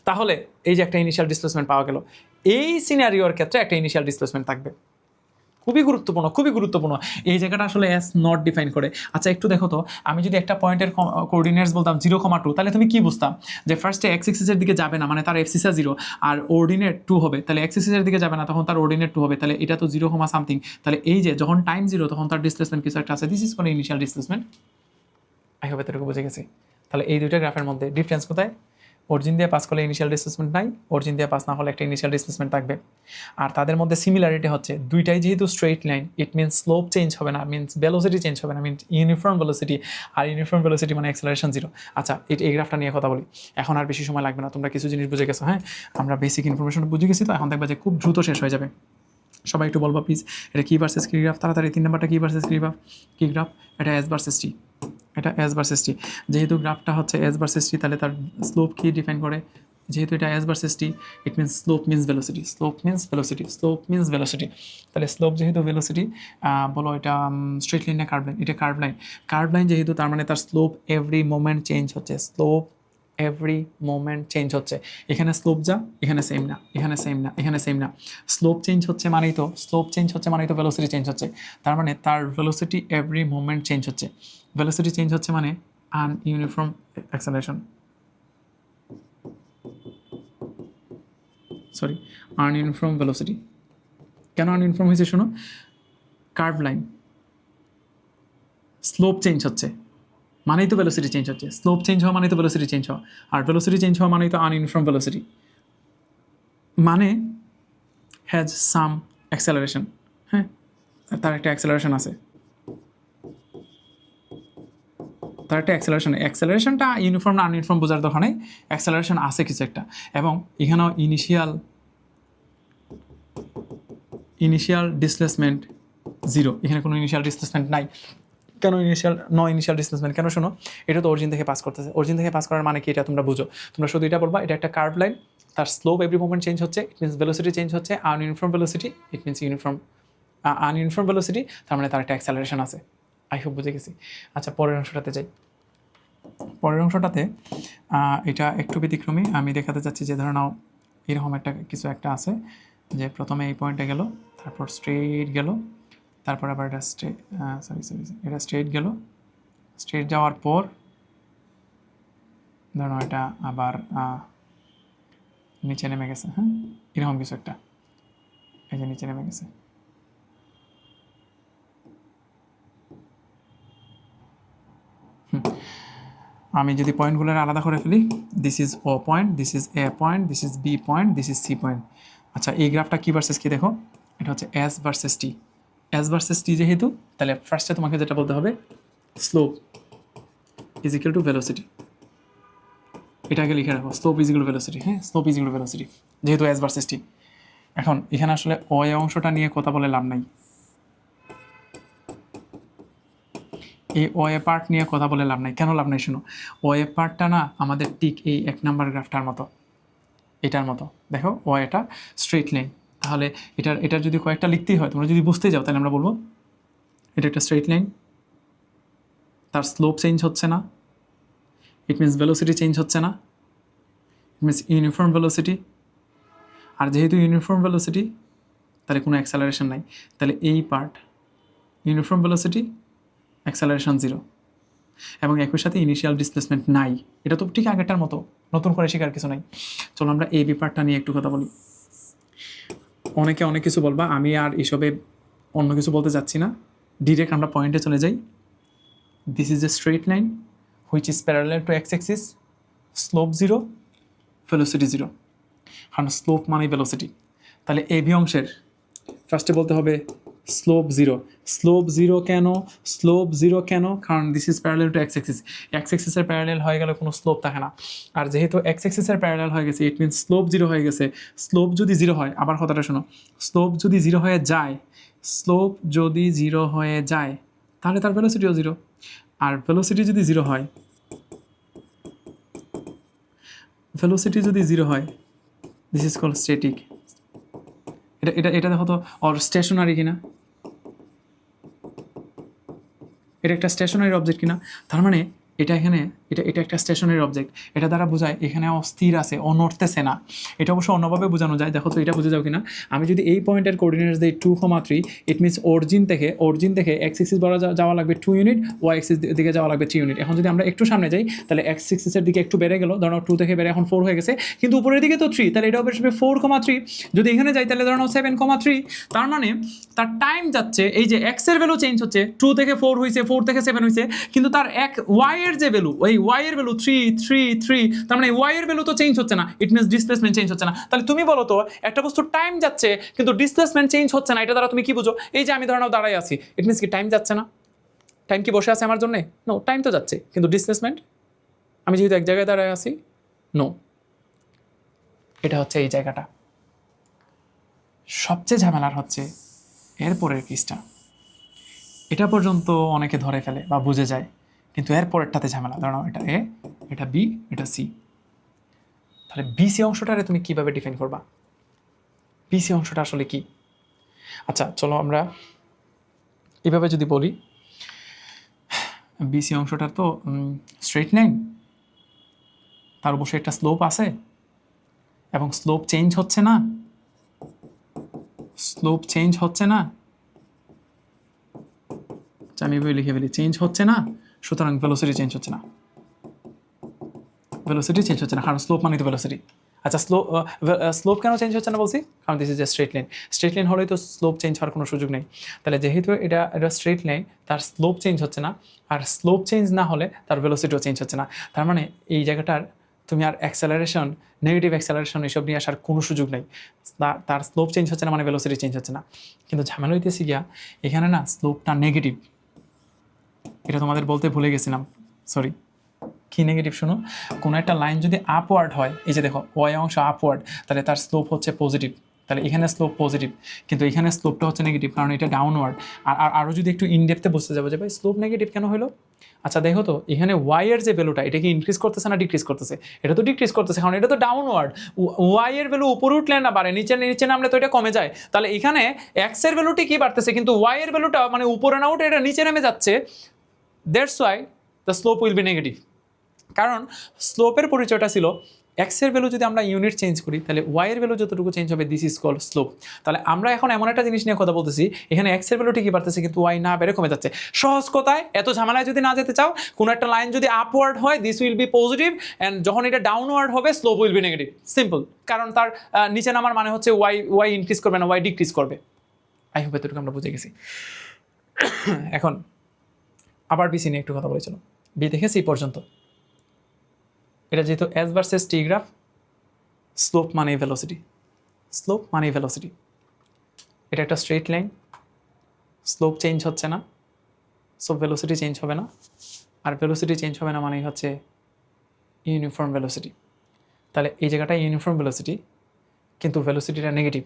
তাহলে এই যে একটা ইনিশিয়াল ডিসপ্লেসমেন্ট পাওয়া গেল, এই সিনারিওর ক্ষেত্রে একটা ইনিশিয়াল ডিসপ্লেসমেন্ট থাকবে। খুবই গুরুত্বপূর্ণ, খুবই গুরুত্বপূর্ণ। এই জায়গাটা আসলে এস নট ডিফাইন করে। আচ্ছা একটু দেখো তো, আমি যদি একটা পয়েন্টের কোঅর্ডিনেটস বলতাম 0,2, তাহলে তুমি কি বুঝতাম যে ফার্স্টে এক্স এক্সিসের দিকে যাবে না, মানে তার এফসিসা 0, আর অর্ডিনেট 2 হবে, তাহলে এক্স এক্সিসের দিকে যাবে না, তখন তার অর্ডিনেট 2 হবে, তাহলে এটা তো 0, সামথিং। তাহলে এই যে যখন টাইম 0 তখন তার ডিসপ্লেসমেন্ট কিছু একটা আছে, দিস ইজ কোন ইনিশিয়াল ডিসপ্লেসমেন্ট। আই হোপ এতটুকু বুঝে গেছি। তাহলে এই দুইটা গ্রাফের মধ্যে ডিফারেন্স কোথায়? অরিজিন দিয়ে পাস করলে ইনিশিয়াল ডিসপ্লেসমেন্ট নাই, অরিজিন দিয়ে পাস না হলে একটা ইনিশিয়াল ডিসপ্লেসমেন্ট থাকবে। আর তাদের মধ্যে সিমিলারিটি হচ্ছে দুইটাই যেহেতু straight line, it means slope change হবে না, মিনস ভেলোসিটি চেঞ্জ হবে না, মিনস ইউনিফর্ম ভেলোসিটি। আর ইউনিফর্ম ভেলোসিটি মানে অ্যাক্সেলারেশন 0। আচ্ছা এই গ্রাফটা নিয়ে কথা বলি, এখন আর বেশি সময় লাগবে না, তোমরা কিছু জিনিস বুঝে গেছো। হ্যাঁ, আমরা বেসিক ইনফরমেশন বুঝে গেছি, তো এখন দেখবা যে খুব দ্রুত শেষ হয়ে যাবে। সবাই একটু বলবা প্লিজ, এটা কি ভার্সেস কি গ্রাফ? তাড়াতাড়ি 3 নাম্বারটা কি ভার্সেস কি গ্রাফ? এটা এস ভার্সেস টি, এটা এস ভার্সেস টি। যেহেতু গ্রাফটা হচ্ছে এস ভার্সেস টি, তাহলে তার স্লোপ কি ডিফাইন করে? যেহেতু এটা এস ভার্সেস টি, ইট means slope means velocity, slope means velocity, slope means velocity. তাহলে স্লোপ যেহেতু ভেলোসিটি, বলো এটা স্ট্রেট লাইন না কার্ভ লাইন? এটা কার্ভ লাইন। কার্ভ লাইন যেহেতু, তার মানে তার স্লোপ এভরি মোমেন্ট চেঞ্জ হচ্ছে, স্লোপ এভরি মোমেন্ট চেঞ্জ হচ্ছে। এখানে স্লোপ যা, এখানে সেম না, এখানে সেম না, এখানে সেম না। স্লোপ চেঞ্জ হচ্ছে মানেই তো, স্লোপ চেঞ্জ হচ্ছে মানেই তো ভেলোসিটি চেঞ্জ হচ্ছে। তার মানে তার ভেলোসিটি এভরি মোমেন্ট চেঞ্জ হচ্ছে। ভেলোসিটি চেঞ্জ হচ্ছে মানে আনইউনিফর্ম অ্যাক্সেলারেশন, সরি, আনইউনিফর্ম ভেলোসিটি। কেন আনইউনিফর্ম হয়েছে শোনো, কার্ভ লাইন, স্লোপ চেঞ্জ হচ্ছে মানেই তো ভেলোসিটি চেঞ্জ হচ্ছে, স্লোপ চেঞ্জ হওয়া মানেই তো ভেলোসিটি চেঞ্জ হওয়া, আর ভেলোসিটি চেঞ্জ হওয়া মানেই তো আনইউনিফর্ম ভেলোসিটি, মানে হ্যাজ সাম অ্যাক্সেলারেশন। হ্যাঁ, তার একটা অ্যাক্সেলারেশন আছে, তার একটা অ্যাক্সেলারেশনটা ইউনিফর্ম না আনইউনিফর্ম বোঝার দরকার নেই, অ্যাক্সেলারেশন আছে কিছু একটা। এবং এখানেও ইনিশিয়াল ডিসপ্লেসমেন্ট 0, এখানে কোনো ইনিশিয়াল ডিসপ্লেসমেন্ট নাই। কেন ইনিশিয়াল ডিসপ্লেসমেন্ট কেন? শোনো, এটা তো অরিজিন থেকে পাস করতেছে, অরিজিন থেকে পাস করার মানে কি এটা তোমরা বুঝো। তোমরা শুধু এটা বলবা এটা একটা কার্ভ লাইন, তার স্লোপ এভরি মোমেন্ট চেঞ্জ হচ্ছে, ইট মিনস ভেলোসিটি চেঞ্জ হচ্ছে, আনইউনিফর্ম ভেলোসিটি, ইট মিনস আনইউনিফর্ম ভেলোসিটি, তার মানে তার একটা অ্যাক্সেলারেশন আছে। আই হোপ বুঝে গেছি। আচ্ছা পরের অংশটাতে যাই। পরের অংশটাতে এটা একটু ব্যতিক্রমী, আমি দেখাতে চাচ্ছি যে ধরে নাও এরকম একটা কিছু একটা আছে, যে প্রথমে এই পয়েন্টে গেল, তারপর স্ট্রেট গেল, তারপর আবার এটা এটা স্ট্রেট গেল, স্ট্রেট যাওয়ার পর ধরো এটা আবার নিচে নেমে গেছে। হ্যাঁ, এরকম কিছু একটা, এই যে নিচে নেমে গেছে। আমি যদি পয়েন্টগুলো আলাদা করে ফেলি, this is O point, this is A point, this is B point, this is C point. আচ্ছা এই গ্রাফটা কি ভার্সেস কি দেখো, এটা হচ্ছে s versus t. S versus টি যেহেতু, তাহলে ফার্স্টে তোমাকে যেটা বলতে হবে, slope is equal to velocity. এটা আগে লিখে রাখো, slope is equal to velocity. হ্যাঁ, slope is equal to velocity, যেহেতু এস ভার্সেস টি। এখন এখানে আসলে ও এ অংশটা নিয়ে কথা বলে লাভ নাই, এই ও এ পার্ট নিয়ে কথা বলে লাভ নাই। কেন লাভ নাই শোনো, ও এ পার্টটা না আমাদের ঠিক এই 1 নাম্বার গ্রাফটার মতো, এটার মতো। দেখো ও এটা স্ট্রেট লাইন, তাহলে এটার যদি কয়েকটা লিখতেই হয়, তোমরা যদি বুঝতে যাও তাহলে আমরা বলবো এটা একটা স্ট্রেট লাইন, তার স্লোপ চেঞ্জ হচ্ছে না, ইট মিনস ভেলোসিটি চেঞ্জ হচ্ছে না, ইট মিনস ইউনিফর্ম ভেলোসিটি। আর যেহেতু ইউনিফর্ম ভেলোসিটি, তাহলে কোনো অ্যাক্সেলারেশন নাই, তাহলে এই পার্ট ইউনিফর্ম ভেলোসিটি, অ্যাক্সেলারেশন 0, এবং একই সাথে ইনিশিয়াল ডিসপ্লেসমেন্ট নাই। এটা তো ঠিক আগেরটার মতো, নতুন করে শেখার কিছু নাই। চলো আমরা এই পার্টটা নিয়ে একটু কথা বলি। অনেকে অনেক কিছু বলবা, আমি আর এসবে অন্য কিছু বলতে যাচ্ছি না, ডিরেক্ট আমরা পয়েন্টে চলে যাই। This is a straight line which is parallel to x Axis, slope 0, velocity 0, কারণ স্লোপ মানে ভেলোসিটি। তাহলে এই বি অংশের ফার্স্টে বলতে হবে স্লোপ 0। স্লোপ 0 কেন? স্লোপ 0 কেন? কারণ this is parallel to x axis. X অ্যাক্সিসের প্যারালাল হয়ে গেলে কোনো স্লোপ থাকে না, আর যেহেতু এক্স অ্যাক্সিসের প্যারালাল হয়ে গেছে, ইট মিনস স্লোপ 0 হয়ে গেছে। স্লোপ যদি 0 হয়, আবার কথাটা শোনো, স্লোপ যদি 0 হয়ে যায়, স্লোপ যদি 0 হয়ে যায়, তাহলে তার ভেলোসিটিও 0। আর ভেলোসিটি যদি 0 হয়, ভেলোসিটি যদি 0 হয়, দিস ইজ কল স্ট্যাটিক। এটা দেখো তো অর স্টেশনারি কিনা, এটা একটা স্টেশনারি অবজেক্ট কিনা। তার মানে এটা এখানে এটা এটা একটা স্টেশনারি অবজেক্ট, এটা দ্বারা বোঝায় এখানে অস্থির আছে, ও নড়তেছে না। এটা অবশ্য অন্যভাবে বোঝানো যায়, দেখো তো এটা বুঝে যাও কিনা। আমি যদি এই পয়েন্টের কোঅর্ডিনেটস দিই 2,3, ইট মিনস অরিজিন থেকে এক্স এক্সিস বড় যাওয়া লাগবে 2 ইউনিট, ওয়াই এক্সিস দিকে যাওয়া লাগবে 3 ইউনিট। এখন যদি আমরা একটু সামনে যাই তাহলে এক্স এক্সিসের দিকে একটু বেড়ে গেল, ধরো 2 থেকে বেড়ে এখন 4 হয়ে গেছে, কিন্তু উপরের দিকে তো 3, তাহলে এটা হবে 4,3। যদি এখানে যাই তাহলে ধরো 7,3। তার মানে তার টাইম যাচ্ছে, এই যে এক্স এর ভ্যালু চেঞ্জ হচ্ছে, 2 থেকে 4 হয়েছে, 4 থেকে 7 হয়েছে, কিন্তু তার ওয়াই এর যে ভ্যালু, ওই ওয়াই এর ভ্যালু 3, তার মানে ওয়াই এর ভ্যালু তো চেঞ্জ হচ্ছে না, ইট মিনস ডিসপ্লেসমেন্ট চেঞ্জ হচ্ছে না। তাহলে তুমি বলো তো একটা বস্তুর টাইম যাচ্ছে কিন্তু ডিসপ্লেসমেন্ট চেঞ্জ হচ্ছে না, এটা দ্বারা তুমি কি বুঝো? এই যে আমি ধরো দাঁড়াই আছি, ইট মিনস কি টাইম যাচ্ছে না? টাইম কি বসে আছে আমার জন্য? নো, টাইম তো যাচ্ছে, কিন্তু ডিসপ্লেসমেন্ট, আমি যেহেতু এক জায়গায় দাঁড়ায় আছি, নো। এটা হচ্ছে এই জায়গাটা। সবচেয়ে ঝামেলার হচ্ছে এরপরের কেসটা, এটা পর্যন্ত অনেকে ধরে ফেলে বা বুঝে যায়, কিন্তু এরপরেরটাতে ঝামেলা। ধরো এটা এ, এটা বি, এটা সি। তাহলে বিসি অংশটারে তুমি কিভাবে ডিফাইন করবা? বিসি অংশটা আসলে কি? আচ্ছা চলো আমরা এভাবে যদি বলি, বিসি অংশটা তো স্ট্রেট লাইন, তার অবশ্যই একটা স্লোপ আছে এবং স্লোপ চেঞ্জ হচ্ছে না, আমি এভাবে লিখে ফেলি, চেঞ্জ হচ্ছে না, সুতরাং ভেলোসিটি চেঞ্জ হচ্ছে না, কারণ স্লোপ মানে তো ভেলোসিটি। আচ্ছা স্লোপ কেন চেঞ্জ হচ্ছে না বলছি? কারণ this is a straight line হলেই তো স্লোপ চেঞ্জ হওয়ার কোনো সুযোগ নেই। তাহলে যেহেতু এটা স্ট্রেট লাইন, তার স্লোপ চেঞ্জ হচ্ছে না, আর স্লোপ চেঞ্জ না হলে তার ভেলোসিটিও চেঞ্জ হচ্ছে না। তার মানে এই জায়গাটার তুমি আর অ্যাক্সেলারেশন, নেগেটিভ অ্যাক্সেলারেশন এসব নিয়ে আসার কোনো সুযোগ নেই। তার স্লোপ চেঞ্জ হচ্ছে না মানে ভেলোসিটি চেঞ্জ হচ্ছে না। কিন্তু ঝামেলা হইতেছে গিয়া এখানে না স্লোপটা নেগেটিভ, এটা তোমাদের বলতে ভুলে গেছিলাম, সরি। কি নেগেটিভ? শোনো, কোনো একটা লাইন যদি আপওয়ার্ড হয়, এই যে দেখো ওয়াই অংশ আপওয়ার্ড, তাহলে তার স্লোপ হচ্ছে পজিটিভ, তাহলে এখানে স্লোপ পজিটিভ, কিন্তু এখানে স্লোপটা হচ্ছে নেগেটিভ, কারণ এটা ডাউনওয়ার্ড। আর আরও যদি একটু ইনডেপথে বুঝতে যাবো যে ভাই স্লোপ নেগেটিভ কেন হলো, আচ্ছা দেখো তো এখানে ওয়াই এর যে ভ্যালুটা, এটা কি ইনক্রিজ করতেছে না ডিক্রিজ করতেছে? এটা তো ডিক্রিজ করতেছে, কারণ এটা তো ডাউনওয়ার্ড। ওয়াই এর ভ্যালু উপরে উঠলে না বাড়ে, নিচে নামলে তো এটা কমে যায়। তাহলে এখানে এক্স এর ভ্যালুটি কি বাড়তেছে, কিন্তু ওয়াই এর ভ্যালুটা মানে উপরে না উঠে এটা নিচে নেমে যাচ্ছে। That's why the slope will B negative. কারণ স্লোপের পরিচয়টা ছিল এক্সের ভ্যালু যদি আমরা ইউনিট চেঞ্জ করি তাহলে ওয়াইয়ের ভ্যালু যতটুকু চেঞ্জ হবে, দিস ইজ কল্ড স্লোপ। তাহলে আমরা এখন এমন একটা জিনিস নিয়ে কথা বলতেছি, এখানে এক্সের ভ্যালু ঠিকই বাড়তেছে কিন্তু ওয়াই না বেড়ে কমে যাচ্ছে। সহজ কথায়, এত ঝামেলায় যদি না যেতে চাও, কোনো একটা লাইন যদি আপওয়ার্ড হয় this will B positive, and যখন এটা ডাউনওয়ার্ড হবে slope will B negative. Simple. কারণ তার নিচে নামার মানে হচ্ছে ওয়াই ইনক্রিজ করবে না, ওয়াই ডিক্রিজ করবে। আই হোপ এতটুকু আমরা বুঝে গেছি। এখন আবার বিসি নিয়ে একটু কথা বলেছিলাম। বি থেকে সি পর্যন্ত, এটা যেহেতু s versus t graph, slope মানে ভেলোসিটি, এটা একটা স্ট্রেট লাইন, স্লোপ চেঞ্জ হচ্ছে না, সো ভেলোসিটি চেঞ্জ হবে না, আর ভেলোসিটি চেঞ্জ হবে না মানেই হচ্ছে ইউনিফর্ম ভেলোসিটি। তাহলে এই জায়গাটা ইউনিফর্ম ভেলোসিটি, কিন্তু ভেলোসিটিটা নেগেটিভ,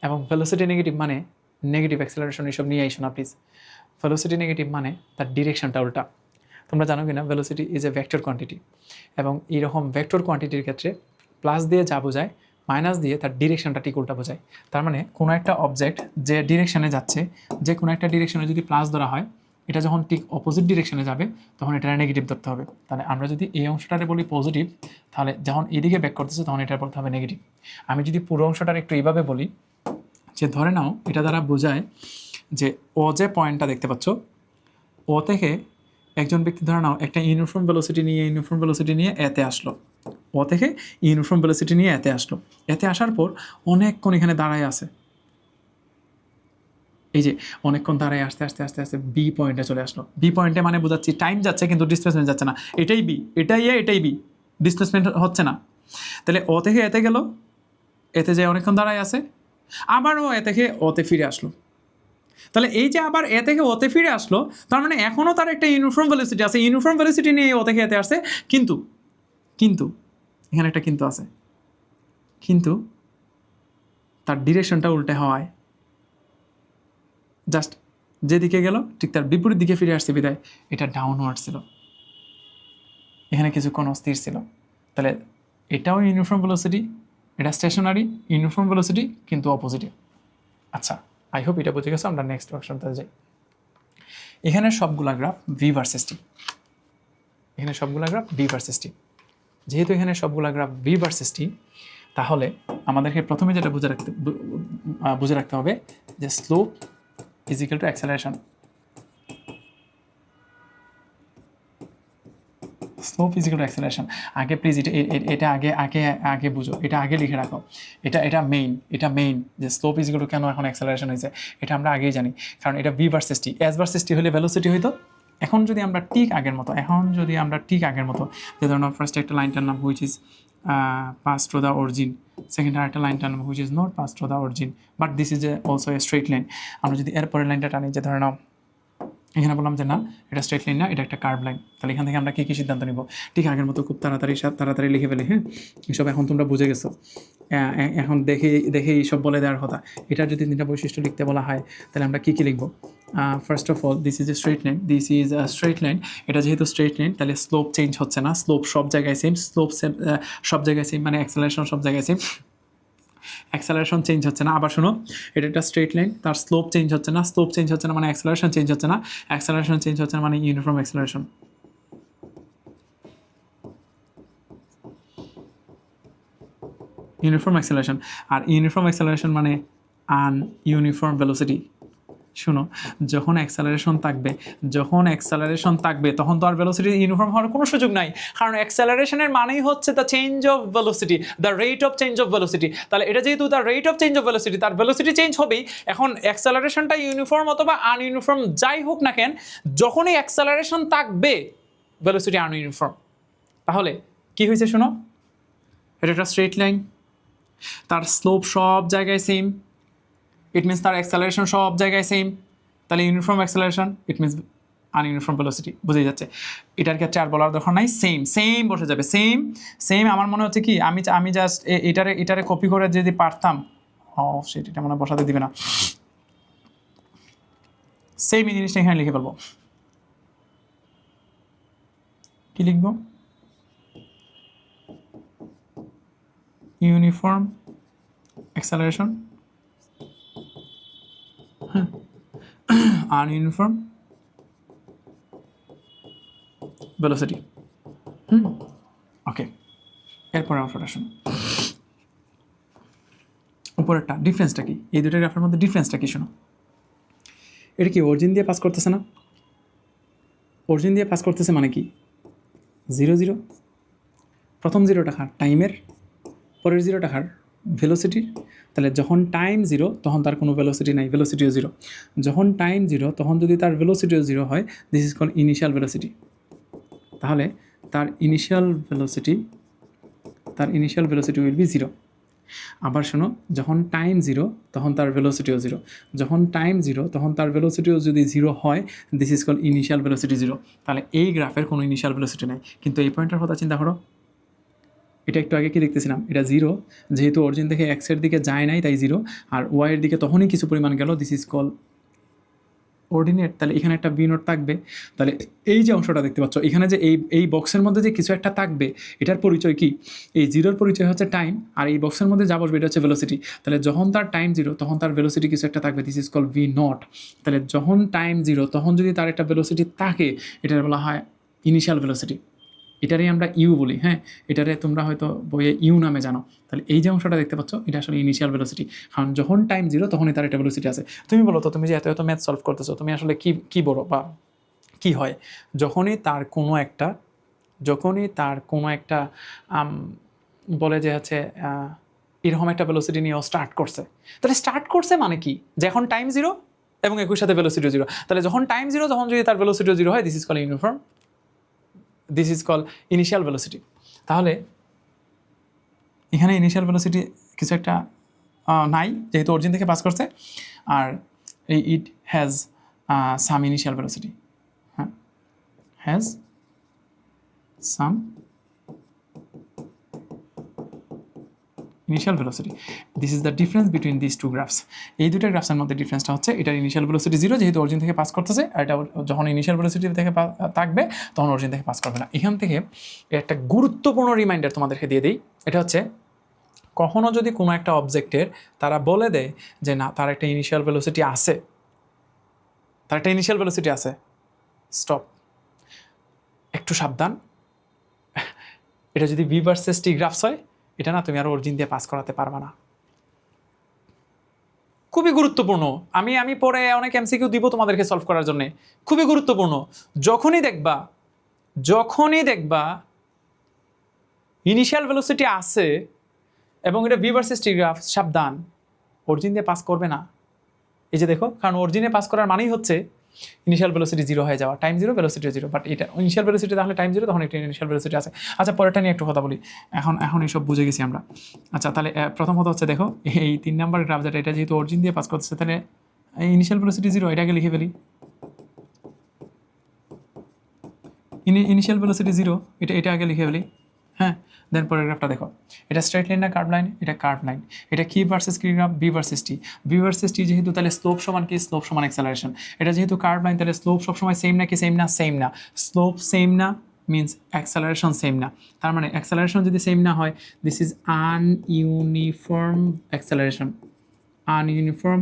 এবং ভেলোসিটি নেগেটিভ মানে নেগেটিভ অ্যাক্সেলারেশন এসব নিয়ে আইসো না প্লিজ। ভেলোসিটি নেগেটিভ মানে তার ডিরেকশনটা উল্টা। তোমরা জানো কি না, velocity is a vector quantity, এবং এইরকম ভেক্টর কোয়ান্টিটির ক্ষেত্রে প্লাস দিয়ে যা বোঝায়, মাইনাস দিয়ে তার ডিরেকশনটা ঠিক উল্টা বোঝায়। তার মানে কোনো একটা অবজেক্ট যে ডিরেকশনে যাচ্ছে, যে কোনো একটা ডিরেকশনে যদি প্লাস ধরা হয়, এটা যখন ঠিক অপোজিট ডিরেকশনে যাবে তখন এটা নেগেটিভ ধরতে হবে। তাহলে আমরা যদি এই অংশটারে বলি পজিটিভ, তাহলে যখন এদিকে ব্যাক করতেছে তখন এটা বলতে হবে নেগেটিভ। আমি যদি পুরো অংশটার একটু এইভাবে বলি, যে ধরে নাও এটা দ্বারা বোঝায় যে ও যে পয়েন্টটা দেখতে পাচ্ছ, ও থেকে একজন ব্যক্তি ধরে নাও একটা ইউনিফর্ম ভেলোসিটি নিয়ে এতে আসলো, ও থেকে ইউনিফর্ম ভেলোসিটি নিয়ে এতে আসলো, এতে আসার পর অনেকক্ষণ এখানে দাঁড়ায় আছে, এই যে অনেকক্ষণ দাঁড়ায় আস্তে আস্তে আস্তে আস্তে বি পয়েন্টে চলে আসলো। বি পয়েন্টে মানে বোঝাচ্ছি টাইম যাচ্ছে কিন্তু ডিসপ্লেসমেন্ট যাচ্ছে না, এটাই বি, এটাই এ, এটাই বি, ডিসপ্লেসমেন্ট হচ্ছে না। তাহলে ও থেকে এতে গেল, এতে যে অনেকক্ষণ দাঁড়ায় আছে, আবারও এ থেকে ওতে ফিরে আসলো। তাহলে এই যে আবার এ থেকে ওতে ফিরে আসলো, তার মানে এখনও তার একটা ইউনিফর্ম ভেলোসিটি আছে, ইউনিফর্ম ভেলোসিটি নিয়ে ও থেকে এতে আসছে, কিন্তু এখানে একটা কিন্তু আছে, কিন্তু তার ডিরেকশনটা উল্টে হওয়ায় জাস্ট যেদিকে গেল ঠিক তার বিপরীত দিকে ফিরে আসছে, বিদায় এটা ডাউনওয়ার্ড ছিল, এখানে কিছুক্ষণ অস্থির ছিল। তাহলে এটাও ইউনিফর্ম ভেলোসিটি, এটা স্টেশনারি ইউনিফর্ম ভেলোসিটি কিন্তু অপোজিটিভ। আচ্ছা আই হোপ এটা বুঝে গেছো। আমরা নেক্সট অপশনটা যাই। এখানে সবগুলা গ্রাফ ভি ভার্সেস টি। এখানে সবগুলা গ্রাফ v ভার্সেস t। যেহেতু এখানে সবগুলা গ্রাফ v ভার্সেস t, তাহলে আমাদেরকে প্রথমে যেটা বুঝে রাখতে হবে যে slope is equal two acceleration. Slope is equal two acceleration. আগে প্লিজ এটা আগে বুঝো, এটা আগে লিখে রাখো। এটা মেইন যে স্লোপ ইজ ইকুয়াল টু কেন এখন অ্যাক্সেলারেশন হয়েছে, এটা আমরা আগেই জানি, কারণ এটা v versus t। s versus t হলে ভেলোসিটি হইতো। এখন যদি আমরা ঠিক আগের মতো যে ধরুন ফার্স্ট একটা লাইনটার নাম which is pass to the origin, second আরেকটা লাইনটার নাম which is not pass to the origin, but this is also A straight line. আমরা যদি এরপরের লাইনটা টানি, যে ধরে নাও এখানে বললাম যে না এটা স্ট্রেট লাইন না, এটা একটা কার্ভ লাইন, তাহলে এখান থেকে আমরা কী সিদ্ধান্ত নিব? ঠিক আগের মতো খুব তাড়াতাড়ি লিখে ফেলি। হ্যাঁ, এসব এখন তোমরা বুঝে গেছো। এখন দেখে এইসব বলে দেওয়ার কথা। এটার যদি 3টা বৈশিষ্ট্য লিখতে বলা হয়, তাহলে আমরা কী লিখবো? First of all, this is a straight line. এটা যেহেতু স্ট্রেট লাইন, তাহলে স্লোপ চেঞ্জ হচ্ছে না, স্লোপ সব জায়গায় সেম, মানে অ্যাক্সেলারেশন সব জায়গায় সেম, অ্যাক্সেলারেশন চেঞ্জ হচ্ছে না। আবার শোনো, এটা একটা স্ট্রেট লাইন, তার স্লোপ চেঞ্জ হচ্ছে না মানে অ্যাক্সেলারেশন চেঞ্জ হচ্ছে না, অ্যাক্সেলারেশন চেঞ্জ হচ্ছে না মানে ইউনিফর্ম অ্যাক্সেলারেশন। আর ইউনিফর্ম অ্যাক্সেলারেশন মানে ইউনিফর্ম ভেলোসিটি। শুনো, যখন অ্যাক্সেলারেশন থাকবে তখন তো আর ভেলোসিটি ইউনিফর্ম হওয়ার কোনো সুযোগ নাই, কারণ অ্যাক্সেলারেশনের মানেই হচ্ছে the change of velocity, the rate of change of velocity. তাহলে এটা যেহেতু the rate of change of velocity, তার ভেলোসিটি চেঞ্জ হবেই। এখন অ্যাক্সেলারেশনটা ইউনিফর্ম অথবা আনইউনিফর্ম যাই হোক না কেন, যখনই অ্যাক্সেলারেশন থাকবে ভেলোসিটি আনইউনিফর্ম। তাহলে কি হয়েছে শোনো, এটা একটা স্ট্রেট লাইন, তার স্লোপ সব জায়গায় সেম, ইট মিনস তার অ্যাক্সেলারেশন সব জায়গায় সেম, তাহলে uniform acceleration, it means ununiform velocity. বুঝেই যাচ্ছে, এটার ক্ষেত্রে আর বলার দরকার নাই, সেম বসে যাবে, সেম। আমার মনে হচ্ছে কি আমি জাস্ট এটারে কপি করে যদি পারতাম, সেটা মনে বসাতে দিবে না, সেম এই জিনিসটা এখানে লিখে ফেলবো। কি লিখবো? Uniform acceleration, ununiform velocity. Okay, এরপরে অংশটা শুনো। উপরেরটা ডিফারেন্সটা কি? এই দুটো গ্রাফের মধ্যে ডিফারেন্সটা কি শোনো। এটা কি অরিজিন দিয়ে পাস করতেছে না? অরিজিন দিয়ে পাস করতেছে মানে কি? 0 0। প্রথম 0টা কার? টাইমের। পরের 0টা কার? ভেলোসিটির। তাহলে যখন টাইম 0 তখন তার কোনো ভেলোসিটি নাই, ভেলোসিটিও 0। যখন টাইম 0 তখন যদি তার ভেলোসিটিও 0 হয়, this is call initial velocity. তাহলে তার ইনিশিয়াল ভেলোসিটি উইল বি 0। আবার শোনো, যখন টাইম 0 তখন তার ভেলোসিটিও 0। যখন টাইম 0 তখন তার ভেলোসিটিও যদি 0 হয়, this is call initial velocity 0। তাহলে এই গ্রাফের কোনো ইনিশিয়াল ভেলোসিটি নাই। কিন্তু এই পয়েন্টের কথা চিন্তা করো, এটা একটু আগে কি দেখতেছিলাম, এটা 0, যেহেতু অরিজিন থেকে এক্সের দিকে যায় নাই তাই 0, আর ওয়াইয়ের দিকে তখনই কিছু পরিমাণ গেল, দিস ইজ কল অর্ডিনেট। তাহলে এখানে একটা বি নোট থাকবে। তাহলে এই যে অংশটা দেখতে পাচ্ছ, এখানে যে এই বক্সের মধ্যে যে কিছু একটা থাকবে, এটার পরিচয় কি? এই 0-র পরিচয় হচ্ছে টাইম, আর এই বক্সের মধ্যে যা বসবে এটা হচ্ছে ভেলোসিটি। তাহলে যখন তার টাইম 0 তখন তার ভেলোসিটি কিছু একটা থাকবে, this is call V naught. তাহলে যখন টাইম 0 তখন যদি তার একটা ভেলোসিটি থাকে, এটার বলা হয় ইনিশিয়াল ভেলোসিটি। এটারই আমরা ইউ বলি। হ্যাঁ, এটারে তোমরা হয়তো বইয়ে ইউ নামে জানো। তাহলে এই যে অংশটা দেখতে পাচ্ছ, এটা আসলে ইনিশিয়াল ভেলোসিটি, কারণ যখন টাইম 0 তখনই তার একটা ভেলোসিটি আছে। তুমি বলো তো, তুমি যে এত ম্যাথ সলভ করতেছো, তুমি আসলে কি বলো বা কি হয় যখনই তার কোনো একটা বলে যে হচ্ছে এরকম একটা ভেলোসিটি নিয়েও স্টার্ট করছে। তাহলে স্টার্ট করছে মানে কি? যে এখন টাইম 0 এবং একই সাথে ভেলোসিটিও 0। তাহলে যখন টাইম 0 তখন যদি তার ভেলোসিটিও 0 হয়, this is call uniform, this is call initial velocity. তাহলে এখানে ইনিশিয়াল ভেলোসিটি কিছু একটা নাই, যেহেতু অরিজিন থেকে পাস করছে, আর it has some initial velocity. হ্যাঁ, has some initial velocity. This is the difference between this two graphs. এই দুটো গ্রাফসের মধ্যে ডিফারেন্সটা হচ্ছে এটার ইনিশিয়াল ভেলোসিটি 0, যেহেতু অরিজিন থেকে পাস করতেছে, আর এটা যখন ইনিশিয়াল ভেলোসিটি থেকে থাকবে তখন অরিজিন থেকে পাস করবে না। এখান থেকে একটা গুরুত্বপূর্ণ রিমাইন্ডার তোমাদেরকে দিয়ে দিই, এটা হচ্ছে কখনও যদি কোনো একটা অবজেক্টের তারা বলে দেয় যে না তার একটা ইনিশিয়াল ভেলোসিটি আছে, স্টপ। একটু সাবধান, এটা যদি ভি ভার্সেস টি গ্রাফস হয়, এটা না তুমি আর অরিজিন দিয়ে পাস করাতে পারবা না। খুবই গুরুত্বপূর্ণ। আমি পরে অনেক এমসিকিউ দিব তোমাদেরকে সলভ করার জন্য, খুবই গুরুত্বপূর্ণ। যখনই দেখবা ইনিশিয়াল ভেলোসিটি আছে এবং এটা ভি ভার্সেস টি গ্রাফ, সাবধান, অরিজিন দিয়ে পাস করবে না। এই যে দেখো, কারণ অরিজিনে পাস করার মানেই হচ্ছে ইনিশিয়াল ভেলোসিটি জিরো হয়ে যাওয়া, time zero, velocity zero. But এটা ইনিশিয়াল ভেলোসিটি তাহলে টাইম জিরো, তখন একটা ইনিশিয়াল ভেলোসিটি আছে। আচ্ছা, পরেরটা নিয়ে একটু কথা বলি। এখন এইসব বুঝে গেছি আমরা। আচ্ছা, তাহলে প্রথম কথা হচ্ছে, দেখো এই 3 নাম্বার গ্রাফ যেটা, এটা যেহেতু অরিজিন দিয়ে পাস করতেছে, তাহলে ইনিশিয়াল ভেলোসিটি জিরো, এটাকে লিখে ফেলি। ইনিশিয়াল ভেলোসিটি জিরো, এটা আগে লিখে ফেলি। হ্যাঁ, দেন পরের গ্রাফটা দেখো, এটা স্ট্রেট লাইন না কার্ভ লাইন? এটা কার্ভ লাইন। এটা কি ভার্সেস কি graph? V versus T. V versus টি যেহেতু, তাহলে স্লোপ সমান কি? স্লোপ সমান অ্যাক্সেলারেশন। এটা যেহেতু কার্ভ লাইন, তাহলে স্লোপ সবসময় সেম নাকি? সেম না? সেম না। স্লোপ সেম না মিনস অ্যাক্সেলারেশন সেম না। তার মানে অ্যাক্সেলারেশন যদি সেম না হয়, দিস ইজ আনইউনিফর্ম অ্যাক্সেলারেশন। আনইউনিফর্ম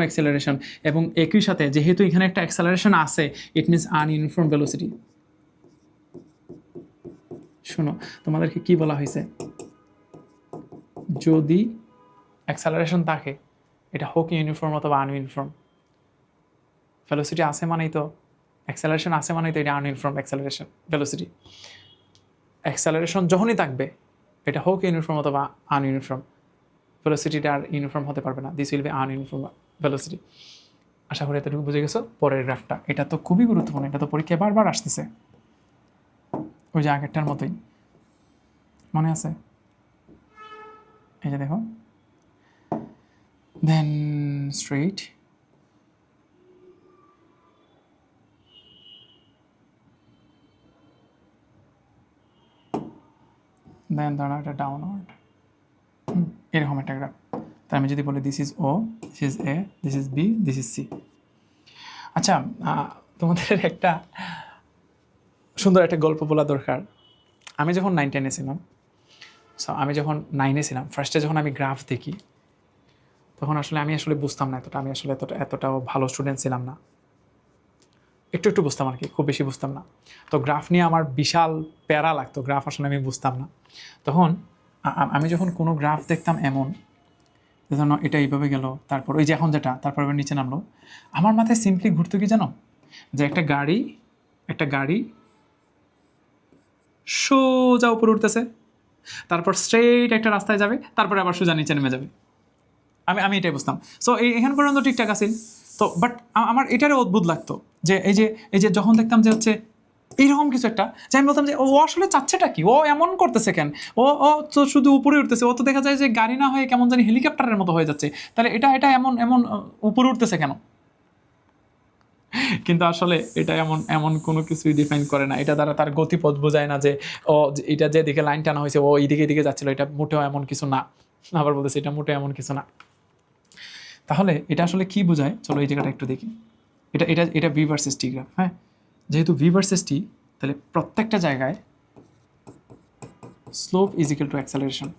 অ্যাক্সেলারেশন। এবং একই সাথে যেহেতু এখানে একটা অ্যাক্সেলারেশন আছে, ইট মিনস আনইউনিফর্ম ভেলোসিটি। শোনো, তোমাদেরকে কি বলা হয়েছে, যদি অ্যাক্সেলারেশন থাকে, এটা হোক ইউনিফর্ম অথবা আনইউনিফর্ম, ভেলোসিটি আছে মানেই তো, অ্যাক্সেলারেশন আছে মানেই তো এটা আনইউনিফর্ম অ্যাক্সেলারেশন ভেলোসিটি। অ্যাক্সেলারেশন যখনই থাকবে, এটা হোক ইউনিফর্ম অথবা আনইউনিফর্ম, ভেলোসিটিটা আর ইউনিফর্ম হতে পারবে না, দিস উইল বি আনইউনিফর্ম ভেলোসিটি। আশা করি এতটুকু বুঝে গেছো। পরের গ্রাফটা, এটা তো খুবই গুরুত্বপূর্ণ, এটা তো পরীক্ষায় বারবার আসতেছে, ওই যে আগেরটার মতোই, মনে আছে? এই যে দেখো, দেন স্ট্রেইট, দেন ধরো একটা ডাউনওয়ার্ড, এরকম একটা গ্রাফ। তাই আমি যদি বলি this is O, this is A, this is B, this is C. আচ্ছা, তোমাদের একটা সুন্দর একটা গল্প বলা দরকার। আমি যখন 9-10-এ ছিলাম, আমি যখন 9-এ ছিলাম, ফার্স্টে যখন আমি গ্রাফ দেখি, তখন আমি আসলে বুঝতাম না এতটা, আমি আসলে এতটাও ভালো স্টুডেন্ট ছিলাম না, একটু বুঝতাম আর কি, খুব বেশি বুঝতাম না। তো গ্রাফ নিয়ে আমার বিশাল প্যারা লাগতো, গ্রাফ আসলে আমি বুঝতাম না। তখন আমি যখন কোনো গ্রাফ দেখতাম এমন, যেন এটা এইভাবে গেল, তারপর ওই যে এখন যেটা, তারপর এবার নিচে নামলো, আমার মাথায় সিম্পলি ঘুরতো কি জানো, যে একটা গাড়ি সোজা উপরে উঠতেছে, তারপর স্ট্রেইট একটা রাস্তায় যাবে, তারপরে আবার সোজা নিচে নেমে যাবে। আমি এটাই বুঝতাম। সো এখান পর্যন্ত ঠিকঠাক আছে। তো বাট আমার এটারও অদ্ভুত লাগতো, যে এই যে যখন দেখতাম যে হচ্ছে এইরকম কিছু একটা, যে আমি বলতাম যে ও আসলে চাচ্ছেটা কি, ও এমন করতেছে কেন, ও তো শুধু উপরে উঠতেছে, ও তো দেখা যায় যে গাড়ি না হয়ে কেমন জানি হেলিকপ্টারের মতো হয়ে যাচ্ছে, তাহলে এটা এমন এমন উপরে উঠতেছে কেন? কিন্তু আসলে এটা এমন কোনো কিছুই ডিফাইন করে না, এটা দ্বারা তার গতিপথ বোঝায় না, যে ও এটা যেদিকে লাইন টানা হয়েছে ও এইদিকে যাচ্ছিল, এটা মোটেও এমন কিছু না। আবার বলতেছে এটা মোটেও এমন কিছু না। তাহলে এটা আসলে কি বোঝায়, চলো এই জায়গাটা একটু দেখি। এটা ভি ভার্সেস টি গ্রাফ। হ্যাঁ, যেহেতু ভি ভার্সেস টি, তাহলে প্রত্যেকটা জায়গায় slope is equal two acceleration.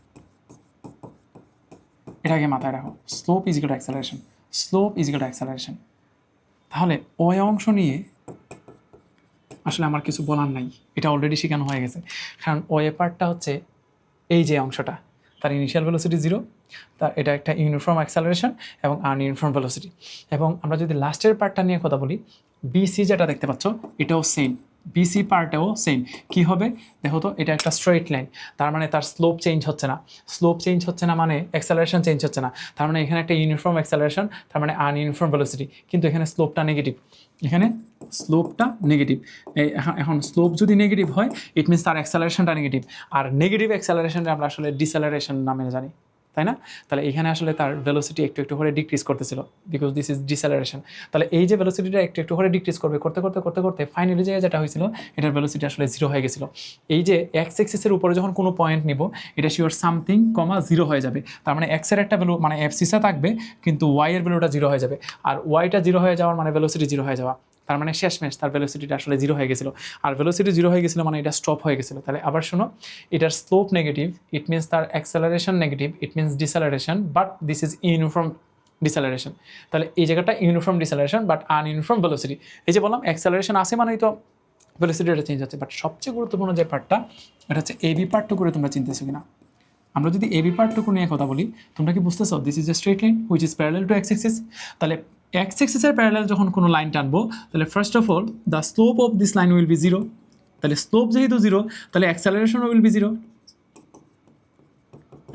এটাকে মাথায় রাখো, slope is equal two acceleration, slope is equal two acceleration. তাহলে ওই অংশ নিয়ে আসলে আমার কিছু বলার নাই, এটা অলরেডি শেখানো হয়ে গেছে। কারণ ওয়ে পার্টটা হচ্ছে এই যে অংশটা, তার ইনিশিয়াল ভেলোসিটি জিরো, তার এটা একটা ইউনিফর্ম অ্যাক্সেলারেশন এবং আনইউনিফর্ম ভেলোসিটি। এবং আমরা যদি লাস্টের পার্টটা নিয়ে কথা বলি, বিসি যেটা দেখতে পাচ্ছ, এটাও সেম, বিসি পার্টেও সেম। কী হবে দেখো তো, এটা একটা স্ট্রেইট লাইন, তার মানে তার স্লোপ চেঞ্জ হচ্ছে না। স্লোপ চেঞ্জ হচ্ছে না মানে অ্যাক্সেলারেশন চেঞ্জ হচ্ছে না, তার মানে এখানে একটা ইউনিফর্ম অ্যাক্সেলারেশন, তার মানে আনইউনিফর্ম ভেলোসিটি। কিন্তু এখানে স্লোপটা নেগেটিভ, এখানে স্লোপটা নেগেটিভ। এখন স্লোপ যদি নেগেটিভ হয়, ইট মিনস তার অ্যাক্সেলারেশনটা নেগেটিভ। আর নেগেটিভ অ্যাক্সেলারেশনটা আমরা আসলে ডিসেলারেশন নামে জানি, তাই না? তাহলে এখানে আসলে তার ভেলোসিটি একটু করে ডিক্রিজ করতেছিল, বিকজ দিস ইজ ডিসেলারেশন। তাহলে এই যে ভেলোসিটিটা একটু করে ডিক্রিজ করতে ফাইনালি যেটা হয়েছিল, এটার ভেলোসিটি আসলে জিরো হয়ে গেছিলো। এই যে এক্স এক্সিসের উপরে যখন কোনো পয়েন্ট নিব, এটা শিওর সামথিং কমা জিরো হয়ে যাবে। তার মানে এক্সের একটা ভ্যালু মানে এফসিসা থাকবে, কিন্তু ওয়াই এর ভ্যালুটা জিরো হয়ে যাবে। আর ওয়াইটা জিরো হয়ে যাওয়ার মানে ভেলোসিটি জিরো হয়ে যাওয়া, তার মানে শেষমেশ তার ভেলোসিটিটা আসলে জিরো হয়ে গেছিলো। আর ভেলোসিটি জিরো হয়ে গেছিলো মানে এটা স্টপ হয়ে গেছিলো। তাহলে আবার শোনো, এটার স্লোপ নেগেটিভ, ইট মিনস তার acceleration negative, it means deceleration, but this is uniform deceleration. তাহলে এই জায়গাটা uniform deceleration but ununiform velocity. এই যে বললাম অ্যাক্সেলারেশন আছে মানেই তো ভেলোসিটিটা চেঞ্জ হচ্ছে। বাট সবচেয়ে গুরুত্বপূর্ণ যে পার্টটা এটা হচ্ছে এবি পার্টটুকু করে তোমরা চিনতেছো কিনা। আমরা যদি এবি পার্টটুকু নিয়ে কথা বলি, তোমরা কি বুঝতেছো this is a straight line which is parallel to x axis. তাহলে এক্স অ্যাক্সিসের প্যারালাল যখন কোনো লাইন টানবো তাহলে first of all the slope of this line will be zero. তাহলে স্লোপ যেহেতু জিরো তাহলে অ্যাক্সেলারেশনও will be zero,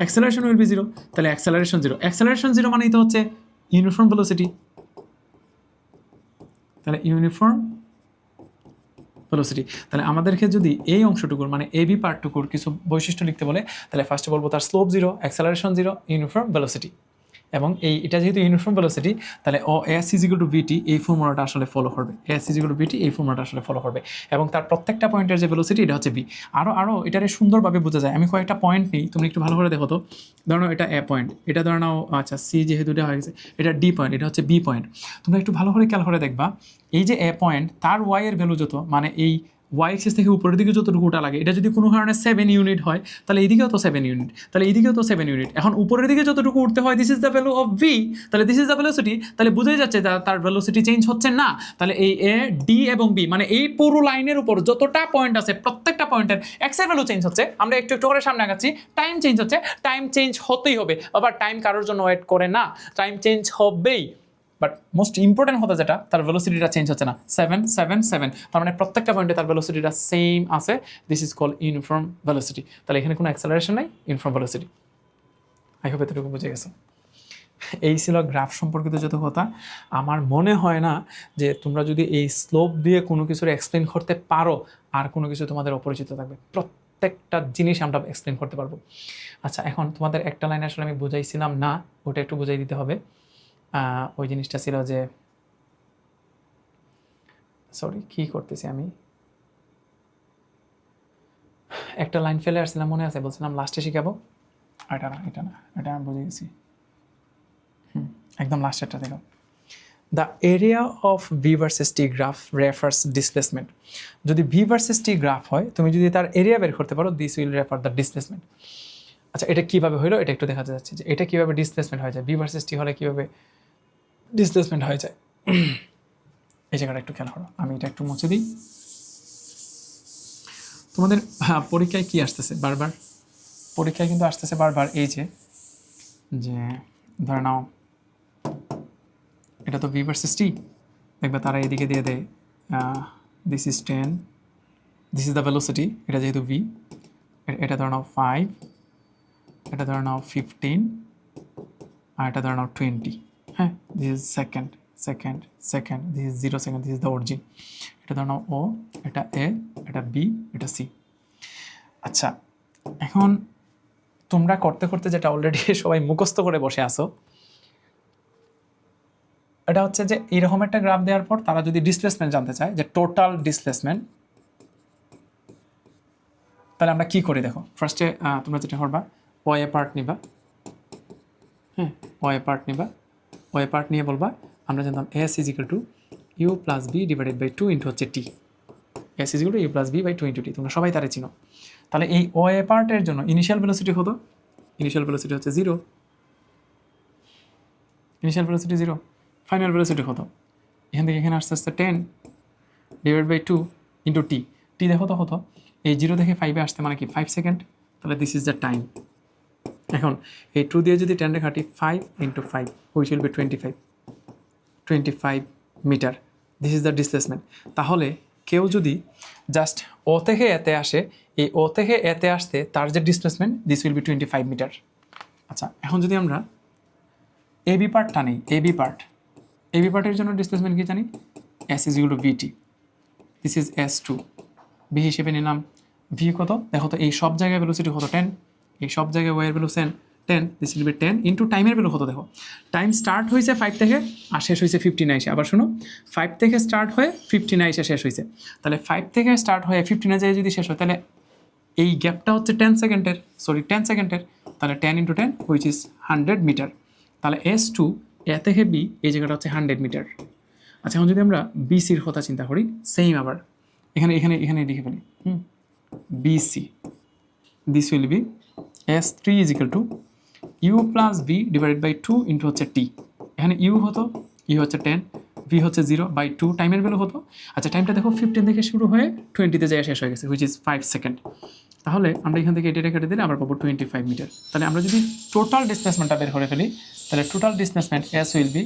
acceleration will be zero. তাহলে অ্যাক্সেলারেশন জিরো, অ্যাক্সেলারেশন জিরো মানেই তো হচ্ছে ইউনিফর্ম ভেলোসিটি। তাহলে ইউনিফর্ম ভেলোসিটি। তাহলে আমাদেরকে যদি এই অংশটুকুর মানে এবি পার্টটুকুর কিছু বৈশিষ্ট্য লিখতে বলে তাহলে ফার্স্টে বলবো তার slope zero, acceleration zero, uniform velocity. এবং এটা যেহেতু ইউনিফর্ম ভেলোসিটি তাহলে ও এস ইজিক্যাল টু ভিটি এই ফর্মুলাটা আসলে ফলো করবে, এস ইজিক্যাল টু ভিটি এই ফর্মুলাটা আসলে ফলো করবে। এবং তার প্রত্যেকটা পয়েন্টের যে ভেলোসিটি এটা হচ্ছে ভি। আরও এটারে সুন্দরভাবে বোঝা যায়। আমি কয়েকটা পয়েন্ট নিই, তুমি একটু ভালো করে দেখো তো। ধরো এটা এ পয়েন্ট, এটা ধরে নাও আচ্ছা সি যেহেতু এটা হয়ে গেছে, এটা ডি পয়েন্ট, এটা হচ্ছে বি পয়েন্ট। তোমরা একটু ভালো করে খেয়াল করে দেখবা এই যে এ পয়েন্ট তার ওয়াই এর ভ্যালু যত মানে এই ওয়াই এক্সিস থেকে উপরের দিকে যতটুকু ওটা লাগে এটা যদি কোনো কারণে 7 ইউনিট হয় তাহলে এইদিকেও তো 7 ইউনিট, তাহলে এইদিকেও তো 7 ইউনিট। এখন উপরের দিকে যতটুকু উঠতে হয় this is the value of V, তাহলে দিস ইজ দ্য ভেলোসিটি। তাহলে বোঝাই যাচ্ছে তার ভেলোসিটি চেঞ্জ হচ্ছে না। তাহলে এই এ ডি এবং বি মানে এই পুরো লাইনের উপর যতটা পয়েন্ট আছে প্রত্যেকটা পয়েন্টের এক্স এর ভ্যালু চেঞ্জ হচ্ছে। আমরা একটু একটু করে সামনে আগাচ্ছি, টাইম চেঞ্জ হচ্ছে, টাইম চেঞ্জ হতেই হবে। আবার টাইম কারোর জন্য ওয়েট করে না, টাইম চেঞ্জ হবেই। বাট মোস্ট ইম্পর্টেন্ট হতে যেটা তার ভেলোসিটিটা চেঞ্জ হচ্ছে না, 777। তার মানে প্রত্যেকটা পয়েন্টে তার ভেলোসিটিটা সেম আছে। This is call uniform velocity. তাহলে এখানে কোনো অ্যাক্সেলারেশন নাই, ইউনিফর্ম ভেলোসিটি। আই হোপ এতটুকু বুঝে গেছো। এই ছিল গ্রাফ সম্পর্কিত যত কথা। আমার মনে হয় না যে তোমরা যদি এই স্লোপ দিয়ে কোনো কিছুর এক্সপ্লেন করতে পারো আর কোনো কিছু তোমাদের অপরিচিত থাকবে। প্রত্যেকটা জিনিস আমরা এক্সপ্লেন করতে পারবো। আচ্ছা, এখন তোমাদের একটা লাইন আসলে আমি বুঝাইছিলাম না, ওটা একটু বুঝাই দিতে হবে। ওই জিনিসটা ছিল যে সরি কি করতেছি আমি, একটা লাইন ফেলে আসছিলাম মনে আছে, বলছিলাম লাস্টে শিখাবো। এটা না এটা আমি বুঝে গেছি। একদম লাস্টেরটা দেখো। The area of V versus t graph refers displacement. যদি ভি ভার্সেস টি গ্রাফ হয় তুমি যদি তার এরিয়া বের করতে পারো this will refer the displacement. আচ্ছা, এটা কীভাবে হলো এটা একটু দেখাতে যাচ্ছে যে এটা কীভাবে ডিসপ্লেসমেন্ট হয়ে যায়, ভি ভার্সেস টি হলে কীভাবে ডিসপ্লেসমেন্ট হয়ে যায়। এই জায়গাটা একটু খেয়াল করো, আমি এটা একটু মুছে দিই। তোমাদের পরীক্ষায় কি আসতেছে বারবার, পরীক্ষায় কিন্তু আসতেছে বারবার এই যে ধরে নাও এটা তো ভি ভার্সেস টি, দেখবে তারা এদিকে দিয়ে দেয় this is 10, this is the velocity, এটা যেহেতু ভি, এটা ধরে নাও 5, এটা ধরে নাও 15, আর এটা ধরে নাও 20। হ্যাঁ, this is second, this is 0 second, this is the origin. এটা ধরে নাও ও, এটা এ, এটা বি, এটা সি। আচ্ছা, এখন তোমরা করতে করতে যেটা অলরেডি সবাই মুখস্থ করে বসে আসো, এটা হচ্ছে যে এইরকম একটা গ্রাফ দেওয়ার পর তারা যদি ডিসপ্লেসমেন্ট জানতে চায় যে টোটাল ডিসপ্লেসমেন্ট, তাহলে আমরা কি করি দেখো। ফার্স্টে তোমরা যেটা করবা ওয়ে পার্ট নিবা, হ্যাঁ ওয়ে পার্ট নিবা, ওয়ে পার্ট নিয়ে বলবা আমরা জানতাম s is equal to you plus B divided by 2 into হচ্ছে t. S is equal to you plus v by 2 into t, তোমরা সবাই তারে চিনো। তাহলে এই ওয়ে পার্টের জন্য ইনিশিয়াল ভেলোসিটি হতো, ইনিশিয়াল ভেলোসিটি হচ্ছে 0, ইনিশিয়াল ভেলোসিটি 0, ফাইনাল ভেলোসিটি হতো এখান থেকে এখানে আস্তে আস্তে 10 ডিভাইড বাই 2 ইন্টু টি। টি দেখো তো হতো এই 0 থেকে 5-এ আসতে মানে কি 5 সেকেন্ড, তাহলে দিস ইজ দ্য টাইম। এখন এই 2 দিয়ে যদি 10 কাটি 5 into 5 which will be 25 metre, this is the displacement. তাহলে কেউ যদি জাস্ট ও থেকে এতে আসে, এই ও থেকে এতে আসতে তার যে displacement this will be 25 metre. আচ্ছা, এখন যদি আমরা এবি পার্টটা নেই, এবি পার্টের জন্য ডিসপ্লেসমেন্ট কি জানি, S is equal to VT, this is S2, B হিসেবে নিলাম ভি কত দেখো তো, এই সব জায়গায় ভেলোসিটি কত 10, এই সব জায়গায় ওয়ের value 10, this will be 10 into টাইমের ভ্যালু কত দেখো, টাইম স্টার্ট হয়েছে 5 থেকে আর শেষ হয়েছে 15 এসে। আবার শোনো, 5 থেকে স্টার্ট হয়ে 15 এসে শেষ হয়েছে। তাহলে 5 থেকে স্টার্ট হয়ে 15 যায় যদি শেষ হয় তাহলে এই গ্যাপটা হচ্ছে 10 সেকেন্ডের, তাহলে 10 ইন্টু 10 হুইচ ইজ 100 মিটার। তাহলে S2 এ থেকে বি এই জায়গাটা হচ্ছে 100 মিটার। আচ্ছা, এখন যদি আমরা বিসির কথা চিন্তা করি, সেম আবার এখানে লিখে ফেলি BC, this will be S3 is equal to you plus B divided by 2 into হচ্ছে টি। এখানে ইউ হতো, ইউ হচ্ছে 10, ভি হচ্ছে 0/2, টাইমের ভ্যালু হতো। আচ্ছা টাইমটা দেখো 15 থেকে শুরু হয়ে 20-তে যায় শেষ হয়ে গেছে, হুইচ ইজ 5 সেকেন্ড। তাহলে আমরা এখান থেকে এটা কেটে দিলে আবার পাবো 25 মিটার। তাহলে আমরা যদি টোটাল ডিসপ্লেসমেন্টটা বের করে ফেলি, তাহলে total displacement S will be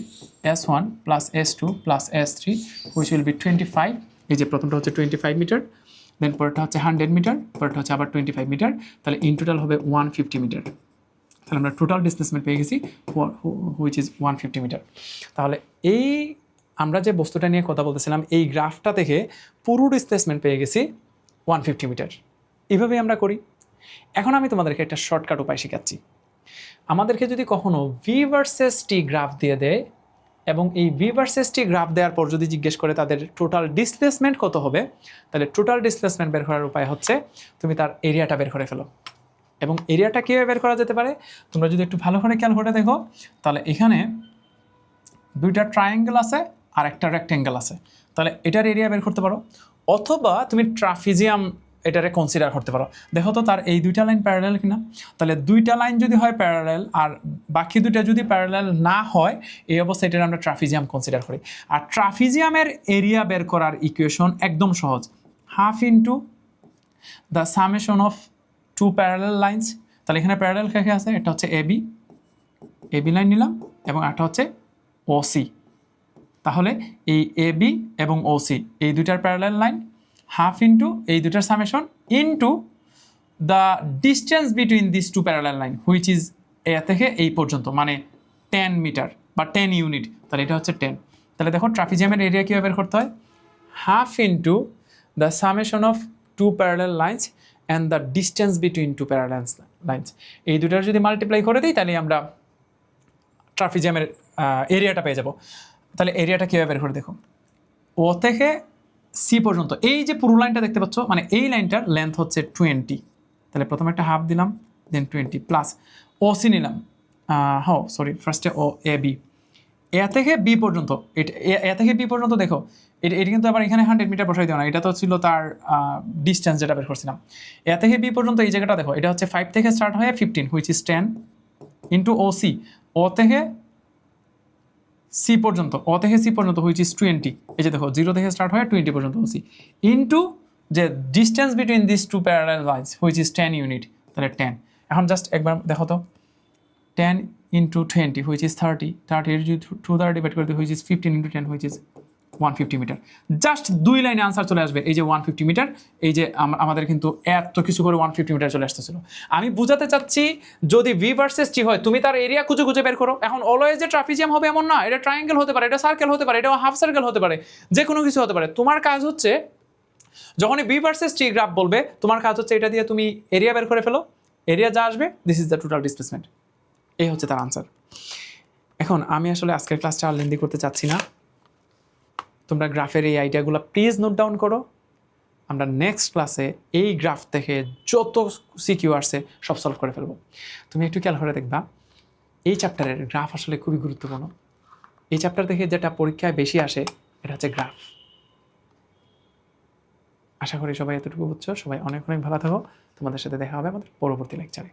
S1 plus S2 plus S3 which will be 25। এই যে প্রথমটা হচ্ছে 25 মিটার, দেন পরেরটা হচ্ছে 100 মিটার, পরেরটা হচ্ছে আবার 25 মিটার, তাহলে ইন টোটাল হবে 150 মিটার। তাহলে আমরা টোটাল ডিসপ্লেসমেন্ট পেয়ে গেছি হুইচ ইজ 150 মিটার। তাহলে এই আমরা যে বস্তুটা নিয়ে কথা বলতেছিলাম এই গ্রাফটা থেকে পুরো ডিসপ্লেসমেন্ট পেয়ে গেছি 150 মিটার। এইভাবেই আমরা করি। এখন আমি তোমাদেরকে একটা শর্টকাট উপায় শেখাচ্ছি। আমাদেরকে যদি কখনো ভি ভার্সেস টি গ্রাফ দিয়ে দেয় এবং এই ভি ভার্সেস টি গ্রাফ দেওয়ার পর যদি জিজ্ঞেস করে তাদের টোটাল ডিসপ্লেসমেন্ট কত হবে, তাহলে টোটাল ডিসপ্লেসমেন্ট বের করার উপায় হচ্ছে তুমি তার এরিয়াটা বের করে ফেলো। এবং এরিয়াটা কীভাবে বের করা যেতে পারে, তোমরা যদি একটু ভালো করে খেয়াল করে দেখো, তাহলে এখানে দুইটা ট্রায়াঙ্গেল আছে আর একটা রেক্টেঙ্গেল আছে, তাহলে এটার এরিয়া বের করতে পারো। অথবা তুমি ট্রাফিজিয়াম এটারে কনসিডার করতে পারো। দেখো তো তার এই দুইটা লাইন প্যারালেল কিনা। তাহলে দুইটা লাইন যদি হয় প্যারালেল আর বাকি দুইটা যদি প্যারালেল না হয়, এই অবস্থায় এটার আমরা ট্রাফিজিয়াম কনসিডার করি। আর ট্রাফিজিয়ামের এরিয়া বের করার ইকুয়েশন একদম সহজ, half into the summation of two parallel lines. তাহলে এখানে প্যারালেল কে আছে, এটা হচ্ছে এবি লাইন নিলাম এবং একটা হচ্ছে ওসি। তাহলে এই এবি এবং ওসি এই দুইটার প্যারালেল লাইন, হাফ ইন্টু এই দুইটার summation into the distance between this two parallel line which is এ থেকে এই পর্যন্ত, মানে 10 মিটার বা 10 ইউনিট। তাহলে এটা হচ্ছে 10। তাহলে দেখো ট্রাফিজিয়ামের এরিয়া কীভাবে বের করতে হয়, half into the summation of two parallel lines and the distance between two parallel lines. এই দুটার যদি মাল্টিপ্লাই করে দিই তাহলে আমরা ট্রাফিজিয়ামের এরিয়াটা পেয়ে যাব। তাহলে এরিয়াটা কীভাবে বের করে দেখো, ও থেকে সি পর্যন্ত এই যে পুরো লাইনটা দেখতে পাচ্ছ, মানে এই লাইনটার লেন্থ হচ্ছে 20। তাহলে প্রথমে একটা হাফ দিলাম, দেন 20 প্লাস ওসি নিলাম, ফার্স্টে ও এ বি, এ থেকে বি পর্যন্ত, এটা এ থেকে বি পর্যন্ত দেখো এটা কিন্তু আবার এখানে 100 মিটার বসাই দিও না, এটা তো ছিল তার ডিস্টেন্স যেটা বের করছিলাম। এ থেকে বি পর্যন্ত এই জায়গাটা দেখো, এটা হচ্ছে 5 থেকে স্টার্ট হয়ে 15 হুইচ ইজ 10 ইন্টু ওসি, ও থেকে সি পর্যন্ত, ও থেকে সি পর্যন্ত হুইচ ইজ 20। এই যে দেখো 0 থেকে স্টার্ট হয়ে 20 পর্যন্ত ওসি ইন্টু যে distance between this two parallel lines which is 10 unit. তাহলে 10। এখন জাস্ট একবার দেখো তো, 10 ইন্টু 20 হুইচ ইজ 30, 30 এর যদি 2 দ্বারা ডিভাইড করে দিই which is 15 into 10 which is 150 metre. Just 2 লাইনে আনসার চলে আসবে, এই যে 150 মিটার। এই যে আমাদের কিন্তু এত কিছু করে 150 মিটার চলে আসতেছিল। আমি বুঝাতে চাচ্ছি যদি ভি ভার্সেস টি হয় তুমি তার এরিয়া খুঁজে খুঁজে বের করো। এখন অলওয়েজ যে ট্রাফিজিয়াম হবে এমন না, এটা ট্রায়াঙ্গেল হতে পারে, এটা সার্কেল হতে পারে, এটা হাফ সার্কেল হতে পারে, যে কোনো কিছু হতে পারে। তোমার কাজ হচ্ছে যখনই ভি ভার্সেস টি গ্রাফ বলবে, তোমার কাজ হচ্ছে এটা দিয়ে তুমি এরিয়া বের করে ফেলো। এরিয়া যা আসবে this is the total displacement. এই হচ্ছে তার আনসার। এখন আমি আসলে আজকের ক্লাসটা আর লেন্দি করতে চাচ্ছি না, তোমরা গ্রাফের এই আইডিয়াগুলো প্লিজ নোট ডাউন করো। আমরা নেক্সট ক্লাসে এই গ্রাফ থেকে যত সিকিউ আসছে সব সলভ করে ফেলবো। তুমি একটু খেয়াল করে দেখবা, এই চ্যাপ্টারের গ্রাফ আসলে খুবই গুরুত্বপূর্ণ। এই চ্যাপ্টার থেকে যেটা পরীক্ষায় বেশি আসে এটা হচ্ছে গ্রাফ। আশা করি সবাই এতটুকু বুঝছো। সবাই অনেক অনেক ভালো থাকো। তোমাদের সাথে দেখা হবে আমাদের পরবর্তী লেকচারে।